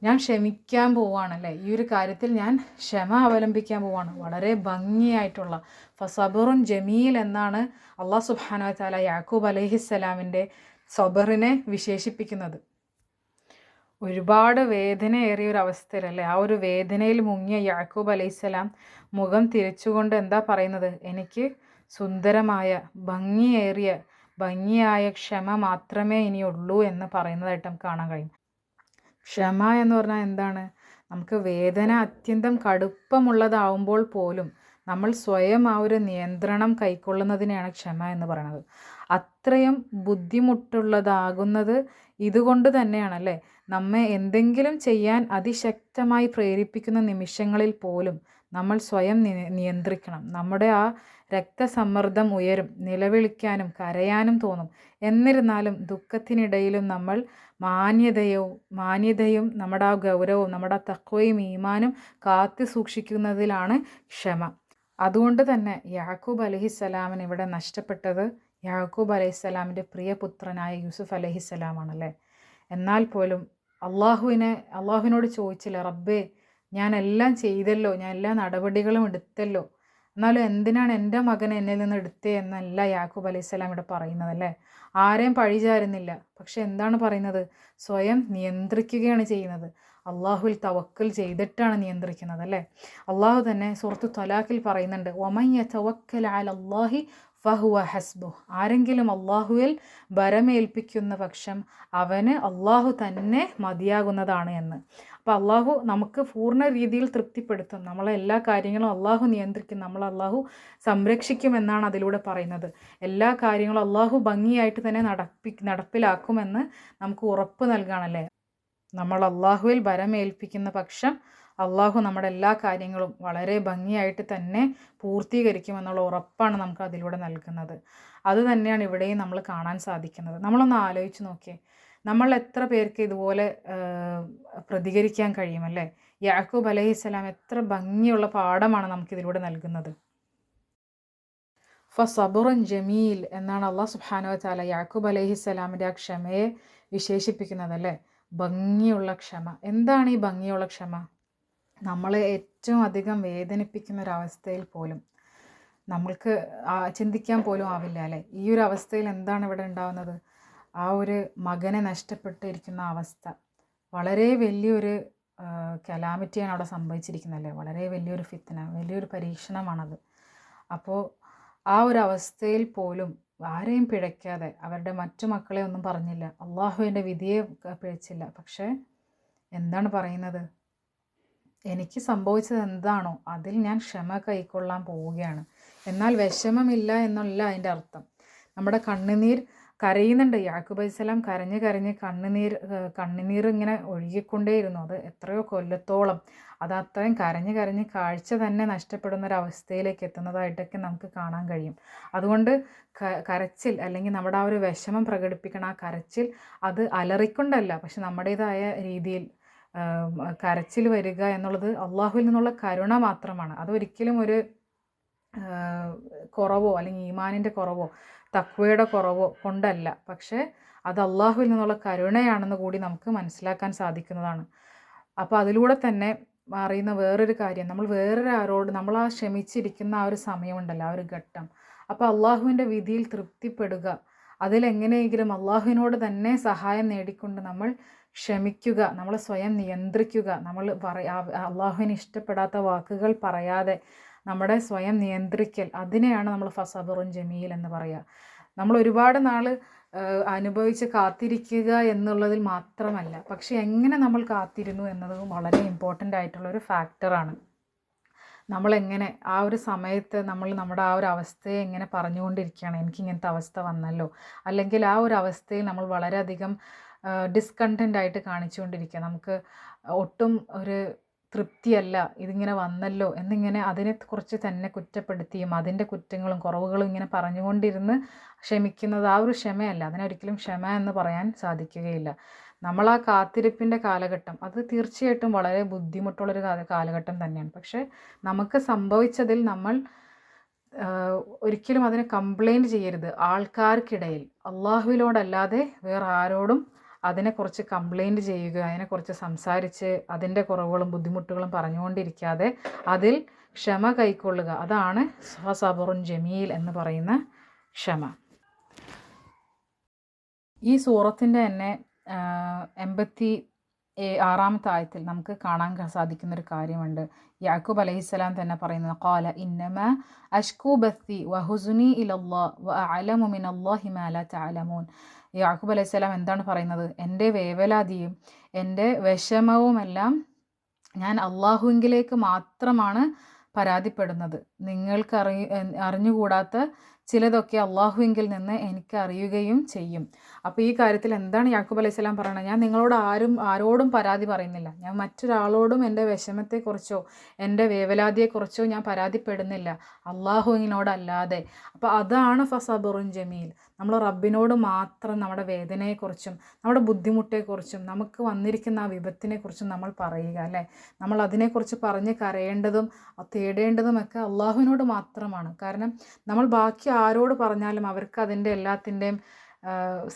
ഞാൻ ക്ഷമിക്കാൻ പോവാണല്ലേ, ഈ ഒരു കാര്യത്തിൽ ഞാൻ ക്ഷമ അവലംബിക്കാൻ പോവാണ്. വളരെ ഭംഗിയായിട്ടുള്ള ഫസബറുൻ ജമീൽ എന്നാണ് അള്ളാഹു സുബ്ഹാനഹു വ തആല യാക്കൂബ് അലൈഹിസ്സലാമിൻ്റെ സബറിനെ വിശേഷിപ്പിക്കുന്നത്. ഒരുപാട് വേദനയേറിയ ഒരു അവസ്ഥയിലല്ലേ, ആ ഒരു വേദനയിൽ മുങ്ങിയ യാക്കൂബ് അലൈഹിസ്സലാം മുഖം തിരിച്ചുകൊണ്ട് എന്താ പറയുന്നത്, എനിക്ക് സുന്ദരമായ ഭംഗിയായ ക്ഷമ മാത്രമേ ഇനിയുള്ളൂ എന്ന് പറയുന്നതായിട്ട് നമുക്ക് കാണാൻ കഴിയും. ക്ഷമ എന്ന് പറഞ്ഞാൽ എന്താണ്, നമുക്ക് വേദന അത്യന്തം കടുപ്പമുള്ളതാവുമ്പോൾ പോലും നമ്മൾ സ്വയം ആ ഒരു നിയന്ത്രണം കൈക്കൊള്ളുന്നതിനെയാണ് ക്ഷമ എന്ന് പറയുന്നത്. അത്രയും ബുദ്ധിമുട്ടുള്ളതാകുന്നത് ഇതുകൊണ്ട് തന്നെയാണല്ലേ. നമ്മെ എന്തെങ്കിലും ചെയ്യാൻ അതിശക്തമായി പ്രേരിപ്പിക്കുന്ന നിമിഷങ്ങളിൽ പോലും നമ്മൾ സ്വയം നിയന്ത്രിക്കണം. നമ്മുടെ ആ രക്തസമ്മർദ്ദം ഉയരും, നിലവിളിക്കാനും കരയാനും തോന്നും. എന്നിരുന്നാലും ദുഃഖത്തിനിടയിലും നമ്മൾ മാന്യതയും നമ്മുടെ ആ ഗൗരവവും നമ്മുടെ ആ തഖ്വയും ഈമാനും കാത്തു സൂക്ഷിക്കുന്നതിലാണ് ക്ഷമ. അതുകൊണ്ട് തന്നെ യാക്കൂബ് അലൈഹിസ്സലാമിന് ഇവിടെ നഷ്ടപ്പെട്ടത് യാക്കൂബ് അലൈഹിസ്സലാമിൻ്റെ പ്രിയപുത്രനായ യൂസുഫ് അലൈഹിസ്സലാമാണല്ലേ. എന്നാൽ പോലും അള്ളാഹുവിനോട് ചോദിച്ചില്ല, റബ്ബേ ഞാൻ എല്ലാം ചെയ്തല്ലോ, ഞാൻ എല്ലാ നടപടികളും എടുത്തല്ലോ, എന്നാലും എന്തിനാണ് എൻ്റെ മകനെ എന്നിൽ നിന്ന് എടുത്തേ എന്നല്ല യാക്കൂബ് അലൈഹിസ്സലാം ഇവിടെ പറയുന്നത് അല്ലേ. ആരെയും പഴിചാരുന്നില്ല. പക്ഷെ എന്താണ് പറയുന്നത്? സ്വയം നിയന്ത്രിക്കുകയാണ് ചെയ്യുന്നത്. അള്ളാഹുവിൽ തവക്കൽ ചെയ്തിട്ടാണ് നിയന്ത്രിക്കുന്നത് അല്ലേ. അള്ളാഹു തന്നെ സൂറത്തു ത്വലാഖിൽ പറയുന്നുണ്ട്, വമൻ യതവക്കൽ അലല്ലാഹി ഫഹുവ ഹസ്ബു. ആരെങ്കിലും അള്ളാഹുവിൽ ഭരമേൽപ്പിക്കുന്ന പക്ഷം അവന് അള്ളാഹു തന്നെ മതിയാകുന്നതാണ് എന്ന്. അപ്പോൾ അള്ളാഹു നമുക്ക് പൂർണ്ണ രീതിയിൽ തൃപ്തിപ്പെടുത്തും. നമ്മളെ എല്ലാ കാര്യങ്ങളും അള്ളാഹു നിയന്ത്രിക്കും, നമ്മൾ അള്ളാഹു സംരക്ഷിക്കുമെന്നാണ് അതിലൂടെ പറയുന്നത്. എല്ലാ കാര്യങ്ങളും അള്ളാഹു ഭംഗിയായിട്ട് തന്നെ നടപ്പിലാക്കുമെന്ന് നമുക്ക് ഉറപ്പ് നൽകുകയാണല്ലേ. നമ്മൾ അള്ളാഹുവിൽ ഭരമേൽപ്പിക്കുന്ന പക്ഷം അള്ളാഹു നമ്മുടെ എല്ലാ കാര്യങ്ങളും വളരെ ഭംഗിയായിട്ട് തന്നെ പൂർത്തീകരിക്കുമെന്നുള്ള ഉറപ്പാണ് നമുക്ക് അതിലൂടെ നൽകുന്നത്. അത് തന്നെയാണ് ഇവിടെയും നമ്മൾ കാണാൻ സാധിക്കുന്നത്. നമ്മളൊന്ന് ആലോചിച്ച് നോക്കിയേ, നമ്മൾ എത്ര പേർക്ക് ഇതുപോലെ പ്രതികരിക്കാൻ കഴിയുമല്ലേ. യാക്കൂബ് അലൈഹിസ്സലാം എത്ര ഭംഗിയുള്ള പാഠമാണ് നമുക്കിതിലൂടെ നൽകുന്നത്. ഫസബുറൻ ജമീൽ എന്നാണ് അള്ളാഹു സുബ്ഹാനഹു വ തആല യാക്കൂബ് അലൈഹിസ്സലാമിൻ്റെ ആ ക്ഷമയെ വിശേഷിപ്പിക്കുന്നതല്ലേ. ഭംഗിയുള്ള ക്ഷമ. എന്താണ് ഈ ഭംഗിയുള്ള ക്ഷമ? നമ്മളെ ഏറ്റവും അധികം വേദനിപ്പിക്കുന്ന ഒരവസ്ഥയിൽ പോലും നമ്മൾക്ക് ചിന്തിക്കാൻ പോലും ആവില്ല അല്ലേ. ഈ ഒരു അവസ്ഥയിൽ എന്താണ് ഇവിടെ ഉണ്ടാകുന്നത്? ആ ഒരു മകനെ നഷ്ടപ്പെട്ടിരിക്കുന്ന അവസ്ഥ വളരെ വലിയൊരു കലാമിറ്റിയാണ് അവിടെ സംഭവിച്ചിരിക്കുന്നതല്ലേ. വളരെ വലിയൊരു ഫിത്ന, വലിയൊരു പരീക്ഷണമാണത്. അപ്പോൾ ആ ഒരു അവസ്ഥയിൽ പോലും ആരെയും പിഴയ്ക്കാതെ, അവരുടെ മറ്റു മക്കളെ ഒന്നും പറഞ്ഞില്ല, അള്ളാഹുവിൻ്റെ വിധിയെ പിഴച്ചില്ല. പക്ഷേ എന്താണ് പറയുന്നത്? എനിക്ക് സംഭവിച്ചത് എന്താണോ അതിൽ ഞാൻ ക്ഷമ കൈക്കൊള്ളാൻ പോവുകയാണ്. എന്നാൽ വിഷമമില്ല എന്നല്ല അതിൻ്റെ അർത്ഥം. നമ്മുടെ കണ്ണുനീർ കരയുന്നുണ്ട്. യാക്കൂബ് അലൈഹിസ്സലാം കരഞ്ഞ് കരഞ്ഞ് കണ്ണുനീർ ഇങ്ങനെ ഒഴുകിക്കൊണ്ടേയിരുന്നു. അത് എത്രയോ കൊല്ലത്തോളം അത് അത്രയും കരഞ്ഞ് കരഞ്ഞ് കാഴ്ച തന്നെ നഷ്ടപ്പെടുന്ന ഒരവസ്ഥയിലേക്ക് എത്തുന്നതായിട്ടൊക്കെ നമുക്ക് കാണാൻ കഴിയും. അതുകൊണ്ട് കരച്ചിൽ അല്ലെങ്കിൽ നമ്മുടെ ആ ഒരു വിഷമം പ്രകടിപ്പിക്കണം. ആ കരച്ചിൽ അത് അലറിക്കൊണ്ടല്ല, പക്ഷെ നമ്മുടേതായ രീതിയിൽ കരച്ചിൽ വരിക എന്നുള്ളത് അള്ളാഹുവിൽ നിന്നുള്ള കരുണ മാത്രമാണ്. അതൊരിക്കലും ഒരു കുറവോ അല്ലെങ്കിൽ ഈമാനിൻ്റെ കുറവോ തഖ്വയുടെ കുറവോ കൊണ്ടല്ല, പക്ഷേ അത് അള്ളാഹുവിൽ നിന്നുള്ള കരുണയാണെന്ന് കൂടി നമുക്ക് മനസ്സിലാക്കാൻ സാധിക്കുന്നതാണ്. അപ്പോൾ അതിലൂടെ തന്നെ അറിയുന്ന വേറൊരു കാര്യം, നമ്മൾ വേറൊരാളോട് നമ്മൾ ആ ക്ഷമിച്ചിരിക്കുന്ന ആ ഒരു സമയമുണ്ടല്ലോ, ആ ഒരു ഘട്ടം, അപ്പോൾ അള്ളാഹുവിൻ്റെ വിധിയിൽ തൃപ്തിപ്പെടുക, അതിലെങ്ങനെയെങ്കിലും അള്ളാഹുവിനോട് തന്നെ സഹായം നേടിക്കൊണ്ട് നമ്മൾ ക്ഷമിക്കുക, നമ്മൾ സ്വയം നിയന്ത്രിക്കുക, നമ്മൾ അള്ളാഹുവിന് ഇഷ്ടപ്പെടാത്ത വാക്കുകൾ പറയാതെ നമ്മുടെ സ്വയം നിയന്ത്രിക്കൽ, അതിനെയാണ് നമ്മൾ ഫസബറുൻ ജമീൽ എന്ന് പറയുക. നമ്മൾ ഒരുപാട് നാൾ അനുഭവിച്ച് കാത്തിരിക്കുക എന്നുള്ളതിൽ മാത്രമല്ല, പക്ഷെ എങ്ങനെ നമ്മൾ കാത്തിരുന്നു എന്നത് വളരെ ഇമ്പോർട്ടൻ്റ് ആയിട്ടുള്ളൊരു ഫാക്ടറാണ്. നമ്മളെങ്ങനെ ആ ഒരു സമയത്ത് നമ്മുടെ ആ ഒരു അവസ്ഥയെ എങ്ങനെ പറഞ്ഞുകൊണ്ടിരിക്കുകയാണ്, എനിക്കിങ്ങനത്തെ അവസ്ഥ വന്നല്ലോ, അല്ലെങ്കിൽ ആ ഒരു അവസ്ഥയിൽ നമ്മൾ വളരെയധികം ഡിസ്കണ്ടൻ്റ് ആയിട്ട് കാണിച്ചുകൊണ്ടിരിക്കുക, നമുക്ക് ഒട്ടും ഒരു തൃപ്തിയല്ല, ഇതിങ്ങനെ വന്നല്ലോ എന്നിങ്ങനെ അതിനെക്കുറിച്ച് തന്നെ കുറ്റപ്പെടുത്തിയും അതിൻ്റെ കുറ്റങ്ങളും കുറവുകളും ഇങ്ങനെ പറഞ്ഞുകൊണ്ടിരുന്ന് ക്ഷമിക്കുന്നത് ആ ഒരു ക്ഷമയല്ല. അതിനൊരിക്കലും ക്ഷമ എന്ന് പറയാൻ സാധിക്കുകയില്ല. നമ്മൾ ആ കാത്തിരിപ്പിൻ്റെ കാലഘട്ടം അത് തീർച്ചയായിട്ടും വളരെ ബുദ്ധിമുട്ടുള്ളൊരു കാലഘട്ടം തന്നെയാണ്. പക്ഷേ നമുക്ക് സംഭവിച്ചതിൽ നമ്മൾ ഒരിക്കലും അതിനെ കംപ്ലൈൻറ്റ് ചെയ്യരുത്. ആൾക്കാർക്കിടയിൽ അള്ളാഹുവിനോടല്ലാതെ വേറെ ആരോടും അതിനെക്കുറിച്ച് കംപ്ലൈൻറ്റ് ചെയ്യുക, അതിനെക്കുറിച്ച് സംസാരിച്ച് അതിൻ്റെ കുറവുകളും ബുദ്ധിമുട്ടുകളും പറഞ്ഞുകൊണ്ടിരിക്കാതെ അതിൽ ക്ഷമ കൈക്കൊള്ളുക, അതാണ് സബറുൻ ജമീൽ എന്ന് പറയുന്ന ക്ഷമ. ഈ സൂറത്തിൻ്റെ തന്നെ 86-ാമത്തെ ആയത്തിൽ നമുക്ക് കാണാൻ സാധിക്കുന്നൊരു കാര്യമുണ്ട്. യാക്കൂബ് അലൈഹിസ്സലാം തന്നെ പറയുന്നത്, ഖാല ഇന്നമാ അഷ്കൂ ബത്തി വഹുസുനി ഇലല്ലാഹ് വഅഅലമു മിനല്ലാഹി മാ ലാ തഅലമൂൻ. യാക്കൂബ് അലൈഹിസ്സലാം എന്താണ് പറയുന്നത്? എൻ്റെ വേവലാതിയും എൻ്റെ വിഷമവുമെല്ലാം ഞാൻ അള്ളാഹുവിലേക്ക് മാത്രമാണ് പരാതിപ്പെടുന്നത്. നിങ്ങൾക്ക് അറിഞ്ഞുകൂടാത്ത ചിലതൊക്കെ അള്ളാഹുവിങ്കിൽ നിന്ന് എനിക്ക് അറിയുകയും ചെയ്യും. അപ്പോൾ ഈ കാര്യത്തിൽ എന്താണ് യാക്കൂബ് അലൈഹിസ്സലാം പറയുന്നത്? ഞാൻ നിങ്ങളോട് ആരോടും പരാതി പറയുന്നില്ല, ഞാൻ മറ്റൊരാളോടും എൻ്റെ വിഷമത്തെക്കുറിച്ചോ എൻ്റെ വേവലാതിയെക്കുറിച്ചോ ഞാൻ പരാതിപ്പെടുന്നില്ല, അള്ളാഹുവിനോടല്ലാതെ. അപ്പോൾ അതാണ് ഫസബറുൻ ജമീൽ. നമ്മൾ റബ്ബിനോട് മാത്രം നമ്മുടെ വേദനയെക്കുറിച്ചും നമ്മുടെ ബുദ്ധിമുട്ടെക്കുറിച്ചും നമുക്ക് വന്നിരിക്കുന്ന ആ വിപത്തിനെക്കുറിച്ചും നമ്മൾ പറയുക അല്ലേ. നമ്മൾ അതിനെക്കുറിച്ച് പറഞ്ഞ് കരയേണ്ടതും തേടേണ്ടതുമൊക്കെ അള്ളാഹുവിനോട് മാത്രമാണ്. കാരണം നമ്മൾ ബാക്കി ആരോട് പറഞ്ഞാലും അവർക്ക് അതിൻ്റെ എല്ലാത്തിൻ്റെയും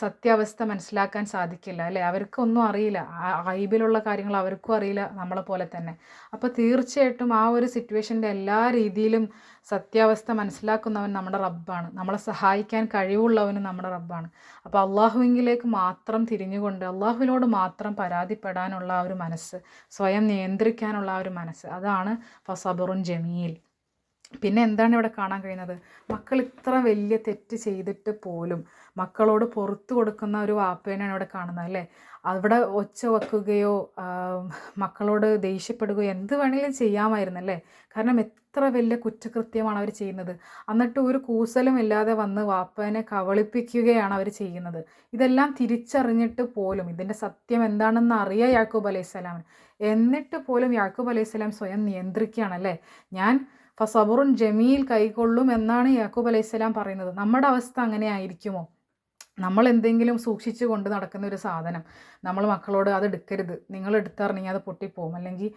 സത്യാവസ്ഥ മനസ്സിലാക്കാൻ സാധിക്കില്ല അല്ലേ? അവർക്കൊന്നും അറിയില്ല, ഗൈബിലുള്ള കാര്യങ്ങൾ അവർക്കും അറിയില്ല നമ്മളെ പോലെ തന്നെ. അപ്പോൾ തീർച്ചയായിട്ടും ആ ഒരു സിറ്റുവേഷൻ്റെ എല്ലാ രീതിയിലും സത്യാവസ്ഥ മനസ്സിലാക്കുന്നവൻ നമ്മുടെ റബ്ബാണ്, നമ്മളെ സഹായിക്കാൻ കഴിവുള്ളവനും നമ്മുടെ റബ്ബാണ്. അപ്പോൾ അള്ളാഹുവിലേക്ക് മാത്രം തിരിഞ്ഞുകൊണ്ട് അള്ളാഹുവിനോട് മാത്രം പരാതിപ്പെടാനുള്ള ആ ഒരു മനസ്സ്, സ്വയം നിയന്ത്രിക്കാനുള്ള ആ ഒരു മനസ്സ്, അതാണ് ഫസബറുൻ ജമീൽ. പിന്നെ എന്താണ് ഇവിടെ കാണാൻ കഴിയുന്നത്? മക്കൾ ഇത്ര വലിയ തെറ്റ് ചെയ്തിട്ട് പോലും മക്കളോട് പുറത്തു കൊടുക്കുന്ന ഒരു വാപ്പേനാണ് ഇവിടെ കാണുന്നത് അല്ലേ? അവിടെ ഒച്ച വെക്കുകയോ മക്കളോട് ദേഷ്യപ്പെടുകയോ എന്ത് വേണമെങ്കിലും ചെയ്യാമായിരുന്നല്ലേ? കാരണം എത്ര വലിയ കുറ്റകൃത്യമാണ് അവർ ചെയ്യുന്നത്. എന്നിട്ട് ഒരു കൂസലും ഇല്ലാതെ വന്ന് വാപ്പേനെ കവളിപ്പിക്കുകയാണ് അവർ ചെയ്യുന്നത്. ഇതെല്ലാം തിരിച്ചറിഞ്ഞിട്ട് പോലും ഇതിൻ്റെ സത്യം എന്താണെന്ന് അറിയാം യാക്കൂബ് അലൈഹിസ്സലാമിന്. എന്നിട്ട് പോലും യാക്കൂബ് അലൈഹിസ്സലാം സ്വയം നിയന്ത്രിക്കുകയാണല്ലേ. ഞാൻ ഫസബറുൻ ജമീൽ കൈകൊള്ളും എന്നാണ് യാക്കൂബ് അലൈഹിസ്സലാം പറയുന്നത്. നമ്മുടെ അവസ്ഥ അങ്ങനെ ആയിരിക്കുമോ? നമ്മൾ എന്തെങ്കിലും സൂക്ഷിച്ചു കൊണ്ട് നടക്കുന്ന ഒരു സാധനം നമ്മൾ മക്കളോട് അത് എടുക്കരുത്, നിങ്ങൾ എടുത്തറിഞ്ഞാൽ അത് പൊട്ടിപ്പോവും, അല്ലെങ്കിൽ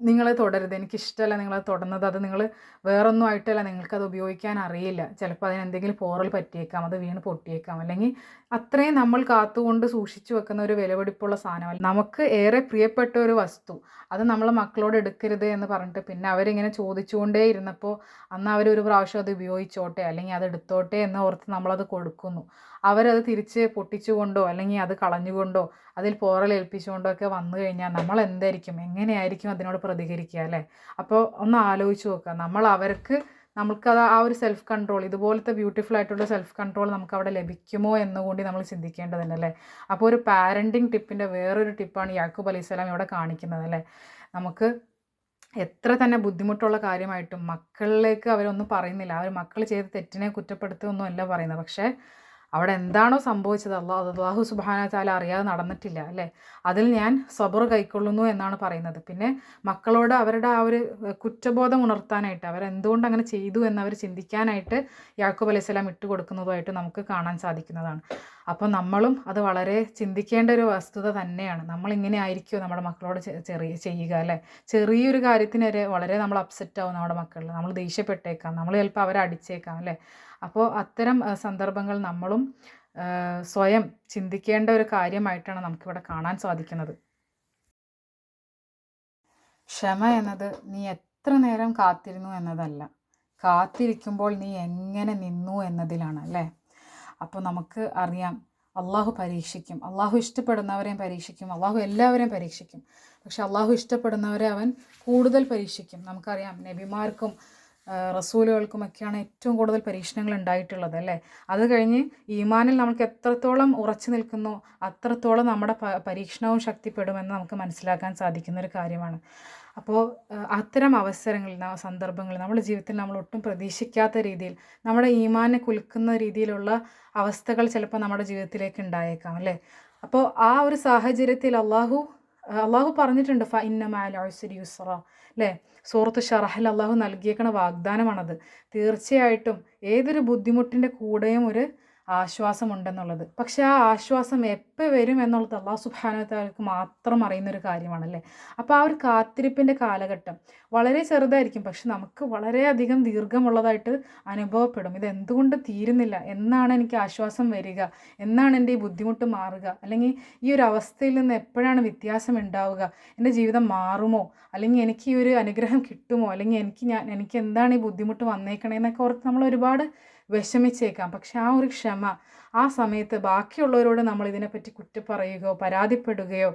നിങ്ങളെ തുടരുത്, എനിക്കിഷ്ടമല്ല നിങ്ങളത് തൊടുന്നത്, അത് നിങ്ങൾ വേറൊന്നും ആയിട്ടല്ല, നിങ്ങൾക്കത് ഉപയോഗിക്കാൻ അറിയില്ല, ചിലപ്പോൾ അതിനെന്തെങ്കിലും പോറൽ പറ്റിയേക്കാം, അത് വീണ് പൊട്ടിയേക്കാം, അല്ലെങ്കിൽ അത്രയും നമ്മൾ കാത്തുകൊണ്ട് സൂക്ഷിച്ചു വെക്കുന്ന ഒരു വിലപിടിപ്പുള്ള സാധനമല്ല, നമുക്ക് ഏറെ പ്രിയപ്പെട്ട ഒരു വസ്തു, അത് നമ്മൾ മക്കളോട് എടുക്കരുത് എന്ന് പറഞ്ഞിട്ട് പിന്നെ അവരിങ്ങനെ ചോദിച്ചുകൊണ്ടേ ഇരുന്നപ്പോൾ അന്ന് അവരൊരു പ്രാവശ്യം അത് ഉപയോഗിച്ചോട്ടെ അല്ലെങ്കിൽ അത് എടുത്തോട്ടെ എന്ന് ഓർത്ത് നമ്മളത് കൊടുക്കുന്നു. അവരത് തിരിച്ച് പൊട്ടിച്ചുകൊണ്ടോ അല്ലെങ്കിൽ അത് കളഞ്ഞുകൊണ്ടോ അതിൽ പോറലേൽപ്പിച്ചുകൊണ്ടോ ഒക്കെ വന്നു കഴിഞ്ഞാൽ നമ്മൾ എന്തായിരിക്കും, എങ്ങനെയായിരിക്കും അതിനോട് പ്രതികരിക്കുക അല്ലേ? അപ്പോൾ ഒന്ന് ആലോചിച്ച് നോക്കുക. നമുക്കത് ആ ഒരു സെൽഫ് കൺട്രോൾ, ഇതുപോലത്തെ ബ്യൂട്ടിഫുൾ ആയിട്ടുള്ള സെൽഫ് കൺട്രോൾ നമുക്ക് അവിടെ ലഭിക്കുമോ എന്നുകൂടി നമ്മൾ ചിന്തിക്കേണ്ടതുണ്ട് അല്ലേ? അപ്പോൾ ഒരു പാരൻറ്റിങ് ടിപ്പിൻ്റെ വേറൊരു ടിപ്പാണ് യാക്കൂബ് അലൈഹിസ്സലാം ഇവിടെ കാണിക്കുന്നത് അല്ലേ? നമുക്ക് എത്ര തന്നെ ബുദ്ധിമുട്ടുള്ള കാര്യമായിട്ടും മക്കളിലേക്ക് അവരൊന്നും പറയുന്നില്ല. അവർ മക്കൾ ചെയ്ത തെറ്റിനെ കുറ്റപ്പെടുത്തുകയൊന്നും അല്ല പറയുന്നത്. പക്ഷേ അവിടെ എന്താണോ സംഭവിച്ചത് അള്ളാഹു സുബ്ഹാനഹു വ തആല അറിയാതെ നടന്നിട്ടില്ല അല്ലേ? അതിൽ ഞാൻ സബർ കൈക്കൊള്ളുന്നു എന്നാണ് പറയുന്നത്. പിന്നെ മക്കളോട് അവരുടെ ആ ഒരു കുറ്റബോധം ഉണർത്താനായിട്ട്, അവരെന്തുകൊണ്ട് അങ്ങനെ ചെയ്തു എന്നവർ ചിന്തിക്കാനായിട്ട് യാക്കൂബ് അലൈഹിസ്സലാം ഇട്ടുകൊടുക്കുന്നതുമായിട്ട് നമുക്ക് കാണാൻ സാധിക്കുന്നതാണ്. അപ്പോൾ നമ്മളും അത് വളരെ ചിന്തിക്കേണ്ട ഒരു വസ്തുത തന്നെയാണ്. നമ്മളിങ്ങനെ ആയിരിക്കുമോ നമ്മുടെ മക്കളോട് ചെയ്യുക അല്ലേ? ചെറിയൊരു കാര്യത്തിന് വളരെ നമ്മൾ അപ്സെറ്റ് ആവും നമ്മുടെ മക്കളിൽ, നമ്മൾ ദേഷ്യപ്പെട്ടേക്കാം, നമ്മൾ ചിലപ്പോൾ അവരെ അടിച്ചേക്കാം അല്ലേ? അപ്പോൾ അത്തരം സന്ദർഭങ്ങൾ നമ്മളും സ്വയം ചിന്തിക്കേണ്ട ഒരു കാര്യമായിട്ടാണ് നമുക്കിവിടെ കാണാൻ സാധിക്കുന്നത്. ക്ഷമ എന്നത് നീ എത്ര നേരം കാത്തിരുന്നു എന്നതല്ല, കാത്തിരിക്കുമ്പോൾ നീ എങ്ങനെ നിന്നു എന്നതിലാണ് അല്ലേ? അപ്പോൾ നമുക്ക് അറിയാം അള്ളാഹു പരീക്ഷിക്കും, അള്ളാഹു ഇഷ്ടപ്പെടുന്നവരെയും പരീക്ഷിക്കും, അള്ളാഹു എല്ലാവരെയും പരീക്ഷിക്കും. പക്ഷെ അള്ളാഹു ഇഷ്ടപ്പെടുന്നവരെ അവൻ കൂടുതൽ പരീക്ഷിക്കും. നമുക്കറിയാം നബിമാർക്കും റസൂലുകൾക്കുമൊക്കെയാണ് ഏറ്റവും കൂടുതൽ പരീക്ഷണങ്ങൾ ഉണ്ടായിട്ടുള്ളത് അല്ലേ? അത് കഴിഞ്ഞ് ഈമാനിൽ നമുക്ക് എത്രത്തോളം ഉറച്ചു നിൽക്കുന്നോ അത്രത്തോളം നമ്മുടെ പരീക്ഷണവും ശക്തിപ്പെടുമെന്ന് നമുക്ക് മനസ്സിലാക്കാൻ സാധിക്കുന്ന ഒരു കാര്യമാണ്. അപ്പോൾ അത്തരം അവസരങ്ങളിൽ, സന്ദർഭങ്ങളിൽ നമ്മുടെ ജീവിതത്തിൽ നമ്മൾ ഒട്ടും പ്രതീക്ഷിക്കാത്ത രീതിയിൽ നമ്മുടെ ഈമാനെ കുലുക്കുന്ന രീതിയിലുള്ള അവസ്ഥകൾ ചിലപ്പോൾ നമ്മുടെ ജീവിതത്തിലേക്ക് ഉണ്ടായേക്കാം അല്ലേ? അപ്പോൾ ആ ഒരു സാഹചര്യത്തിൽ അള്ളാഹു പറഞ്ഞിട്ടുണ്ട് ഫ ഇന്ന മഅൽ ഉസ്രി യുസ്റ അല്ലേ? സൂറത്ത് ഷറഹിൽ അള്ളാഹു നൽകിയേക്കണ വാഗ്ദാനമാണത്. തീർച്ചയായിട്ടും ഏതൊരു ബുദ്ധിമുട്ടിൻ്റെ കൂടെയും ഒരു ആശ്വാസമുണ്ടെന്നുള്ളത്. പക്ഷേ ആ ആശ്വാസം എപ്പോൾ വരും എന്നുള്ളത് അള്ളാഹു സുബ്ഹാനഹു വ തആലക്ക് മാത്രം അറിയുന്നൊരു കാര്യമാണല്ലേ? അപ്പോൾ ആ ഒരു കാത്തിരിപ്പിൻ്റെ കാലഘട്ടം വളരെ ചെറുതായിരിക്കും, പക്ഷെ നമുക്ക് വളരെയധികം ദീർഘമുള്ളതായിട്ട് അനുഭവപ്പെടും. ഇതെന്തുകൊണ്ട് തീരുന്നില്ല, എന്നാണ് എനിക്ക് ആശ്വാസം വരിക, എന്നാണ് എൻ്റെ ഈ ബുദ്ധിമുട്ട് മാറുക, അല്ലെങ്കിൽ ഈ ഒരു അവസ്ഥയിൽ നിന്ന് എപ്പോഴാണ് വ്യത്യാസം ഉണ്ടാവുക, എൻ്റെ ജീവിതം മാറുമോ, അല്ലെങ്കിൽ എനിക്ക് ഈ ഒരു അനുഗ്രഹം കിട്ടുമോ, അല്ലെങ്കിൽ എനിക്ക് എന്താണ് ഈ ബുദ്ധിമുട്ട് വന്നേക്കണേന്നൊക്കെ ഓർത്ത് നമ്മൾ ഒരുപാട് വിഷമിച്ചേക്കാം. പക്ഷെ ആ ഒരു ക്ഷമ, ആ സമയത്ത് ബാക്കിയുള്ളവരോട് നമ്മൾ ഇതിനെപ്പറ്റി കുറ്റപ്പറയുകയോ പരാതിപ്പെടുകയോ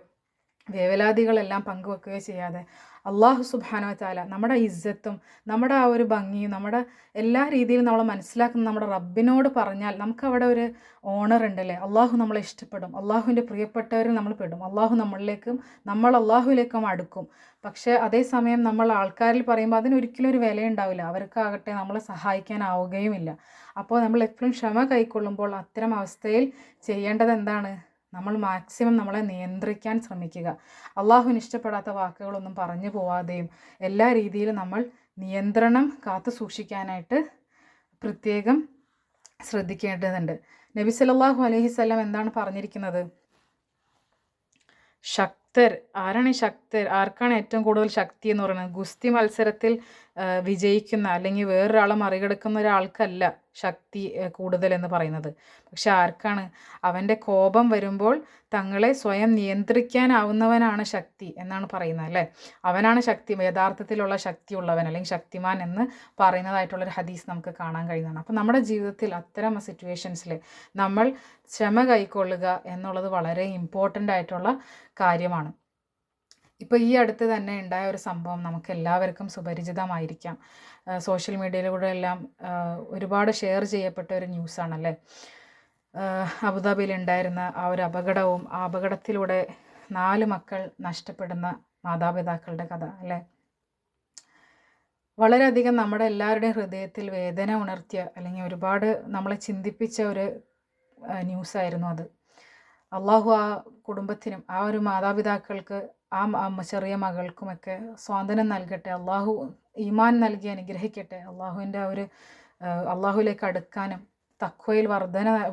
വേവലാതികളെല്ലാം പങ്കുവെക്കുകയോ ചെയ്യാതെ അള്ളാഹു സുബ്ഹാനഹു വ തആല നമ്മുടെ ഇസ്സത്തും നമ്മുടെ ആ ഒരു ഭംഗിയും നമ്മുടെ എല്ലാ രീതിയിലും നമ്മൾ മനസ്സിലാക്കുന്ന നമ്മുടെ റബ്ബിനോട് പറഞ്ഞാൽ നമുക്കവിടെ ഒരു ഓണർ ഉണ്ടല്ലേ? അള്ളാഹു നമ്മളെ ഇഷ്ടപ്പെടും, അള്ളാഹുവിൻ്റെ പ്രിയപ്പെട്ടവരിൽ നമ്മൾ പെടും, നമ്മൾ അള്ളാഹുവിലേക്കും അടുക്കും. പക്ഷേ അതേസമയം നമ്മൾ ആൾക്കാരിൽ പറയുമ്പോൾ അതിനൊരിക്കലും ഒരു വിലയുണ്ടാവില്ല, അവർക്കാകട്ടെ നമ്മളെ സഹായിക്കാനാവുകയുമില്ല. അപ്പോൾ നമ്മൾ എപ്പോഴും ക്ഷമ കൈക്കൊള്ളുമ്പോൾ അത്തരം അവസ്ഥയിൽ ചെയ്യേണ്ടത് എന്താണ്? നമ്മൾ മാക്സിമം നമ്മളെ നിയന്ത്രിക്കാൻ ശ്രമിക്കുക. അള്ളാഹുവിന് ഇഷ്ടപ്പെടാത്ത വാക്കുകളൊന്നും പറഞ്ഞു പോവാതെയും എല്ലാ രീതിയിലും നമ്മൾ നിയന്ത്രണം കാത്തു സൂക്ഷിക്കാനായിട്ട് പ്രത്യേകം ശ്രദ്ധിക്കേണ്ടതുണ്ട്. നബി സല്ലല്ലാഹു അലൈഹി വസല്ലം എന്താണ് പറഞ്ഞിരിക്കുന്നത്? ശക്തർ ആരാണ് ഈ ശക്തർ? ആർക്കാണ് ഏറ്റവും കൂടുതൽ ശക്തി എന്ന് പറയുന്നത്? ഗുസ്തി മത്സരത്തിൽ വിജയിക്കുന്ന അല്ലെങ്കിൽ വേറൊരാളെ മറികടക്കുന്ന ഒരാൾക്കല്ല ശക്തി കൂടുതൽ എന്ന് പറയുന്നത്. പക്ഷെ ആർക്കാണ്? അവൻ്റെ കോപം വരുമ്പോൾ തങ്ങളെ സ്വയം നിയന്ത്രിക്കാനാവുന്നവനാണ് ശക്തി എന്നാണ് പറയുന്നത് അല്ലേ. അവനാണ് ശക്തി, യഥാർത്ഥത്തിലുള്ള ശക്തിയുള്ളവൻ അല്ലെങ്കിൽ ശക്തിമാൻ എന്ന് പറയുന്നതായിട്ടുള്ളൊരു ഹദീസ് നമുക്ക് കാണാൻ കഴിയുന്നതാണ്. അപ്പം നമ്മുടെ ജീവിതത്തിൽ അത്തരം സിറ്റുവേഷൻസിൽ നമ്മൾ ക്ഷമ കൈക്കൊള്ളുക എന്നുള്ളത് വളരെ ഇമ്പോർട്ടൻ്റ് ആയിട്ടുള്ള കാര്യമാണ്. ഇപ്പോൾ ഈ അടുത്ത് തന്നെ ഉണ്ടായ ഒരു സംഭവം നമുക്ക് എല്ലാവർക്കും സുപരിചിതമായിരിക്കാം. സോഷ്യൽ മീഡിയയിലൂടെ എല്ലാം ഒരുപാട് ഷെയർ ചെയ്യപ്പെട്ട ഒരു ന്യൂസാണല്ലേ. അബുദാബിയിൽ ഉണ്ടായിരുന്ന ആ ഒരു അപകടവും ആ അപകടത്തിലൂടെ 4 മക്കൾ നഷ്ടപ്പെടുന്ന മാതാപിതാക്കളുടെ കഥ അല്ലേ. വളരെയധികം നമ്മുടെ എല്ലാവരുടെയും ഹൃദയത്തിൽ വേദന ഉണർത്തിയ അല്ലെങ്കിൽ ഒരുപാട് നമ്മളെ ചിന്തിപ്പിച്ച ഒരു ന്യൂസായിരുന്നു അത്. അള്ളാഹു ആ കുടുംബത്തിനും ആ ഒരു മാതാപിതാക്കൾക്ക് ആ ചെറിയ മകൾക്കുമൊക്കെ സ്വാതന്ത്ര്യം നൽകട്ടെ. അള്ളാഹു ഈമാൻ നൽകി അനുഗ്രഹിക്കട്ടെ. അള്ളാഹുവിൻ്റെ ആ ഒരു അള്ളാഹുവിലേക്ക് അടുക്കാനും തഖ്വയിൽ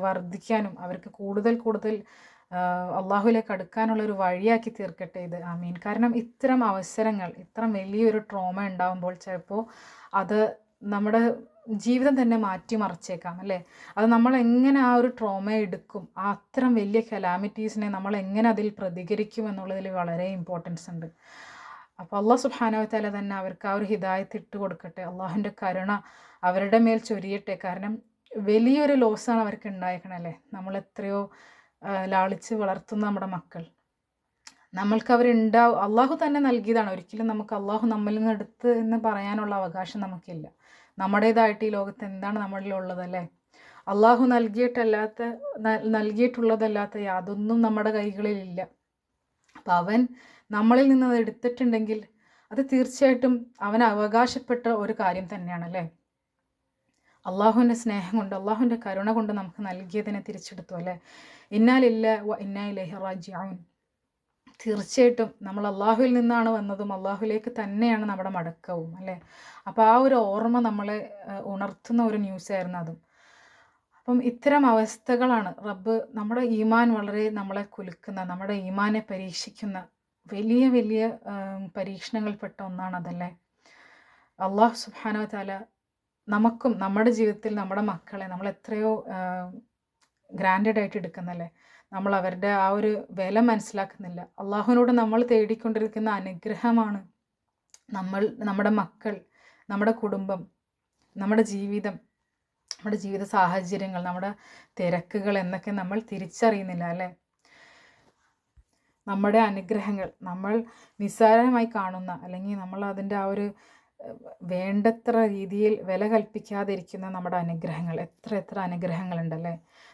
വർദ്ധിക്കാനും അവർക്ക് കൂടുതൽ അള്ളാഹുവിലേക്ക് അടുക്കാനുള്ളൊരു വഴിയാക്കി തീർക്കട്ടെ ഇത്. ആമീൻ. കാരണം ഇത്തരം അവസരങ്ങൾ, ഇത്ര വലിയൊരു ട്രോമ ഉണ്ടാകുമ്പോൾ ചിലപ്പോൾ അത് നമ്മുടെ ജീവിതം തന്നെ മാറ്റിമറിച്ചേക്കാം അല്ലേ. അത് നമ്മൾ എങ്ങനെ ആ ഒരു ട്രോമ എടുക്കും, ആ അത്തരം വലിയ കലാമിറ്റീസിനെ നമ്മൾ എങ്ങനെ അതിൽ പ്രതികരിക്കും എന്നുള്ളതിൽ വളരെ ഇമ്പോർട്ടൻസ് ഉണ്ട്. അപ്പോൾ അള്ളാഹു സുബ്ഹാനഹു വ തആല തന്നെ അവർക്ക് ആ ഒരു ഹിദായത്ത് ഇട്ട് കൊടുക്കട്ടെ. അള്ളാഹുവിൻ്റെ കരുണ അവരുടെ മേൽ ചൊരിയട്ടെ. കാരണം വലിയൊരു ലോസാണ് അവർക്ക് ഉണ്ടായേക്കണല്ലേ. നമ്മൾ എത്രയോ ലാളിച്ച് വളർത്തുന്ന നമ്മുടെ മക്കൾ, നമ്മൾക്ക് അവരുണ്ടാവും, അള്ളാഹു തന്നെ നൽകിയതാണ്. ഒരിക്കലും നമുക്ക് അള്ളാഹു നമ്മളിൽ നിന്ന് എടുത്ത് എന്ന് പറയാനുള്ള അവകാശം നമുക്കില്ല. നമ്മുടേതായിട്ട് ഈ ലോകത്ത് എന്താണ് നമ്മളിലുള്ളതല്ലേ. അള്ളാഹു നൽകിയിട്ടുള്ളതല്ലാത്ത യാതൊന്നും നമ്മുടെ കൈകളിലില്ല. അപ്പം അവൻ നമ്മളിൽ നിന്ന് അത് എടുത്തിട്ടുണ്ടെങ്കിൽ അത് തീർച്ചയായിട്ടും അവൻ അവകാശപ്പെട്ട ഒരു കാര്യം തന്നെയാണല്ലേ. അള്ളാഹുവിൻ്റെ സ്നേഹം കൊണ്ട്, അള്ളാഹുവിൻ്റെ കരുണ കൊണ്ട് നമുക്ക് നൽകിയതിനെ തിരിച്ചെടുത്തു അല്ലേ. ഇന്നാ ലില്ലാഹി വ ഇന്നാ ഇലൈഹി റാജിഊൻ. തീർച്ചയായിട്ടും നമ്മൾ അള്ളാഹുവിൽ നിന്നാണ് വന്നതും അള്ളാഹുവിലേക്ക് തന്നെയാണ് നമ്മുടെ മടക്കവും അല്ലേ. അപ്പോൾ ആ ഒരു ഓർമ്മ നമ്മളെ ഉണർത്തുന്ന ഒരു ന്യൂസായിരുന്നു അതും. അപ്പം ഇത്തരം അവസ്ഥകളാണ് റബ്ബ് നമ്മുടെ ഈമാൻ വളരെ നമ്മളെ കുലുക്കുന്ന, നമ്മുടെ ഈമാനെ പരീക്ഷിക്കുന്ന വലിയ പരീക്ഷണങ്ങൾപ്പെട്ട ഒന്നാണതല്ലേ. അള്ളാഹു സുബ്ഹാനഹു വ തആല നമുക്കും നമ്മുടെ ജീവിതത്തിൽ നമ്മുടെ മക്കളെ നമ്മൾ എത്രയോ ഗ്രാൻഡഡ് ആയിട്ട് എടുക്കുന്നല്ലേ. നമ്മൾ അവരുടെ ആ ഒരു വില മനസ്സിലാക്കുന്നില്ല. അള്ളാഹുവിനോട് നമ്മൾ തേടിക്കൊണ്ടിരിക്കുന്ന അനുഗ്രഹമാണ് നമ്മുടെ മക്കൾ, നമ്മുടെ കുടുംബം, നമ്മുടെ ജീവിതം, നമ്മുടെ ജീവിത സാഹചര്യങ്ങൾ, നമ്മുടെ തിരക്കുകൾ എന്നൊക്കെ നമ്മൾ തിരിച്ചറിയുന്നില്ല അല്ലേ. നമ്മുടെ അനുഗ്രഹങ്ങൾ നമ്മൾ നിസ്സാരമായി കാണുന്ന അല്ലെങ്കിൽ നമ്മൾ അതിൻ്റെ ആ ഒരു വേണ്ടത്ര രീതിയിൽ വില കൽപ്പിക്കാതിരിക്കുന്ന നമ്മുടെ അനുഗ്രഹങ്ങൾ, എത്ര അനുഗ്രഹങ്ങളുണ്ടല്ലേ.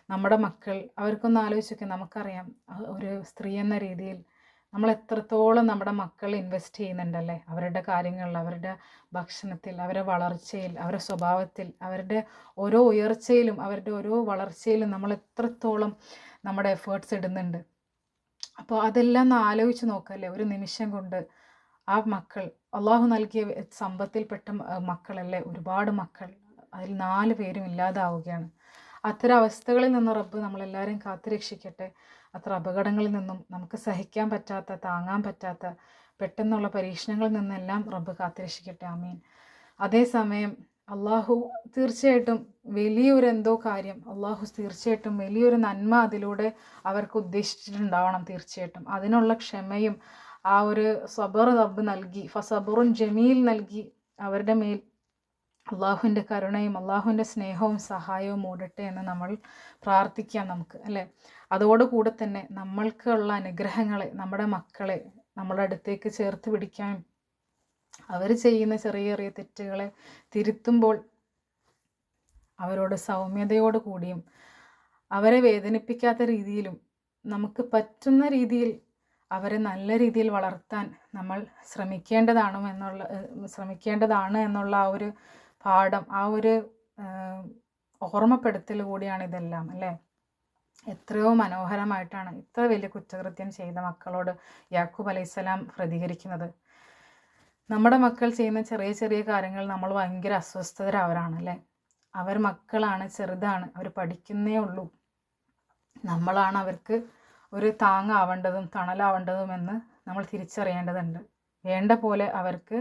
നമ്മുടെ മക്കൾ, അവർക്കൊന്ന് ആലോചിച്ചൊക്കെ നമുക്കറിയാം ഒരു സ്ത്രീ എന്ന രീതിയിൽ നമ്മൾ എത്രത്തോളം നമ്മുടെ മക്കൾ ഇൻവെസ്റ്റ് ചെയ്യുന്നുണ്ടല്ലേ. അവരുടെ കാര്യങ്ങളിൽ, അവരുടെ ഭക്ഷണത്തിൽ, അവരുടെ വളർച്ചയിൽ, അവരുടെ സ്വഭാവത്തിൽ, അവരുടെ ഓരോ ഉയർച്ചയിലും അവരുടെ ഓരോ വളർച്ചയിലും നമ്മൾ എത്രത്തോളം നമ്മുടെ എഫേർട്സ് ഇടുന്നുണ്ട്. അപ്പോൾ അതെല്ലാം ഒന്ന് ആലോചിച്ച് നോക്കല്ലേ. ഒരു നിമിഷം കൊണ്ട് ആ മക്കൾ, അള്ളാഹു നൽകിയ സമ്പത്തിൽപ്പെട്ട മക്കളല്ലേ, ഒരുപാട് മക്കൾ, അതിൽ 4 പേരും ഇല്ലാതാവുകയാണ്. അത്തരം അവസ്ഥകളിൽ നിന്ന് റബ്ബ് നമ്മളെല്ലാവരെയും കാത്തുരക്ഷിക്കട്ടെ. അത്ര അപകടങ്ങളിൽ നിന്നും നമുക്ക് സഹിക്കാൻ പറ്റാത്ത, താങ്ങാൻ പറ്റാത്ത പെട്ടെന്നുള്ള പരീക്ഷണങ്ങളിൽ നിന്നെല്ലാം റബ്ബ് കാത്തുരക്ഷിക്കട്ടെ. ആമീൻ. അതേസമയം അള്ളാഹു തീർച്ചയായിട്ടും വലിയൊരു എന്തോ കാര്യം, അള്ളാഹു തീർച്ചയായിട്ടും വലിയൊരു നന്മ അതിലൂടെ അവർക്ക് ഉദ്ദേശിച്ചിട്ടുണ്ടാവണം. തീർച്ചയായിട്ടും അതിനുള്ള ക്ഷമയും ആ ഒരു സബർ റബ്ബ് നൽകി, ഫസബറുൻ ജമീൽ നൽകി അവരുടെ മേൽ അള്ളാഹുവിൻ്റെ കരുണയും അള്ളാഹുവിൻ്റെ സ്നേഹവും സഹായവും മൂടട്ടെ എന്ന് നമ്മൾ പ്രാർത്ഥിക്കാം നമുക്ക് അല്ലേ. അതോടുകൂടെ തന്നെ നമ്മൾക്കുള്ള അനുഗ്രഹങ്ങളെ, നമ്മുടെ മക്കളെ നമ്മുടെ അടുത്തേക്ക് ചേർത്ത് പിടിക്കാനും അവർ ചെയ്യുന്ന ചെറിയ തെറ്റുകളെ തിരുത്തുമ്പോൾ അവരോട് സൗമ്യതയോട് കൂടിയും അവരെ വേദനിപ്പിക്കാത്ത രീതിയിലും നമുക്ക് രീതിയിൽ അവരെ നല്ല രീതിയിൽ വളർത്താൻ നമ്മൾ ശ്രമിക്കേണ്ടതാണ് എന്നുള്ള ആ ഒരു പാഠം, ആ ഒരു ഓർമ്മപ്പെടുത്തൽ കൂടിയാണ് ഇതെല്ലാം അല്ലേ. എത്രയോ മനോഹരമായിട്ടാണ് ഇത്ര വലിയ കുറ്റകൃത്യം ചെയ്ത മക്കളോട് യാക്കൂബ് അലൈഹിസ്സലാം പ്രതികരിക്കുന്നത്. നമ്മുടെ മക്കൾ ചെയ്യുന്ന ചെറിയ കാര്യങ്ങൾ നമ്മൾ ഭയങ്കര അസ്വസ്ഥരാവരാണ് അല്ലേ. അവർ മക്കളാണ്, ചെറുതാണ്, അവർ പഠിക്കുന്നേ ഉള്ളൂ. നമ്മളാണ് അവർക്ക് ഒരു താങ്ങാവേണ്ടതും തണലാവേണ്ടതുമെന്ന് നമ്മൾ തിരിച്ചറിയേണ്ടതുണ്ട്. വേണ്ട പോലെ അവർക്ക്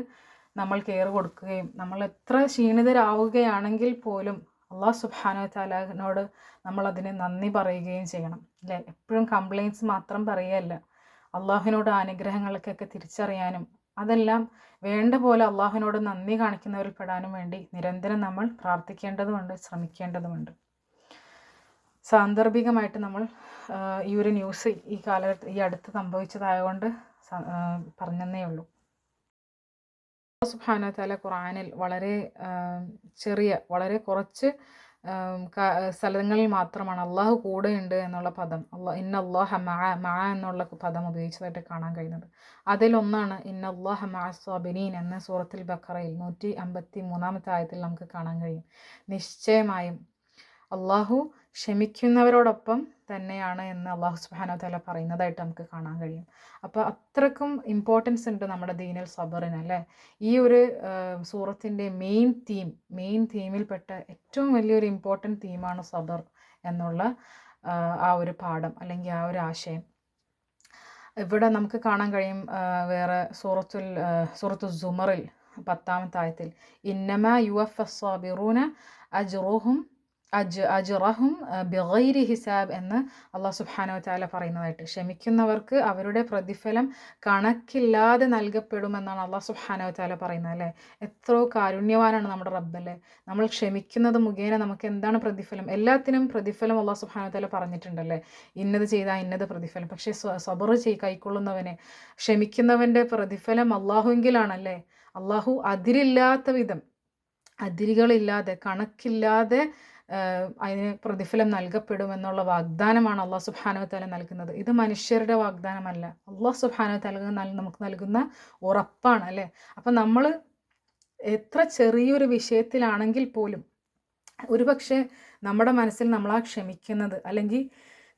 നമ്മൾ കെയർ കൊടുക്കുകയും നമ്മൾ എത്ര ക്ഷീണിതരാവുകയാണെങ്കിൽ പോലും അള്ളാഹു സുബ്ഹാനഹു വ തആലയോട് നമ്മളതിന് നന്ദി പറയുകയും ചെയ്യണം അല്ലേ. എപ്പോഴും കംപ്ലയിൻറ്റ്സ് മാത്രം പറയുകയല്ല, അള്ളാഹുവിനോട് അനുഗ്രഹങ്ങൾക്കൊക്കെ തിരിച്ചറിയാനും അതെല്ലാം വേണ്ട പോലെ അള്ളാഹുവിനോട് നന്ദി കാണിക്കുന്നവരിൽ പെടാനും വേണ്ടി നിരന്തരം നമ്മൾ പ്രാർത്ഥിക്കേണ്ടതുമുണ്ട്, ശ്രമിക്കേണ്ടതുമുണ്ട്. സാന്ദർഭികമായിട്ട് നമ്മൾ ഈ ഒരു ന്യൂസ് ഈ അടുത്ത് സംഭവിച്ചതായതുകൊണ്ട് പറഞ്ഞതേ ഉള്ളൂ. അല്ലാഹു സുബ്ഹാനഹു വ തആല ഖുർആനിൽ വളരെ കുറച്ച് സ്ഥലങ്ങളിൽ മാത്രമാണ് അള്ളാഹു കൂടെയുണ്ട് എന്നുള്ള പദം, ഇന്നല്ലാഹ മഅ എന്നുള്ള പദം ഉപയോഗിച്ചതായിട്ട് കാണാൻ കഴിയുന്നത്. അതിലൊന്നാണ് ഇന്നല്ലാഹ മഅസ് സാബിരീൻ എന്ന സൂറത്തുൽ ബഖറയിൽ 153-ാമത്തെ ആയത്തിൽ നമുക്ക് കാണാൻ കഴിയും. നിശ്ചയമായും അള്ളാഹു ക്ഷമിക്കുന്നവരോടൊപ്പം തന്നെയാണ് എന്ന് അള്ളാഹു സുബ്ഹാനഹു വ തആല പറയുന്നതായിട്ട് നമുക്ക് കാണാൻ കഴിയും. അപ്പോൾ അത്രക്കും ഇമ്പോർട്ടൻസ് ഉണ്ട് നമ്മുടെ ദീനിൽ സബറിന് അല്ലേ. ഈ ഒരു സൂറത്തിൻ്റെ മെയിൻ തീമിൽപ്പെട്ട ഏറ്റവും വലിയൊരു ഇമ്പോർട്ടൻറ്റ് തീമാണ് സബർ എന്നുള്ള ആ ഒരു പാഠം അല്ലെങ്കിൽ ആ ഒരു ആശയം. ഇവിടെ നമുക്ക് കാണാൻ കഴിയും വേറെ സൂറത്തു സുമറിൽ 10-ാമത്തെ ആയത്തിൽ ഇന്നമാ യുവഫ്ഫസ് സാബിറൂന അജ്റഹും ബിഗൈരി ഹിസാബ് എന്ന് അള്ളാഹു സുബ്ഹാനഹു വ തആല പറയുന്നതായിട്ട്, ക്ഷമിക്കുന്നവർക്ക് അവരുടെ പ്രതിഫലം കണക്കില്ലാതെ നൽകപ്പെടുമെന്നാണ് അള്ളാഹു സുബ്ഹാനഹു വ തആല പറയുന്നത് അല്ലേ. എത്രയോ കാരുണ്യവാനാണ് നമ്മുടെ റബ്ബല്ലേ. നമ്മൾ ക്ഷമിക്കുന്നത് മുഖേന നമുക്ക് എന്താണ് പ്രതിഫലം? എല്ലാത്തിനും പ്രതിഫലം അള്ളാഹു സുബ്ഹാനഹു വ തആല പറഞ്ഞിട്ടുണ്ടല്ലേ, ഇന്നത് ചെയ്താൽ ഇന്നത് പ്രതിഫലം. പക്ഷേ സബർ കൈക്കൊള്ളുന്നവനെ, ക്ഷമിക്കുന്നവൻ്റെ പ്രതിഫലം അള്ളാഹുവിലാണല്ലേ. അള്ളാഹു അതിരുകളില്ലാതെ കണക്കില്ലാതെ അതിന് പ്രതിഫലം നൽകപ്പെടുമെന്നുള്ള വാഗ്ദാനമാണ് അള്ളാഹു സുബ്ഹാനഹു വ തആല നൽകുന്നത്. ഇത് മനുഷ്യരുടെ വാഗ്ദാനമല്ല, അള്ളാഹു സുബ്ഹാനഹു വ തആല നമുക്ക് നൽകുന്ന ഉറപ്പാണ് അല്ലേ. അപ്പം നമ്മൾ എത്ര ചെറിയൊരു വിഷയത്തിലാണെങ്കിൽ പോലും ഒരുപക്ഷെ നമ്മുടെ മനസ്സിൽ നമ്മളാ ക്ഷമിക്കുന്നത് അല്ലെങ്കിൽ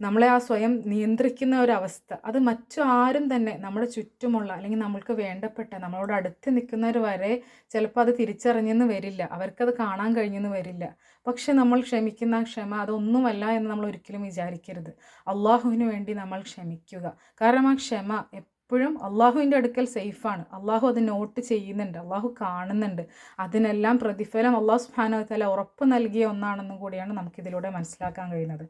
നമ്മളെ ആ സ്വയം നിയന്ത്രിക്കുന്ന ഒരവസ്ഥ, അത് മറ്റു ആരും തന്നെ നമ്മുടെ ചുറ്റുമുള്ള അല്ലെങ്കിൽ നമ്മൾക്ക് വേണ്ടപ്പെട്ട നമ്മളോട് അടുത്ത് നിൽക്കുന്നവർ വരെ ചിലപ്പോൾ അത് തിരിച്ചറിഞ്ഞെന്ന് വരില്ല, അവർക്കത് കാണാൻ കഴിഞ്ഞെന്ന് വരില്ല. പക്ഷെ നമ്മൾ ക്ഷമിക്കുന്ന ക്ഷമ അതൊന്നുമല്ല എന്ന് നമ്മൾ ഒരിക്കലും വിചാരിക്കരുത്. അള്ളാഹുവിന് വേണ്ടി നമ്മൾ ക്ഷമിക്കുക. കാരണം ആ ക്ഷമ എപ്പോഴും അള്ളാഹുവിൻ്റെ അടുക്കൽ സേഫാണ്. അള്ളാഹു അത് നോട്ട് ചെയ്യുന്നുണ്ട്, അള്ളാഹു കാണുന്നുണ്ട്. അതിനെല്ലാം പ്രതിഫലം അള്ളാഹു സുബ്ഹാനഹു വ തആല ഉറപ്പ് നൽകിയ ഒന്നാണെന്നും കൂടിയാണ് നമുക്കിതിലൂടെ മനസ്സിലാക്കാൻ കഴിയുന്നത്.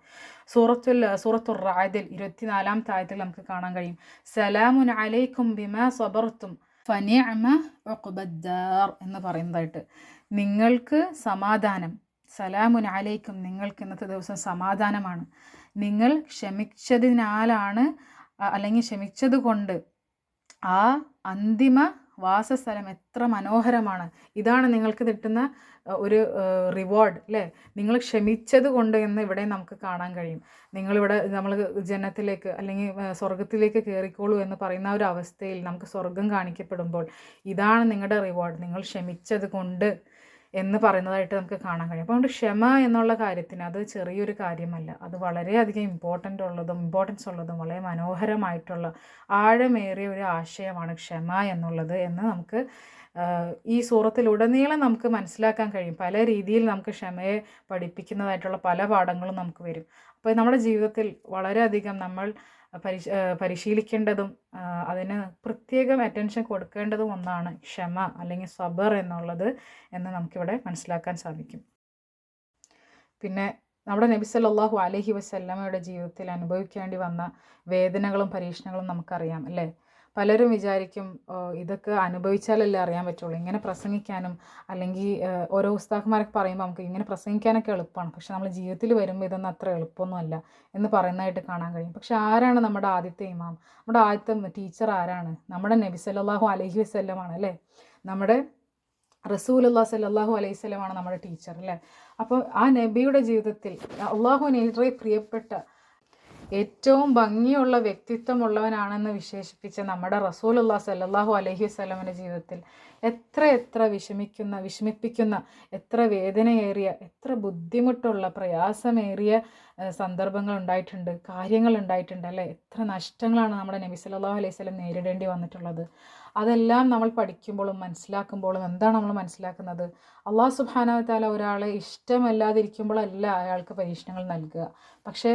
സൂറത്തുർ റഅദിൽ 24-ാമത്തെ ആയത്തിൽ നമുക്ക് കാണാൻ കഴിയും സലാമുൻ അലൈക്കും ബിമാ സബർത്തും ഫനിഅമ ഉഖ്ബദ്ദാർ എന്ന് പറയുന്നതായിട്ട്. നിങ്ങൾക്ക് സമാധാനം, സലാമുൻ അലൈക്കും, നിങ്ങൾക്ക് ഇന്നത്തെ ദിവസം സമാധാനമാണ്. നിങ്ങൾ ക്ഷമിച്ചതിനാലാണ് അല്ലെങ്കിൽ ക്ഷമിച്ചത് കൊണ്ട് ആ അന്തിമ വാസസ്ഥലം എത്ര മനോഹരമാണ്. ഇതാണ് നിങ്ങൾക്ക് കിട്ടുന്ന ഒരു റിവാർഡ് അല്ലേ, നിങ്ങൾ ക്ഷമിച്ചത് കൊണ്ട് എന്ന് ഇവിടെ നമുക്ക് കാണാൻ കഴിയും. നിങ്ങളിവിടെ നമ്മൾ ജന്നത്തിലേക്ക് അല്ലെങ്കിൽ സ്വർഗത്തിലേക്ക് കയറിക്കോളൂ എന്ന് പറയുന്ന ഒരു അവസ്ഥയിൽ നമുക്ക് സ്വർഗം കാണിക്കപ്പെടുമ്പോൾ ഇതാണ് നിങ്ങളുടെ റിവാർഡ്, നിങ്ങൾ ക്ഷമിച്ചത് കൊണ്ട് എന്ന് പറയുന്നതായിട്ട് നമുക്ക് കാണാൻ കഴിയും. അപ്പോൾ അതുകൊണ്ട് ക്ഷമ എന്നുള്ള കാര്യത്തിന് അത് ചെറിയൊരു കാര്യമല്ല, അത് വളരെയധികം ഇമ്പോർട്ടൻസ് ഉള്ളതും വളരെ മനോഹരമായിട്ടുള്ള ആഴമേറിയ ഒരു ആശയമാണ് ക്ഷമ എന്നുള്ളത് എന്ന് നമുക്ക് ഈ സൂറത്തിലുടനീളം നമുക്ക് മനസ്സിലാക്കാൻ കഴിയും. പല രീതിയിൽ നമുക്ക് ക്ഷമയെ പഠിപ്പിക്കുന്നതായിട്ടുള്ള പല പാഠങ്ങളും നമുക്ക് വരും. അപ്പോൾ നമ്മുടെ ജീവിതത്തിൽ വളരെയധികം നമ്മൾ പരിശീലിക്കേണ്ടതും അതിന് പ്രത്യേകം അറ്റൻഷൻ കൊടുക്കേണ്ടതും ഒന്നാണ് ക്ഷമ അല്ലെങ്കിൽ സബർ എന്നുള്ളത് എന്ന് നമുക്കിവിടെ മനസ്സിലാക്കാൻ സാധിക്കും. പിന്നെ നമ്മുടെ നബി സല്ലല്ലാഹു അലൈഹി വസല്ലമയുടെ ജീവിതത്തിൽ അനുഭവിക്കേണ്ടി വന്ന വേദനകളും പരീക്ഷണങ്ങളും നമുക്കറിയാം അല്ലേ. പലരും വിചാരിക്കും ഇതൊക്കെ അനുഭവിച്ചാലല്ലേ അറിയാൻ പറ്റുള്ളൂ, ഇങ്ങനെ പ്രസംഗിക്കാനും അല്ലെങ്കിൽ ഓരോ ഉസ്താദ്മാരൊക്കെ പറയുമ്പോൾ നമുക്ക് ഇങ്ങനെ പ്രസംഗിക്കാനൊക്കെ എളുപ്പമാണ്, പക്ഷെ നമ്മൾ ജീവിതത്തിൽ വരുമ്പോൾ ഇതൊന്നും അത്ര എളുപ്പമൊന്നുമല്ല എന്ന് പറയുന്നതായിട്ട് കാണാൻ കഴിയും. പക്ഷെ ആരാണ് നമ്മുടെ ആദ്യത്തെ ഇമാം, നമ്മുടെ ആദ്യത്തെ ടീച്ചർ ആരാണ്? നമ്മുടെ നബി സല്ലല്ലാഹു അലൈഹി വസല്ലമാണ് അല്ലേ. നമ്മുടെ റസൂലുള്ളാഹി സ്വല്ലല്ലാഹു അലൈഹി വസല്ലമാണ് നമ്മുടെ ടീച്ചർ അല്ലേ. അപ്പോൾ ആ നബിയുടെ ജീവിതത്തിൽ അള്ളാഹുവിന് ഏറെ പ്രിയപ്പെട്ട ഏറ്റവും ഭംഗിയുള്ള വ്യക്തിത്വമുള്ളവനാണെന്ന് വിശേഷിപ്പിച്ച നമ്മുടെ റസൂലുള്ളാഹി സ്വല്ലല്ലാഹു അലൈഹി വസല്ലമയുടെ ജീവിതത്തിൽ എത്ര വിഷമിപ്പിക്കുന്ന, എത്ര വേദനയേറിയ, എത്ര ബുദ്ധിമുട്ടുള്ള, പ്രയാസമേറിയ സന്ദർഭങ്ങൾ ഉണ്ടായിട്ടുണ്ട്, കാര്യങ്ങൾ ഉണ്ടായിട്ടുണ്ട് അല്ലേ. എത്ര നഷ്ടങ്ങളാണ് നമ്മുടെ നബി സല്ലല്ലാഹു അലൈഹി വസല്ലം നേരിടേണ്ടി വന്നിട്ടുള്ളത്. അതെല്ലാം നമ്മൾ പഠിക്കുമ്പോഴും മനസ്സിലാക്കുമ്പോഴും എന്താണ് നമ്മൾ മനസ്സിലാക്കുന്നത്? അള്ളാഹു സുബ്ഹാനഹു വ തആല ഒരാളെ ഇഷ്ടമല്ലാതിരിക്കുമ്പോഴല്ല അയാൾക്ക് പരീക്ഷണങ്ങൾ നൽകുക. പക്ഷേ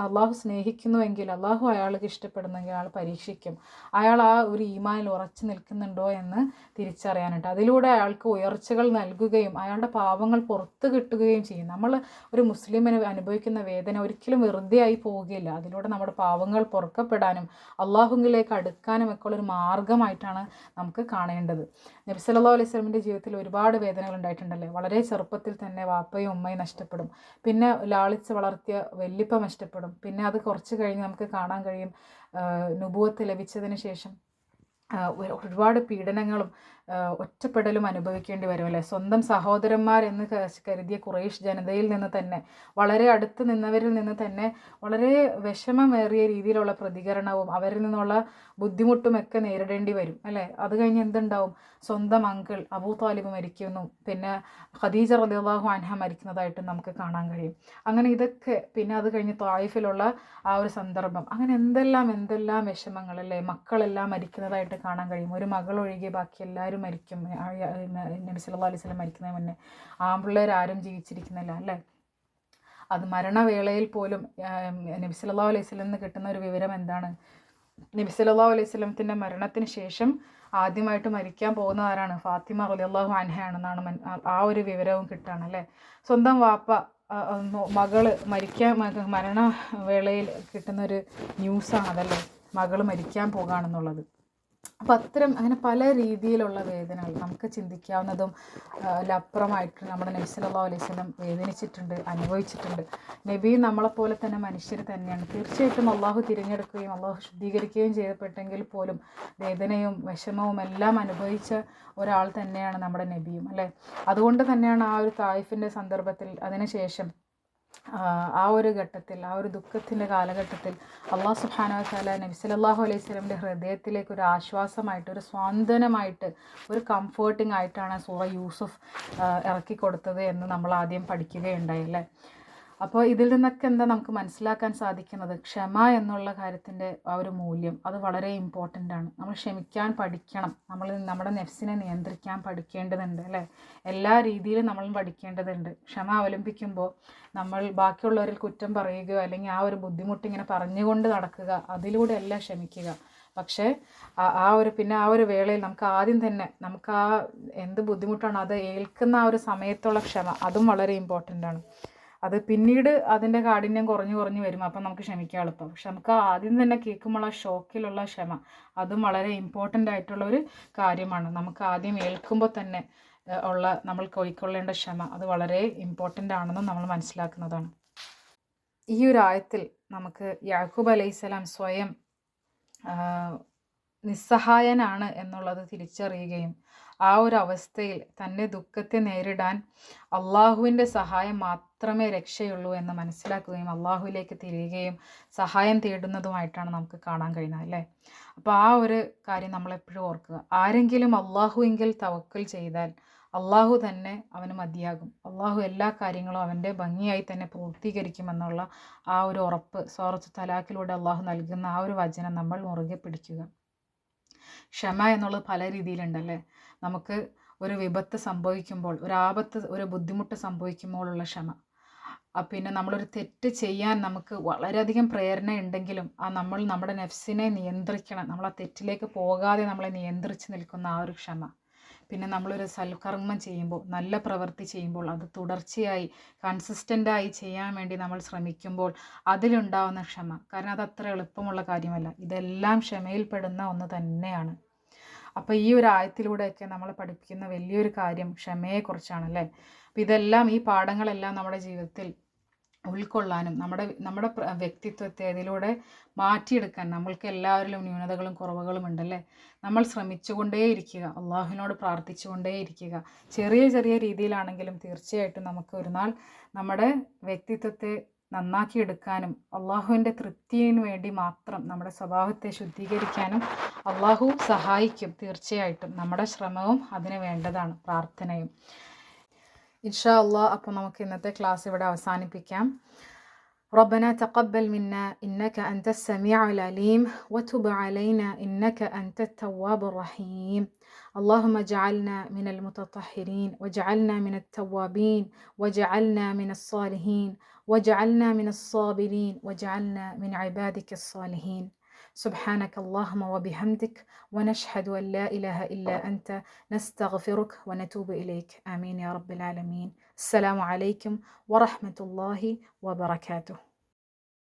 അള്ളാഹു സ്നേഹിക്കുന്നുവെങ്കിൽ, അള്ളാഹു അയാൾക്ക് ഇഷ്ടപ്പെടുന്നെങ്കിൽ അയാൾ പരീക്ഷിക്കും. അയാൾ ആ ഒരു ഈമാനിൽ ഉറച്ചു നിൽക്കുന്നുണ്ടോ എന്ന് തിരിച്ചറിയാനായിട്ട് അതിലൂടെ അയാൾക്ക് ഉയർച്ചകൾ നൽകുകയും അയാളുടെ പാപങ്ങൾ പുറത്ത് കിട്ടുകയും ചെയ്യും. നമ്മൾ ഒരു മുസ്ലിമിന് അനുഭവിക്കുന്ന വേദന ഒരിക്കലും വെറുതെ ആയി പോവുകയില്ല. അതിലൂടെ നമ്മുടെ പാവങ്ങൾ പൊറുക്കപ്പെടാനും അള്ളാഹുവിലേക്ക് അടുക്കാനും ഒക്കെ ഉള്ളൊരു മാർഗമായിട്ടാണ് നമുക്ക് കാണേണ്ടത്. നബി സല്ലല്ലാഹു അലൈഹി വസല്ലമിൻ്റെ ജീവിതത്തിൽ ഒരുപാട് വേദനകൾ ഉണ്ടായിട്ടുണ്ടല്ലേ. വളരെ ചെറുപ്പത്തിൽ തന്നെ വാപ്പയും ഉമ്മയും നഷ്ടപ്പെടും. പിന്നെ ലാളിച്ച് വളർത്തിയ വല്യപ്പ നഷ്ടപ്പെടും. പിന്നെ അത് കുറച്ച് കഴിഞ്ഞ് നമുക്ക് കാണാൻ കഴിയും നുബുവത്ത് ലഭിച്ചതിന് ശേഷം ഒരുപാട് പീഡനങ്ങളും ഒറ്റപ്പെടലും അനുഭവിക്കേണ്ടി വരും അല്ലേ. സ്വന്തം സഹോദരന്മാരെന്ന് കരുതിയ ഖുറൈശ് ജനതയിൽ നിന്ന് തന്നെ, വളരെ അടുത്ത് നിന്നവരിൽ നിന്ന് തന്നെ വളരെ വിഷമമേറിയ രീതിയിലുള്ള പ്രതികരണവും അവരിൽ നിന്നുള്ള ബുദ്ധിമുട്ടുമൊക്കെ നേരിടേണ്ടി വരും അല്ലേ. അത് കഴിഞ്ഞ് എന്തുണ്ടാവും? സ്വന്തം അങ്കിൾ അബൂ താലിബ് മരിക്കുന്നു, പിന്നെ ഖദീജ റളിയല്ലാഹു അൻഹ മരിക്കുന്നതായിട്ട് നമുക്ക് കാണാൻ കഴിയും. അങ്ങനെ ഇതൊക്കെ, പിന്നെ അത് കഴിഞ്ഞ് ത്വായിഫിലുള്ള ആ ഒരു സന്ദർഭം, അങ്ങനെ എന്തെല്ലാം വിഷമങ്ങളല്ലേ. മക്കളെല്ലാം മരിക്കുന്നതായിട്ട് കാണാൻ കഴിയും. ഒരു മകൾ ഒഴികെ ബാക്കി എല്ലാവരും മരിക്കും. നബി സല്ലല്ലാഹു അലൈഹി വസല്ലം മരിക്കുന്നതിന് മുന്നേ ആൺപിള്ളേരാരും ജീവിച്ചിരിക്കുന്നില്ല അല്ലേ. അത് മരണവേളയിൽ പോലും നബി സല്ലല്ലാഹു അലൈഹി വസല്ലം കിട്ടുന്ന ഒരു വിവരം എന്താണ്? നബി സല്ലല്ലാഹു അലൈഹി വസല്ലമത്തിൻ്റെ മരണത്തിന് ശേഷം ആദ്യമായിട്ട് മരിക്കാൻ പോകുന്ന ആരാണ്? ഫാത്തിമ റളിയല്ലാഹു അൻഹയാണെന്നാണ് ആ ഒരു വിവരവും കിട്ടുകയാണ് അല്ലേ. സ്വന്തം വാപ്പ മകള് മരണവേളയിൽ കിട്ടുന്നൊരു ന്യൂസാണ് അതല്ലേ, മകള് മരിക്കാൻ പോകുകയാണെന്നുള്ളത്. അപ്പം അങ്ങനെ പല രീതിയിലുള്ള വേദനകൾ നമുക്ക് ചിന്തിക്കാവുന്നതും അപ്പുറമായിട്ട് നമ്മുടെ നബി സല്ലല്ലാഹു അലൈഹി വസല്ലം വേദനിച്ചിട്ടുണ്ട്, അനുഭവിച്ചിട്ടുണ്ട്. നബി നമ്മളെപ്പോലെ തന്നെ മനുഷ്യർ തന്നെയാണ്. തീർച്ചയായിട്ടും അള്ളാഹു തിരഞ്ഞെടുക്കുകയും അള്ളാഹു ശുദ്ധീകരിക്കുകയും ചെയ്യപ്പെട്ടെങ്കിൽ പോലും വേദനയും വിഷമവും എല്ലാം അനുഭവിച്ച ഒരാൾ തന്നെയാണ് നമ്മുടെ നബിയും അല്ലേ. അതുകൊണ്ട് തന്നെയാണ് ആ ഒരു തായിഫിൻ്റെ സന്ദർഭത്തിൽ അതിനുശേഷം ആ ഒരു ഘട്ടത്തിൽ, ആ ഒരു ദുഃഖത്തിൻ്റെ കാലഘട്ടത്തിൽ അള്ളാഹു സുബ്ഹാനഹു വ തആല നബി സല്ലല്ലാഹു അലൈഹി വസല്ലമിൻ്റെ ഹൃദയത്തിലേക്ക് ഒരു ആശ്വാസമായിട്ട്, ഒരു സ്വാന്തനമായിട്ട്, ഒരു കംഫേർട്ടിംഗ് ആയിട്ടാണ് സൂറ യൂസുഫ് ഇറക്കി കൊടുത്തത് എന്ന് നമ്മൾ ആദ്യം പഠിക്കുകയുണ്ടായി അല്ലേ. അപ്പോൾ ഇതിൽ നിന്നൊക്കെ എന്താ നമുക്ക് മനസ്സിലാക്കാൻ സാധിക്കുന്നത്? ക്ഷമ എന്നുള്ള കാര്യത്തിൻ്റെ ആ ഒരു മൂല്യം അത് വളരെ ഇമ്പോർട്ടൻ്റ് ആണ്. നമ്മൾ ക്ഷമിക്കാൻ പഠിക്കണം. നമ്മുടെ നെഫ്സിനെ നിയന്ത്രിക്കാൻ പഠിക്കേണ്ടതുണ്ട് അല്ലേ. എല്ലാ രീതിയിലും നമ്മൾ പഠിക്കേണ്ടതുണ്ട്. ക്ഷമ അവലംബിക്കുമ്പോൾ നമ്മൾ ബാക്കിയുള്ളവരിൽ കുറ്റം പറയുകയോ അല്ലെങ്കിൽ ആ ഒരു ബുദ്ധിമുട്ടിങ്ങനെ പറഞ്ഞുകൊണ്ട് നടക്കുക, അതിലൂടെയല്ല ക്ഷമിക്കുക. പക്ഷേ ആ ഒരു വേളയിൽ നമുക്ക് ആദ്യം തന്നെ നമുക്ക് ആ എന്ത് ബുദ്ധിമുട്ടാണ് അത് ഏൽക്കുന്ന ആ ഒരു സമയത്തുള്ള ക്ഷമ അതും വളരെ ഇമ്പോർട്ടൻ്റ് ആണ്. അത് പിന്നീട് അതിൻ്റെ കാഠിന്യം കുറഞ്ഞു വരും. അപ്പം നമുക്ക് ക്ഷമിക്കാൻ എളുപ്പം. പക്ഷെ നമുക്ക് ആദ്യം തന്നെ കേൾക്കുമ്പോൾ ആ ഷോക്കിലുള്ള ക്ഷമ അതും വളരെ ഇമ്പോർട്ടൻ്റ് ആയിട്ടുള്ളൊരു കാര്യമാണ്. നമുക്ക് ആദ്യം ഏൽക്കുമ്പോൾ തന്നെ നമ്മൾ കൈക്കൊള്ളേണ്ട ക്ഷമ അത് വളരെ ഇമ്പോർട്ടൻ്റ് ആണെന്നും നമ്മൾ മനസ്സിലാക്കുന്നതാണ്. ഈ ഒരു ആയത്തിൽ നമുക്ക് യാക്കൂബ് അലൈഹിസ്സലാം സ്വയം നിസ്സഹായനാണ് എന്നുള്ളത് തിരിച്ചറിയുകയും ആ ഒരു അവസ്ഥയിൽ തൻ്റെ ദുഃഖത്തെ നേരിടാൻ അള്ളാഹുവിൻ്റെ സഹായം മാത്രമേ രക്ഷയുള്ളൂ എന്ന് മനസ്സിലാക്കുകയും അള്ളാഹുവിലേക്ക് തിരിയുകയും സഹായം തേടുന്നതുമായിട്ടാണ് നമുക്ക് കാണാൻ കഴിയുന്നത് അല്ലേ. അപ്പോൾ ആ ഒരു കാര്യം നമ്മളെപ്പോഴും ഓർക്കുക. ആരെങ്കിലും അള്ളാഹുവെങ്കിൽ തവക്കൽ ചെയ്താൽ അള്ളാഹു തന്നെ അവന് മതിയാകും. അള്ളാഹു എല്ലാ കാര്യങ്ങളും അവൻ്റെ ഭംഗിയായി തന്നെ പൂർത്തീകരിക്കുമെന്നുള്ള ആ ഒരു ഉറപ്പ് സൂറത്ത് തലാഖിലൂടെ അള്ളാഹു നൽകുന്ന ആ ഒരു വചനം നമ്മൾ മുറുകെ പിടിക്കുക. ക്ഷമ എന്നുള്ളത് പല രീതിയിലുണ്ടല്ലേ. നമുക്ക് ഒരു വിപത്ത് സംഭവിക്കുമ്പോൾ, ഒരു ആപത്ത്, ഒരു ബുദ്ധിമുട്ട് സംഭവിക്കുമ്പോഴുള്ള ക്ഷമ. പിന്നെ നമ്മളൊരു തെറ്റ് ചെയ്യാൻ നമുക്ക് വളരെയധികം പ്രേരണ ഉണ്ടെങ്കിലും നമ്മുടെ നെഫ്സിനെ നിയന്ത്രിക്കണം. നമ്മൾ ആ തെറ്റിലേക്ക് പോകാതെ നമ്മളെ നിയന്ത്രിച്ച് നിൽക്കുന്ന ആ ഒരു ക്ഷമ. പിന്നെ നമ്മളൊരു സൽക്കർമ്മം ചെയ്യുമ്പോൾ, നല്ല പ്രവൃത്തി ചെയ്യുമ്പോൾ അത് തുടർച്ചയായി കൺസിസ്റ്റൻ്റായി ചെയ്യാൻ വേണ്ടി നമ്മൾ ശ്രമിക്കുമ്പോൾ അതിലുണ്ടാവുന്ന ക്ഷമ. കാരണം അത് അത്ര എളുപ്പമുള്ള കാര്യമല്ല. ഇതെല്ലാം ക്ഷമയിൽപ്പെടുന്ന ഒന്ന് തന്നെയാണ്. അപ്പോൾ ഈ ഒരു ആയത്തിലൂടെയൊക്കെ നമ്മൾ പഠിപ്പിക്കുന്ന വലിയൊരു കാര്യം ക്ഷമയെക്കുറിച്ചാണല്ലേ. അപ്പോൾ ഇതെല്ലാം, ഈ പാഠങ്ങളെല്ലാം നമ്മുടെ ജീവിതത്തിൽ ഉൾക്കൊള്ളാനും നമ്മുടെ വ്യക്തിത്വത്തെ അതിലൂടെ മാറ്റിയെടുക്കാൻ നമ്മൾക്ക് എല്ലാവരിലും ന്യൂനതകളും കുറവുകളും ഉണ്ടല്ലേ. നമ്മൾ ശ്രമിച്ചുകൊണ്ടേയിരിക്കുക, അള്ളാഹുവിനോട് പ്രാർത്ഥിച്ചുകൊണ്ടേയിരിക്കുക. ചെറിയ രീതിയിലാണെങ്കിലും തീർച്ചയായിട്ടും നമുക്ക് ഒരു നാൾ നമ്മുടെ വ്യക്തിത്വത്തെ നന്നാക്കിയെടുക്കാനും അള്ളാഹുവിൻ്റെ തൃപ്തിന് വേണ്ടി മാത്രം നമ്മുടെ സ്വഭാവത്തെ ശുദ്ധീകരിക്കാനും അള്ളാഹു സഹായിക്കും. തീർച്ചയായിട്ടും നമ്മുടെ ശ്രമവും അതിന് വേണ്ടതാണ്, പ്രാർത്ഥനയും. ഇൻഷാ അള്ളാഹ് അപ്പോൾ നമുക്ക് ഇന്നത്തെ ക്ലാസ് ഇവിടെ അവസാനിപ്പിക്കാം. ربنا تقبل منا إنك أنت السميع العليم وتب علينا إنك أنت التواب الرحيم. اللهم اجعلنا من المتطهرين واجعلنا من التوابين واجعلنا من الصالحين واجعلنا من الصابرين واجعلنا من عبادك الصالحين. سبحانك اللهم وبحمدك ونشهد أن لا إله إلا أنت نستغفرك ونتوب إليك. آمين يا رب العالمين. السلام عليكم ورحمة الله وبركاته.